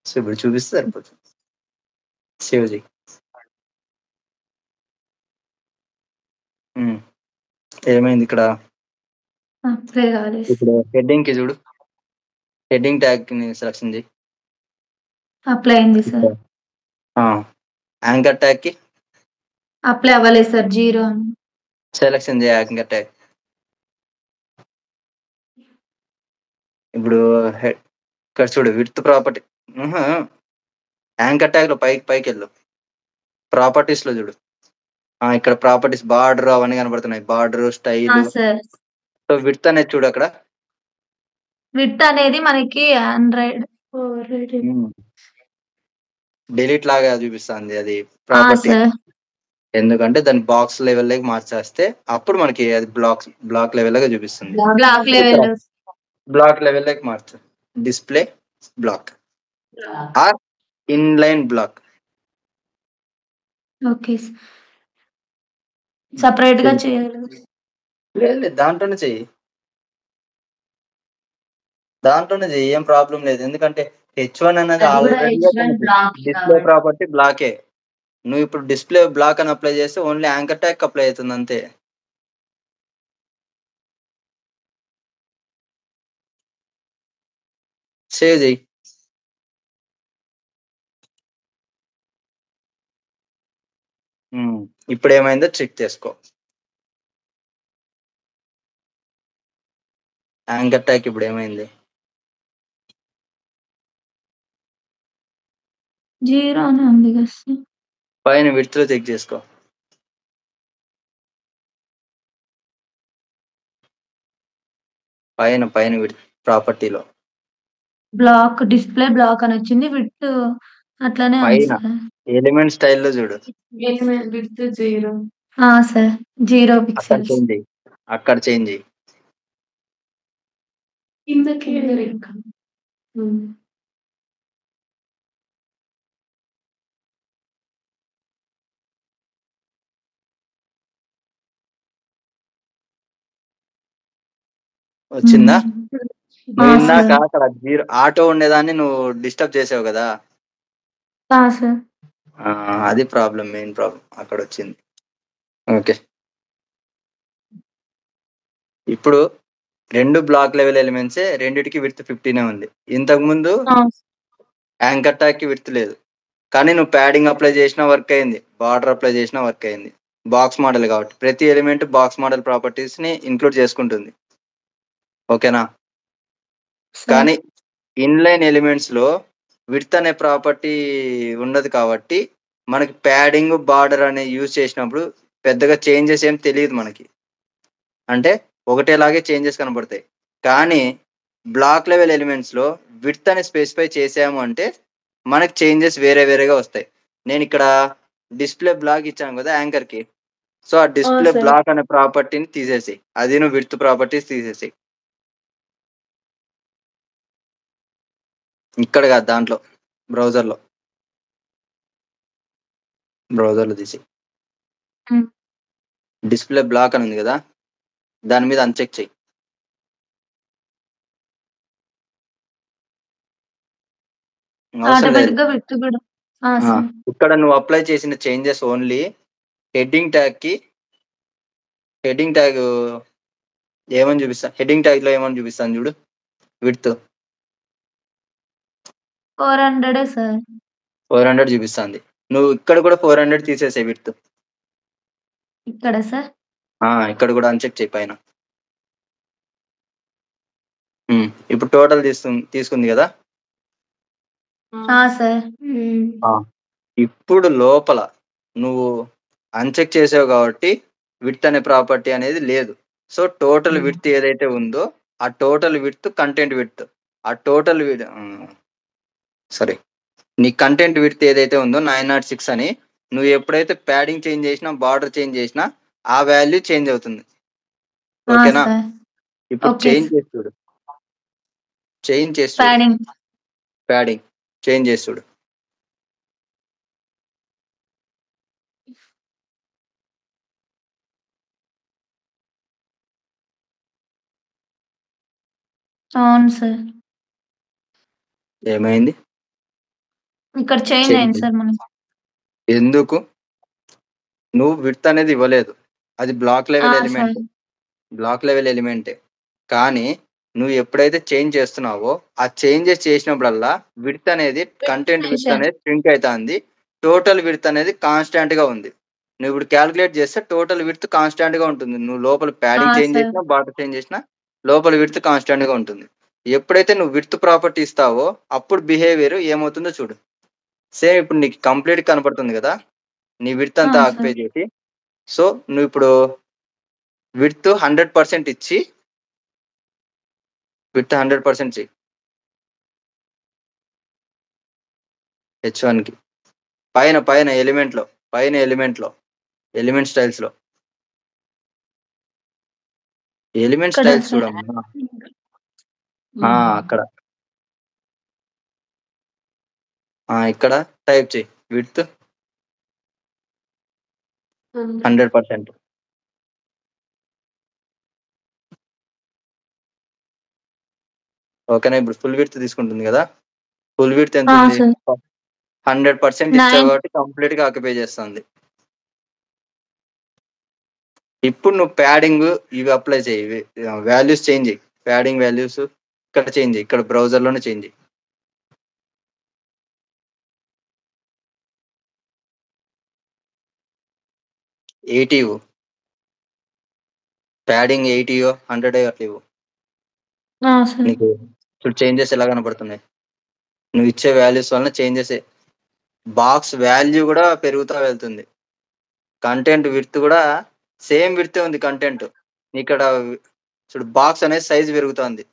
సో ఇప్పుడు చూపిస్తే సరిపోతుంది. సేవ్ చేయి. ఏమైంది ఇక్కడ? ఇప్పుడు హెడ్డింగ్ కి చూడు, హెడ్డింగ్ ట్యాగ్ ని సెలెక్షన్ చేయి. అప్లై అయింది సార్. యాంకర్ ట్యాగ్ కి అప్లై అవ్వలేదు సార్, 0 అని. సెలెక్షన్ చేయి యాంకర్ ట్యాగ్. ఇప్పుడు ఇక్కడ చూడు విడ్త్ ప్రాపర్టీ. యాంకర్ ట్యాగ్ లో పైకి వెళ్ళు, ప్రాపర్టీస్ లో చూడు. ఇక్కడ ప్రాపర్టీస్ బార్డర్ అవన్నీ కనబడుతున్నాయి. Border style. సో విడ్త్ అనేది చూడు అక్కడ. విడ్త్ అనేది మనకి ఆండ్రాయిడ్ డిలీట్ లాగా చూపిస్తుంది అది ప్రాపర్టీ. ఎందుకంటే దాని బాక్స్ లెవెల్ లోకి మార్చేస్తే అప్పుడు మనకి అది బ్లాక్ లెవెల్ లాగా చూపిస్తుంది. బ్లాక్ లెవెల్ లోకి మార్చు. Display block or inline block. Okay, separate గా చేయాలి? లేదు, దాంట్లోనే చెయ్యి. ఏం ప్రాబ్లం లేదు. ఎందుకంటే H1 అనేది ఆల్రెడీ డిస్ప్లే ప్రాపర్టీ బ్లాకే. నువ్వు ఇప్పుడు డిస్ప్లే బ్లాక్ అని అప్లై చేస్తే ఓన్లీ యాంకర్ ట్యాగ్ అప్లై అవుతుంది అంతే. సేవ్ చేయి. ఇప్పుడు ఏమైందో చెక్ చేసుకో. యాంకర్ ట్యాగ్ ఇప్పుడు ఏమైంది? 0 అని ఉంది కదా సార్. పైన విడ్త్ లో చెక్ చేసుకో. పైన విడ్త్ ప్రాపర్టీలో బ్లాక్ డిస్ప్లే బ్లాక్ అని వచ్చింది. విడ్త్ అట్లానే ఉంది పైన సార్. ఎలిమెంట్ స్టైల్లో చూడు. విడ్త్ 0. సార్ 0 అక్కడ పిక్సెల్స్. చేంజ్ చెయ్యి. అక్కడ చేంజ్ చెయ్యి. కిందకి ఇంకా. వచ్చిందా? నువ్వు ఇందాక సార్. అక్కడ 0 ఆటో ఉండేదాన్ని నువ్వు డిస్టర్బ్ చేసావు కదా, సార్. అది ప్రాబ్లం, మెయిన్ ప్రాబ్లం అక్కడ వచ్చింది. ఓకే, ఇప్పుడు 2 బ్లాక్ లెవెల్ ఎలిమెంట్సే, రెండిటికి విడ్త్ 15 ఉంది. ఇంతకు ముందు యాంకర్ ట్యాగ్ కి విడ్త్ లేదు, కానీ నువ్వు ప్యాడింగ్ అప్లై చేసినా వర్క్ అయింది, బార్డర్ అప్లై చేసినా వర్క్ అయింది. బాక్స్ మోడల్ కాబట్టి ప్రతి ఎలిమెంట్ బాక్స్ మోడల్ ప్రాపర్టీస్ ని ఇంక్లూడ్ చేసుకుంటుంది. ఓకేనా? కానీ ఇన్లైన్ ఎలిమెంట్స్ లో విడ్త్ అనే ప్రాపర్టీ ఉండదు కాబట్టి మనకి ప్యాడింగ్ బార్డర్ అనే యూజ్ చేసినప్పుడు పెద్దగా చేంజెస్ ఏం తెలియదు మనకి. అంటే ఒకటేలాగే చేంజెస్ కనబడతాయి. కానీ బ్లాక్ లెవెల్ ఎలిమెంట్స్ లో విడ్త్ అని స్పెసిఫై చేసాము అంటే మనకి చేంజెస్ వేరేగా వస్తాయి. నేను ఇక్కడ డిస్ప్లే బ్లాక్ ఇచ్చాను కదా యాంకర్ కి, సో ఆ డిస్ప్లే బ్లాక్ అనే ప్రాపర్టీని తీసేసి, అది నువ్వు విడ్త్ ప్రాపర్టీస్ తీసేసి, ఇక్కడ కాదు దాంట్లో బ్రౌజర్లో తీసి డిస్ప్లే బ్లాక్ అని ఉంది కదా, దాని మీద అన్చెక్ చెయ్యి. ఇక్కడ నువ్వు అప్లై చేసిన చేంజెస్ ఓన్లీ హెడ్డింగ్ ట్యాగ్ ఏమని చూపిస్తా, హెడ్డింగ్ ట్యాగ్ లో ఏమని చూపిస్తాను చూడు, విడ్త్ 400 సార్. 400 చూపిస్తుంది. నువ్వు ఇక్కడ కూడా 400 తీసేసే విడ్త్. ఇక్కడ సార్ ఇక్కడ కూడా అన్చెక్ చేయి పైన. ఇప్పుడు టోటల్ తీసుకుంది కదా సార్. ఇప్పుడు లోపల నువ్వు అన్చెక్ చేసావు కాబట్టి విడ్త్ అనే ప్రాపర్టీ అనేది లేదు. సో టోటల్ విడ్త్ ఏదైతే ఉందో ఆ టోటల్ విడ్త్ కంటెంట్ విడ్త్, ఆ టోటల్ నీ కంటెంట్ విడ్త్ ఏదైతే ఉందో 906 అని, నువ్వు ఎప్పుడైతే ప్యాడింగ్ చేంజ్ చేసినా బార్డర్ చేంజ్ చేసినా ఆ వాల్యూ చేంజ్ అవుతుంది. ఓకేనా? ఇప్పుడు చేంజ్ చేసి చూడు, ప్యాడింగ్ చేంజ్ చేసి చూడు. అవును సార్. ఏమైంది? ఇక్కడ చేంజ్ అయింది సార్ మనకి. ఎందుకు? నువ్వు విడ్త్ అనేది ఇవ్వలేదు, అది బ్లాక్ లెవెల్ ఎలిమెంటే. కానీ నువ్వు ఎప్పుడైతే చేంజ్ చేస్తున్నావో ఆ చేంజెస్ చేసినప్పుడల్లా విడ్త్ అనేది కంటెంట్ విడ్త్ అనేది ష్రింక్ అవుతుంది, టోటల్ విడ్త్ అనేది కాన్స్టాంట్ గా ఉంది. నువ్వు ఇప్పుడు క్యాలిక్యులేట్ చేస్తే టోటల్ విడ్త్ కాన్స్టాంట్ గా ఉంటుంది. నువ్వు లోపల ప్యాడింగ్ చేంజ్ చేసినా బార్డర్ చేంజ్ చేసినా లోపల విడ్త్ కాన్స్టాంట్ గా ఉంటుంది. ఎప్పుడైతే నువ్వు విడ్త్ ప్రాపర్టీ ఇస్తావో అప్పుడు బిహేవియర్ ఏమవుతుందో చూడు. సేమ్ ఇప్పుడు నీకు కంప్లీట్ కనపడుతుంది కదా నీ విడ్త్ అంతా ఆక్యుపై చేసి. సో నువ్వు ఇప్పుడు విడ్త్ 100% ఇచ్చి విడ్త్ 100% చెయ్యి H1 కి. పైన ఎలిమెంట్ స్టైల్స్ లో ఎలిమెంట్ స్టైల్స్ చూడమ్మా. అక్కడ ఇక్కడ టైప్ చేయి విడ్త్ 100%. ఓకేనా? ఇప్పుడు ఫుల్ విడ్త్ తీసుకుంటుంది కదా, ఫుల్ విడ్త్ ఎంత ఉంది? 100% ఇచ్చావు కాబట్టి కంప్లీట్ గా ఆక్యుపై చేస్తుంది. ఇప్పుడు నువ్వు ప్యాడింగ్ ఇవి అప్లై చేయి, వాల్యూస్ చేంజ్ చేయి, ప్యాడింగ్ వాల్యూస్ ఇక్కడ చేంజ్ చేయి, ఇక్కడ బ్రౌజర్ లోనే చేంజ్ చేయి. 80 ఇవ్వు, ప్యాడింగ్ 80 100 అట్లా ఇవ్వు. సార్ నీకు ఇప్పుడు చేంజెస్ ఎలా కనపడుతున్నాయి? నువ్వు ఇచ్చే వాల్యూస్ వలన చేంజెస్, బాక్స్ వాల్యూ కూడా పెరుగుతా వెళ్తుంది. కంటెంట్ విడ్త్ కూడా సేమ్ విడ్తే ఉంది కంటెంట్. ఇక్కడ చూడు బాక్స్ అనేది సైజ్ పెరుగుతుంది.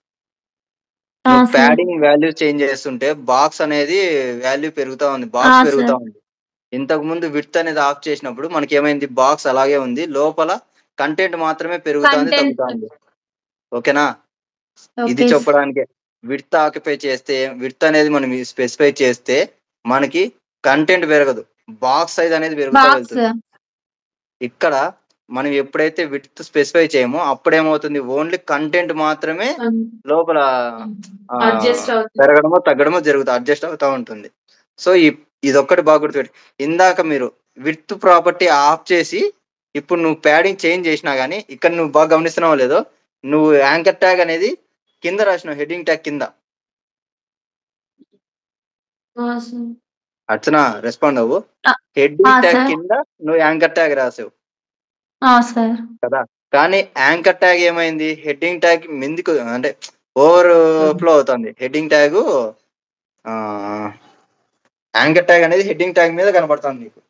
నువ్వు సార్ ప్యాడింగ్ వాల్యూ చేంజ్ చేస్తుంటే బాక్స్ అనేది వాల్యూ పెరుగుతా ఉంది, బాక్స్ పెరుగుతా సార్ ఉంది. ఇంతకు ముందు విడ్త్ అనేది ఆఫ్ చేసినప్పుడు మనకి ఏమైంది, బాక్స్ అలాగే ఉంది, లోపల కంటెంట్ మాత్రమే పెరుగుతుంది కంటెంట్ తగ్గుతుంది. ఓకేనా? ఇది ఓకే చెప్పడానికి విడ్త్ ఆక్యుపై చేస్తే, విడ్త్ అనేది మనం స్పెసిఫై చేస్తే మనకి కంటెంట్ పెరగదు, బాక్స్ సైజ్ అనేది పెరుగుతా బాక్స్ వెళ్తుంది. ఇక్కడ మనం ఎప్పుడైతే విడ్త్ స్పెసిఫై చేయమో అప్పుడేమవుతుంది, ఓన్లీ కంటెంట్ మాత్రమే లోపల అడ్జస్ట్ అవుతుంది. పెరగడమో తగ్గడమో జరుగుతుంది, అడ్జస్ట్ అవుతా ఉంటుంది. సో ఇదొక్కటి బాగా గుర్తుపెట్టి, ఇందాక మీరు విడ్త్ ప్రాపర్టీ ఆఫ్ చేసి ఇప్పుడు నువ్వు ప్యాడింగ్ చేంజ్ చేసినా గానీ ఇక్కడ నువ్వు బాగా గమనిస్తున్నావో లేదో, నువ్వు యాంకర్ ట్యాగ్ అనేది కింద రాసినావు, హెడ్డింగ్ ట్యాగ్ కింద. అర్చన రెస్పాండ్ అవ్వు. హెడ్డింగ్ ట్యాగ్ సార్ కింద నువ్వు యాంకర్ ట్యాగ్ రాసావు సార్ కదా, కానీ యాంకర్ ట్యాగ్ ఏమైంది, హెడ్డింగ్ ట్యాగ్ మిందుకు అంటే ఓవర్ ఫ్లో అవుతుంది. హెడ్డింగ్ ట్యాగ్ యాంకర్ ట్యాగ్ అనేది హెడ్డింగ్ ట్యాగ్ మీద కనబడుతుంది నీకు.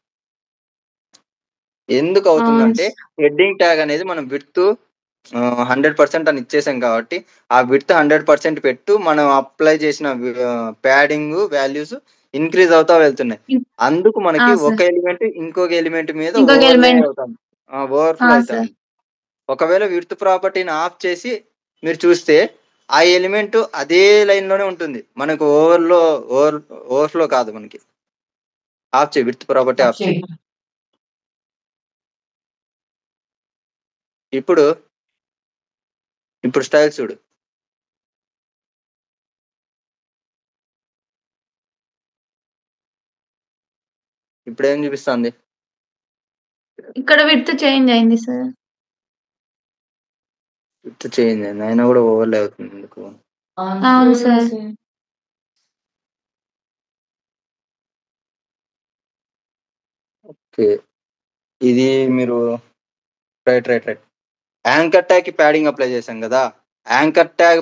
ఎందుకు అవుతుందంటే హెడ్డింగ్ ట్యాగ్ అనేది మనం విడ్త్ 100% అని ఇచ్చేసాం కాబట్టి ఆ విడ్త్ 100% పెట్టు, మనం అప్లై చేసిన ప్యాడింగ్ వాల్యూస్ ఇంక్రీజ్ అవుతా వెళ్తున్నాయి. అందుకు మనకి ఒక ఎలిమెంట్ ఇంకొక ఎలిమెంట్ మీద ఓవర్ఫ్లో అవుతుంది. ఒకవేళ విడ్త్ ప్రాపర్టీని ఆఫ్ చేసి మీరు చూస్తే ఆ ఎలిమెంట్ అదే లైన్ లోనే ఉంటుంది, మనకు ఓవర్ఫ్లో కాదు. మనకి ఆఫ్ చేయి, విడ్త్ ప్రాపర్టీ ఆఫ్ చేయి. ఇప్పుడు స్టైల్ చూడు, ఇప్పుడు ఏం చూపిస్తుంది, ఇక్కడ విడ్త్ చేంజ్ అయింది సార్. విడ్త్ చేంజ్ అయింది, అయినా కూడా ఓవర్లే అవుతుంది ఎందుకు? అవును సార్. ఓకే, ఇది మీరు రైట్ యాంకర్ ట్యాగ్ కి ప్యాడింగ్ అప్లై చేశాం కదా, యాంకర్ ట్యాగ్